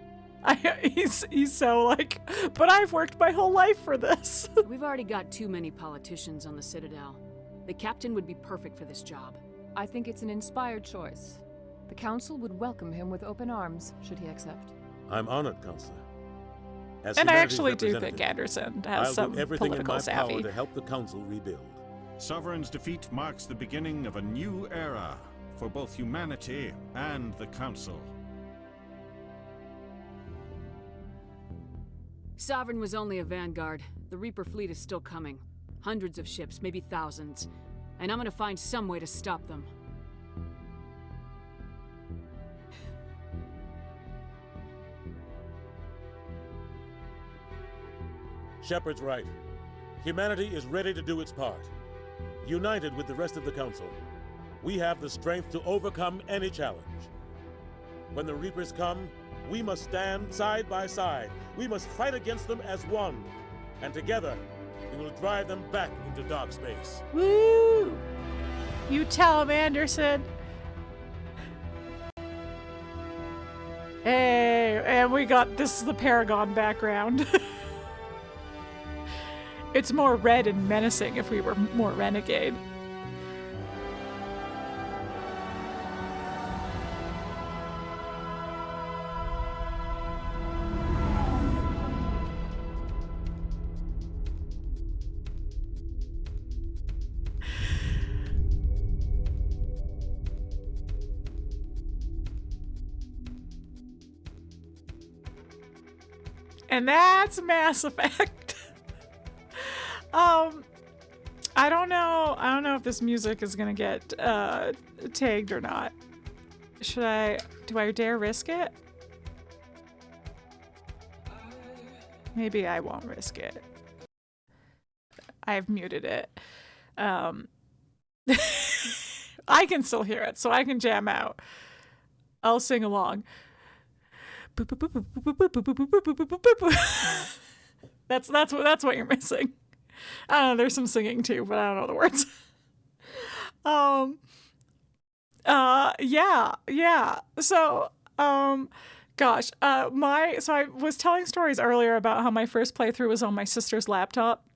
He's so like, but I've worked my whole life for this. We've already got too many politicians on the Citadel. The captain would be perfect for this job. I think it's an inspired choice. The council would welcome him with open arms, should he accept. I'm honored, Counselor. As and I humanity's actually do think Anderson has some political savvy. Power to help the council rebuild. Sovereign's defeat marks the beginning of a new era for both humanity and the council. Sovereign was only a vanguard. The Reaper fleet is still coming. Hundreds of ships, maybe thousands. And I'm gonna find some way to stop them. Shepard's right. Humanity is ready to do its part. United with the rest of the Council, we have the strength to overcome any challenge. When the Reapers come, we must stand side by side. We must fight against them as one. And together, we will drive them back into dark space. Woo! You tell him, Anderson. Hey, and we got, this is the Paragon background. It's more red and menacing if we were more renegade. And that's Mass Effect. I don't know if this music is gonna get tagged or not. Do I dare risk it? Maybe I won't risk it. I've muted it. I can still hear it, so I can jam out. I'll sing along. That's what you're missing. I don't know, there's some singing too, but I don't know the words. Yeah. So, gosh, so I was telling stories earlier about how my first playthrough was on my sister's laptop.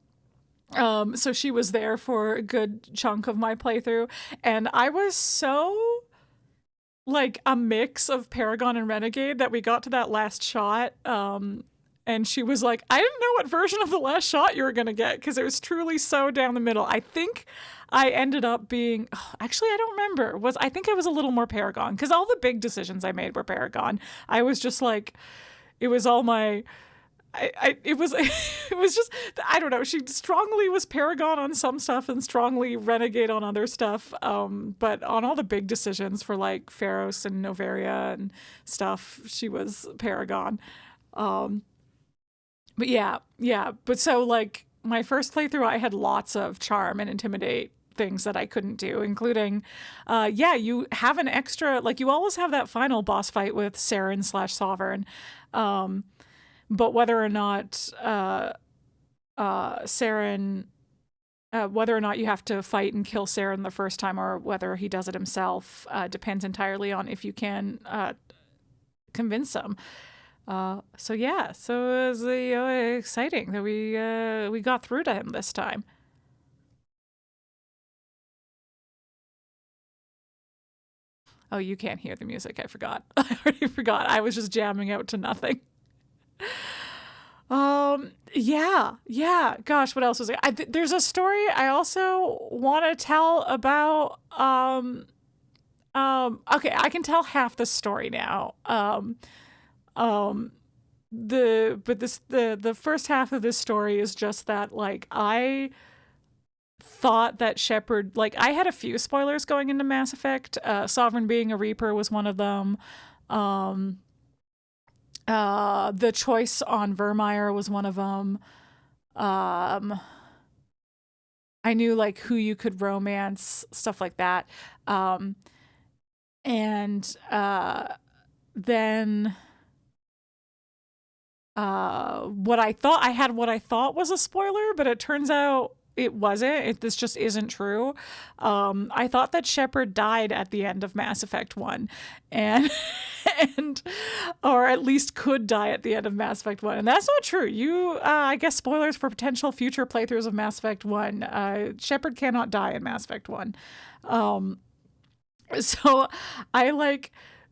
So she was there for a good chunk of my playthrough, and I was so like a mix of Paragon and Renegade that we got to that last shot. And she was like, I didn't know what version of the last shot you were going to get because it was truly so down the middle. I think I ended up being, actually, I don't remember. I think I was a little more Paragon because all the big decisions I made were Paragon. I was just like, it was all my, it was just, I don't know. She strongly was Paragon on some stuff and strongly Renegade on other stuff. But on all the big decisions for like Pharos and Novaria and stuff, she was Paragon. But yeah. But so like my first playthrough, I had lots of charm and intimidate things that I couldn't do, including, you have an extra, like you always have that final boss fight with Saren/Sovereign. But whether or not Saren, whether or not you have to fight and kill Saren the first time or whether he does it himself, depends entirely on if you can convince him. So it was exciting that we got through to him this time. Oh, you can't hear the music. I forgot. I already forgot. I was just jamming out to nothing. Yeah. Gosh, what else was it? There's a story I also want to tell about. Okay, I can tell half the story now. The first half of this story is just that like I thought that Shepard, like, I had a few spoilers going into Mass Effect. Sovereign being a Reaper was one of them. The choice on Virmire was one of them. I knew, like, who you could romance, stuff like that. And then what I thought was a spoiler, but it turns out it wasn't. This just isn't true. I thought that Shepard died at the end of Mass Effect 1, and or at least could die at the end of Mass Effect 1, and that's not true. I guess spoilers for potential future playthroughs of Mass Effect 1. Shepard cannot die in Mass Effect 1. So I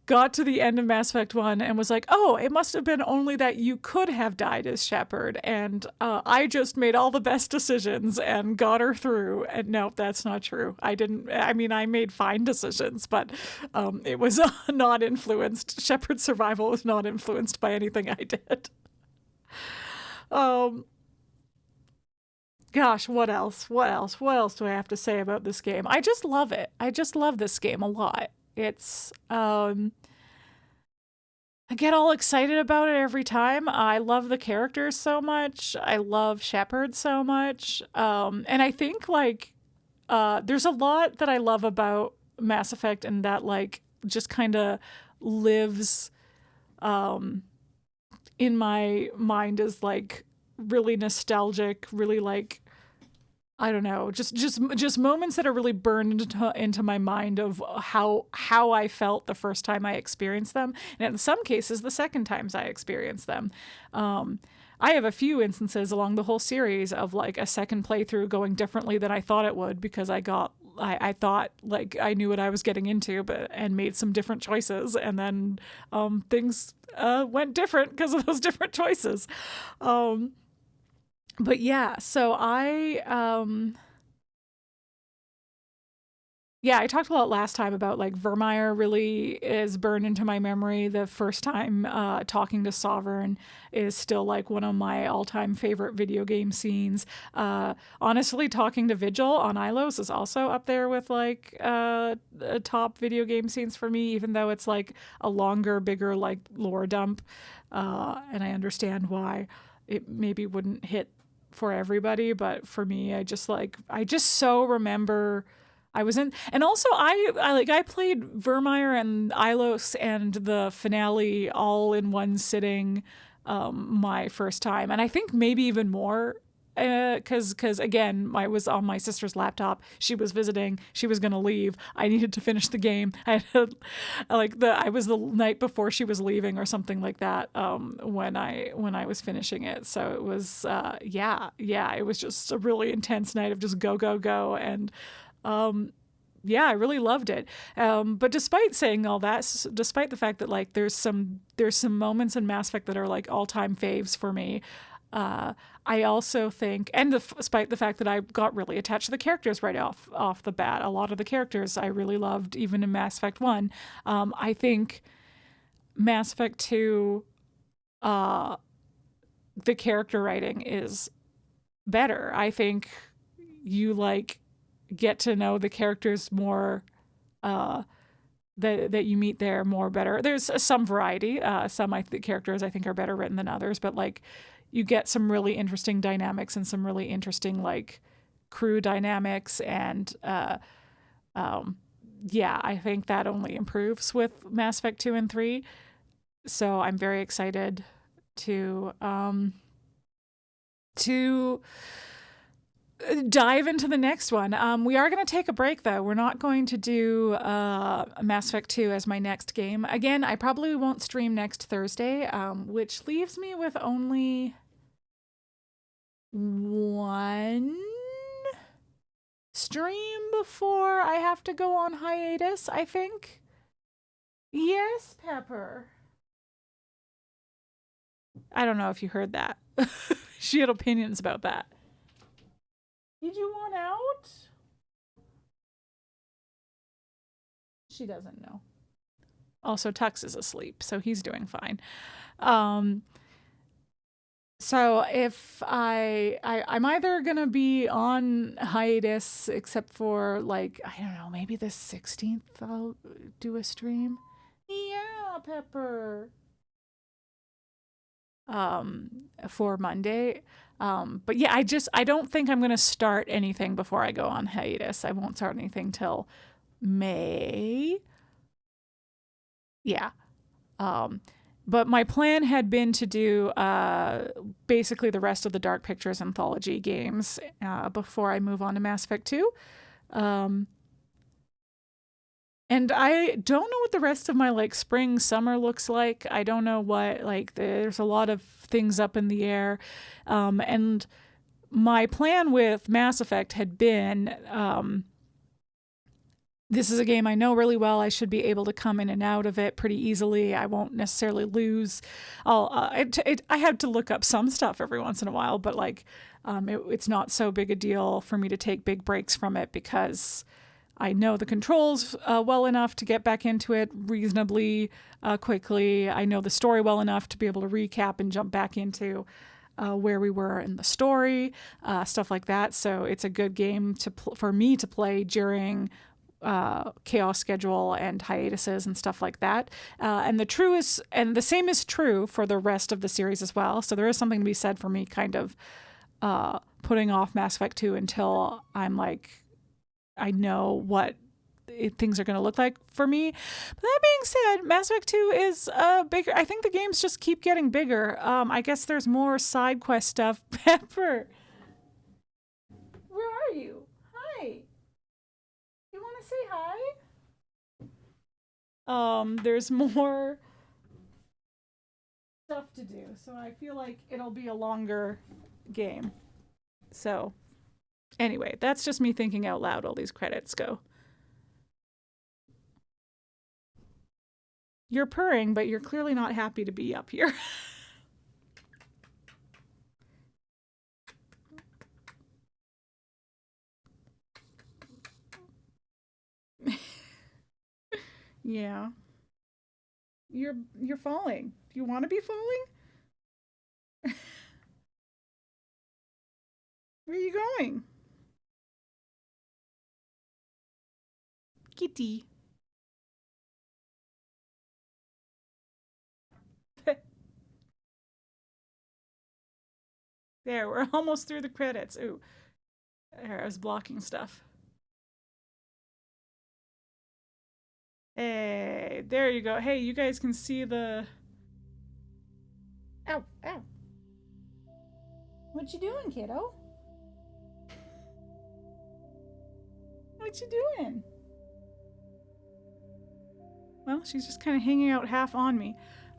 got to the end of Mass Effect 1 and was like, oh, it must have been only that you could have died as Shepard, and I just made all the best decisions and got her through. And no, that's not true. I made fine decisions, but it was not influenced. Shepard's survival was not influenced by anything I did. Gosh, what else? What else do I have to say about this game? I just love it. I just love this game a lot. It's, I get all excited about it every time. I love the characters so much. I love Shepard so much. And I think, there's a lot that I love about Mass Effect, and that, just kind of lives, in my mind as, really nostalgic, really, I don't know, just moments that are really burned into my mind of how I felt the first time I experienced them, and in some cases the second times I experienced them. I have a few instances along the whole series of a second playthrough going differently than I thought it would, because I thought I knew what I was getting into, and made some different choices, and then things went different because of those different choices. But yeah, so I talked a lot last time about Virmire really is burned into my memory. The first time talking to Sovereign is still one of my all-time favorite video game scenes. Honestly, talking to Vigil on Ilos is also up there with top video game scenes for me, even though it's a longer, bigger lore dump. And I understand why it maybe wouldn't hit for everybody, but for me, I just so remember I was in, and also I played Virmire and Ilos and the finale all in one sitting my first time, and I think maybe even more because again, I was on my sister's laptop. She was visiting. She was gonna leave. I needed to finish the game. I had I was the night before she was leaving or something like that. When I was finishing it, so it was it was just a really intense night of just go, and I really loved it. But despite saying all that, despite the fact that there's some moments in Mass Effect that are all-time faves for me. I also think, and despite the fact that I got really attached to the characters right off the bat, a lot of the characters I really loved, even in Mass Effect 1. I think Mass Effect 2, the character writing is better. I think you get to know the characters more, that you meet there more better. There's some variety. Some characters I think are better written than others, but you get some really interesting dynamics and some really interesting crew dynamics, and I think that only improves with Mass Effect 2 and 3. So I'm very excited to dive into the next one. We are going to take a break, though. We're not going to do Mass Effect 2 as my next game. Again, I probably won't stream next Thursday, which leaves me with only one stream before I have to go on hiatus, I think. Yes, Pepper. I don't know if you heard that. She had opinions about that. Did you want out? She doesn't know. Also, Tux is asleep, so he's doing fine. So if I'm either gonna be on hiatus, except for like, I don't know, maybe the 16th I'll do a stream. Yeah, Pepper. For Monday. But yeah, I don't think I'm gonna start anything before I go on hiatus. I won't start anything till May. Yeah. But my plan had been to do basically the rest of the Dark Pictures anthology games before I move on to Mass Effect 2. And I don't know what the rest of my like spring, summer looks like. I don't know what, like, there's a lot of things up in the air. And my plan with Mass Effect had been, this is a game I know really well. I should be able to come in and out of it pretty easily. I won't necessarily lose. I have to look up some stuff every once in a while, but like, it's not so big a deal for me to take big breaks from it because I know the controls well enough to get back into it reasonably quickly. I know the story well enough to be able to recap and jump back into where we were in the story, stuff like that. So it's a good game for me to play during chaos schedule and hiatuses and stuff like that. And the same is true for the rest of the series as well. So there is something to be said for me kind of putting off Mass Effect 2 until I'm like, I know what things are going to look like for me. But that being said, Mass Effect 2 is bigger. I think the games just keep getting bigger. I guess there's more side quest stuff. Pepper, where are you? Hi. You want to say hi? There's more stuff to do, so I feel like it'll be a longer game. So anyway, that's just me thinking out loud while these credits go. You're purring, but you're clearly not happy to be up here. Yeah. You're falling. Do you want to be falling? Where are you going? Kitty. There, we're almost through the credits. Ooh. There, I was blocking stuff. Hey, there you go. Hey, you guys can see the... Ow, ow. What you doing, kiddo? What you doing? Well, she's just kind of hanging out half on me.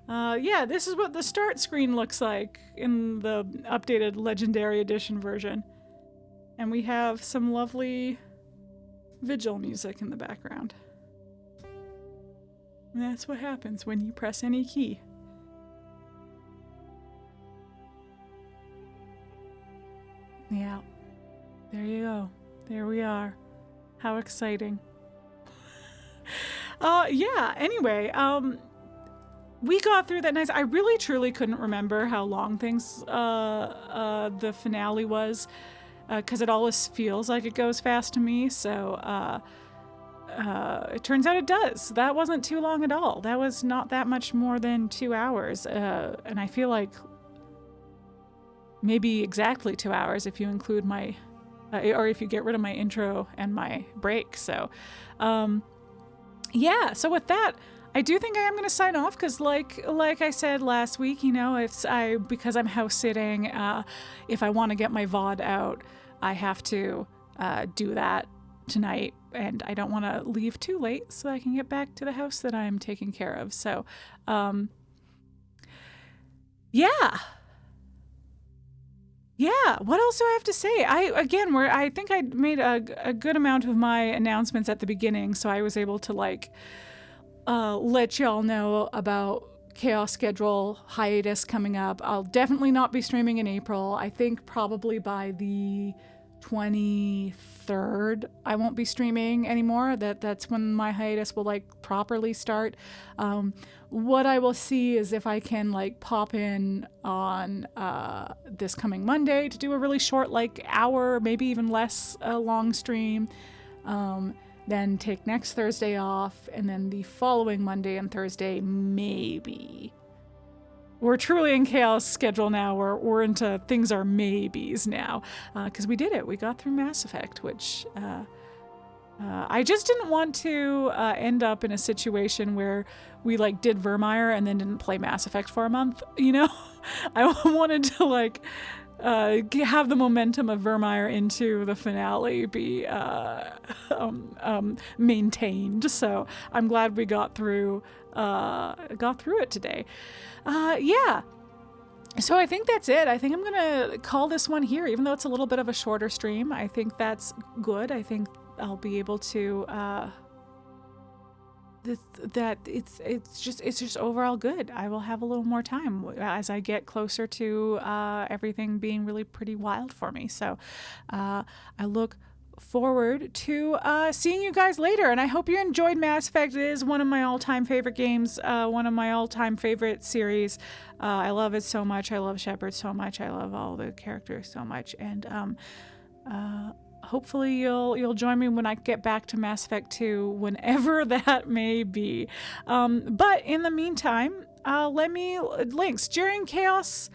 Yeah, this is what the start screen looks like in the updated Legendary Edition version. And we have some lovely Vigil music in the background. And that's what happens when you press any key. Yeah, there you go. There we are. How exciting. Yeah, anyway, we got through that nice. I really truly couldn't remember how long the finale was, because it always feels like it goes fast to me, so it turns out it does. That wasn't too long at all. That was not that much more than 2 hours, and I feel like maybe exactly 2 hours if you include my, or if you get rid of my intro and my break. So, yeah. So with that, I do think I am going to sign off because, like I said last week, you know, because I'm house sitting, if I want to get my VOD out, I have to do that tonight, and I don't want to leave too late so I can get back to the house that I'm taking care of. So, yeah. Yeah, what else do I have to say? I think I made a good amount of my announcements at the beginning, so I was able to let y'all know about Chaos Schedule hiatus coming up. I'll definitely not be streaming in April. I think probably by the 23rd, I won't be streaming anymore. That's when my hiatus will like properly start. What I will see is if I can like pop in on this coming Monday to do a really short, like hour, maybe even less long stream. Then take next Thursday off, and then the following Monday and Thursday, maybe. We're truly in chaos schedule now. We're into things are maybes now, because we did it. We got through Mass Effect, which I just didn't want to end up in a situation where we like did Virmire and then didn't play Mass Effect for a month. You know, I wanted to like have the momentum of Virmire into the finale be maintained. So I'm glad we got through it today. Yeah. So I think that's it. I think I'm gonna call this one here, even though it's a little bit of a shorter stream. I think that's good. I think I'll be able to it's just overall good. I will have a little more time as I get closer to everything being really pretty wild for me. So I look forward to seeing you guys later, and I hope you enjoyed Mass Effect. It is one of my all-time favorite games, one of my all-time favorite series. I love it so much. I love Shepard so much. I love all the characters so much, and hopefully you'll join me when I get back to Mass Effect 2, whenever that may be. But in the meantime, let me links during Chaos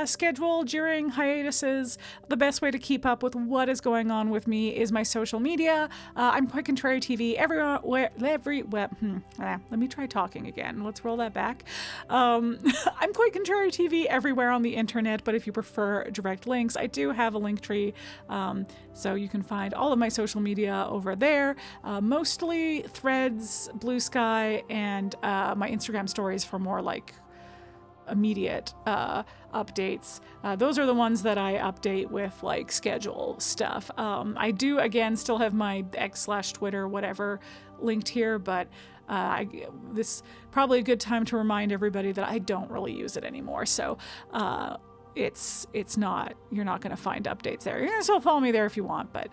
schedule, during hiatuses. The best way to keep up with what is going on with me is my social media. I'm QuiteContraryTV everywhere. Let me try talking again. Let's roll that back. I'm QuiteContraryTV everywhere on the internet, but if you prefer direct links, I do have a link tree. So you can find all of my social media over there. Mostly Threads, Blue Sky, and my Instagram stories for more like immediate updates. Those are the ones that I update with like schedule stuff. I do again still have my X/Twitter whatever linked here, but this probably a good time to remind everybody that I don't really use it anymore. So it's not, you're not going to find updates there. You can still follow me there if you want, but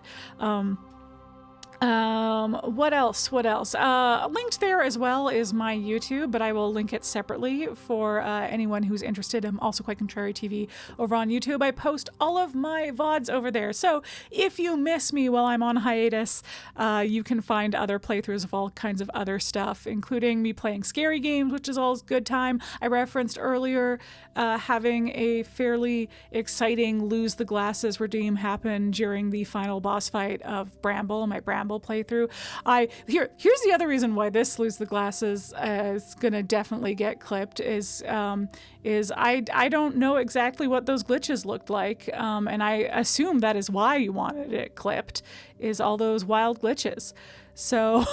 what else? Linked there as well is my YouTube, but I will link it separately for anyone who's interested. I'm also QuiteContraryTV over on YouTube. I post all of my VODs over there. So if you miss me while I'm on hiatus, you can find other playthroughs of all kinds of other stuff, including me playing scary games, which is always a good time. I referenced earlier having a fairly exciting lose the glasses redeem happen during the final boss fight of Bramble, my Bramble playthrough. Here's the other reason why this lose the glasses is gonna definitely get clipped is I don't know exactly what those glitches looked like, and I assume that is why you wanted it clipped, is all those wild glitches. So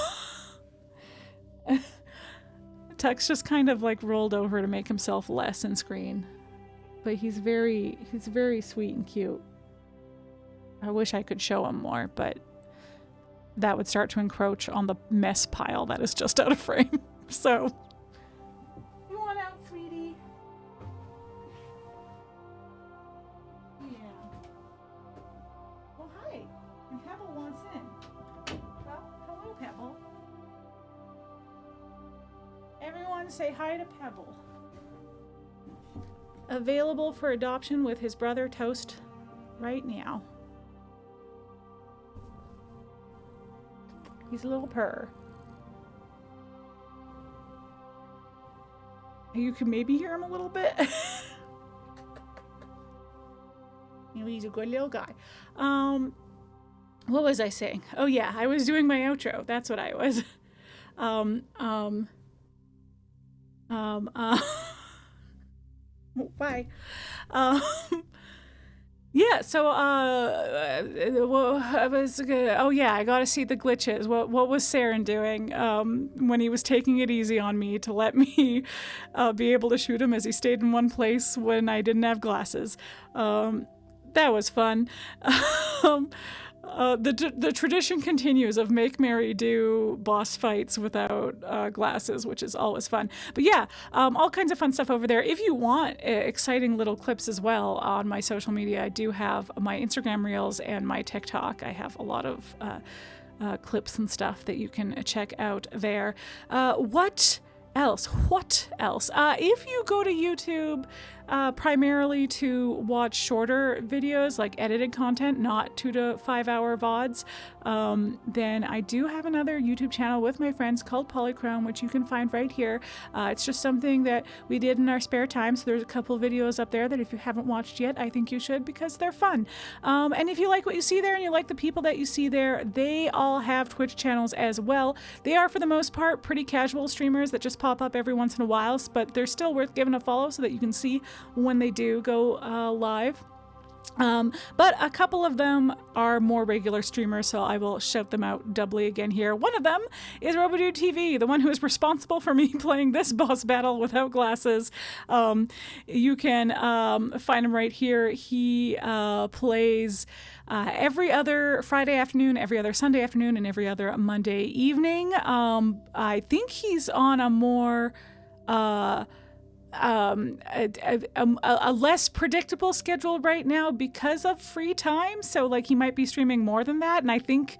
Tux just kind of like rolled over to make himself less in screen, but he's very sweet and cute. I wish I could show him more, but that would start to encroach on the mess pile that is just out of frame. So, you want out, sweetie? Yeah. Well, hi. And Pebble wants in. Well, hello, Pebble. Everyone say hi to Pebble. Available for adoption with his brother Toast right now. He's a little purr. You can maybe hear him a little bit. He's a good little guy. What was I saying? Oh yeah, I was doing my outro. That's what I was. Bye. Yeah, so I was oh yeah, I got to see the glitches. What was Saren doing when he was taking it easy on me to let me be able to shoot him as he stayed in one place when I didn't have glasses? That was fun. The tradition continues of Make Mary do boss fights without glasses, which is always fun. But yeah, all kinds of fun stuff over there. If you want exciting little clips as well on my social media, I do have my Instagram Reels and my TikTok. I have a lot of clips and stuff that you can check out there. What else? If you go to YouTube primarily to watch shorter videos like edited content, not 2 to 5 hour VODs, then I do have another YouTube channel with my friends called Polychrome, which you can find right here. It's just something that we did in our spare time, so there's a couple videos up there that if you haven't watched yet, I think you should, because they're fun. And if you like what you see there and you like the people that you see there, they all have Twitch channels as well. They are, for the most part, pretty casual streamers that just pop up every once in a while, but they're still worth giving a follow so that you can see when they do go live. But a couple of them are more regular streamers, so I will shout them out doubly again here. One of them is Robodude TV, the one who is responsible for me playing this boss battle without glasses. You can find him right here. He plays every other Friday afternoon, every other Sunday afternoon, and every other Monday evening. I think he's on a more a less predictable schedule right now because of free time, so like he might be streaming more than that, and I think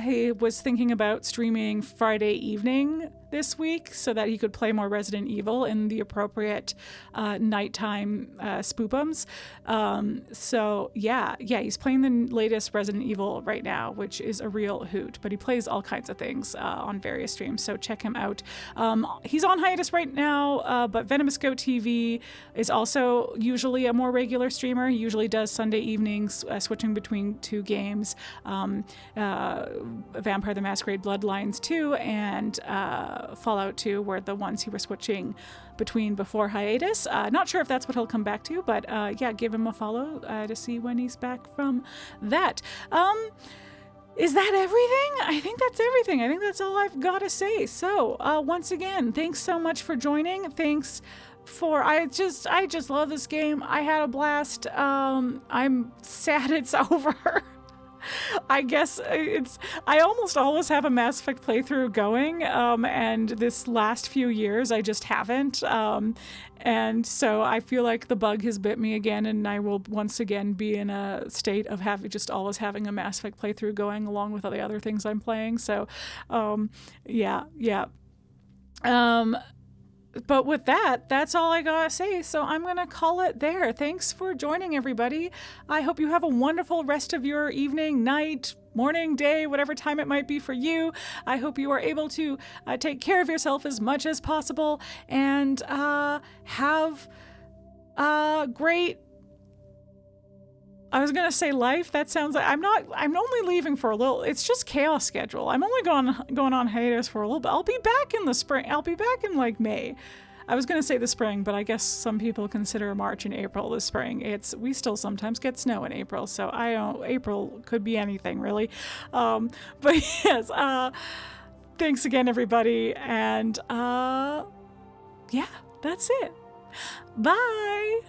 he was thinking about streaming Friday evening this week so that he could play more Resident Evil in the appropriate nighttime spoopums. So yeah, he's playing the latest Resident Evil right now, which is a real hoot, but he plays all kinds of things on various streams, so check him out. He's on hiatus right now, but Venomous Goat TV is also usually a more regular streamer. He usually does Sunday evenings, switching between 2 games, Vampire the Masquerade Bloodlines 2 and Fallout 2 were the ones he was switching between before hiatus. Not sure if that's what he'll come back to, but yeah, give him a follow to see when he's back from that. Is that everything? I think that's everything. I think that's all I've got to say. So once again, thanks so much for joining. Thanks for, I just love this game. I had a blast. I'm sad it's over. I guess I almost always have a Mass Effect playthrough going, and this last few years I just haven't, and so I feel like the bug has bit me again, and I will once again be in a state of always having a Mass Effect playthrough going along with all the other things I'm playing, so yeah. But with that, that's all I gotta say, so I'm gonna call it there. Thanks for joining, everybody. I hope you have a wonderful rest of your evening, night, morning, day, whatever time it might be for you. I hope you are able to take care of yourself as much as possible and have a great, I was gonna say life. That sounds like I'm only leaving for a little. It's just chaos schedule. I'm only going on hiatus for a little bit. I'll be back in the spring. I'll be back in like May. I was gonna say the spring, but I guess some people consider March and April the spring. We still sometimes get snow in April, so I don't. April could be anything really. But yes. Thanks again, everybody, and yeah, that's it. Bye.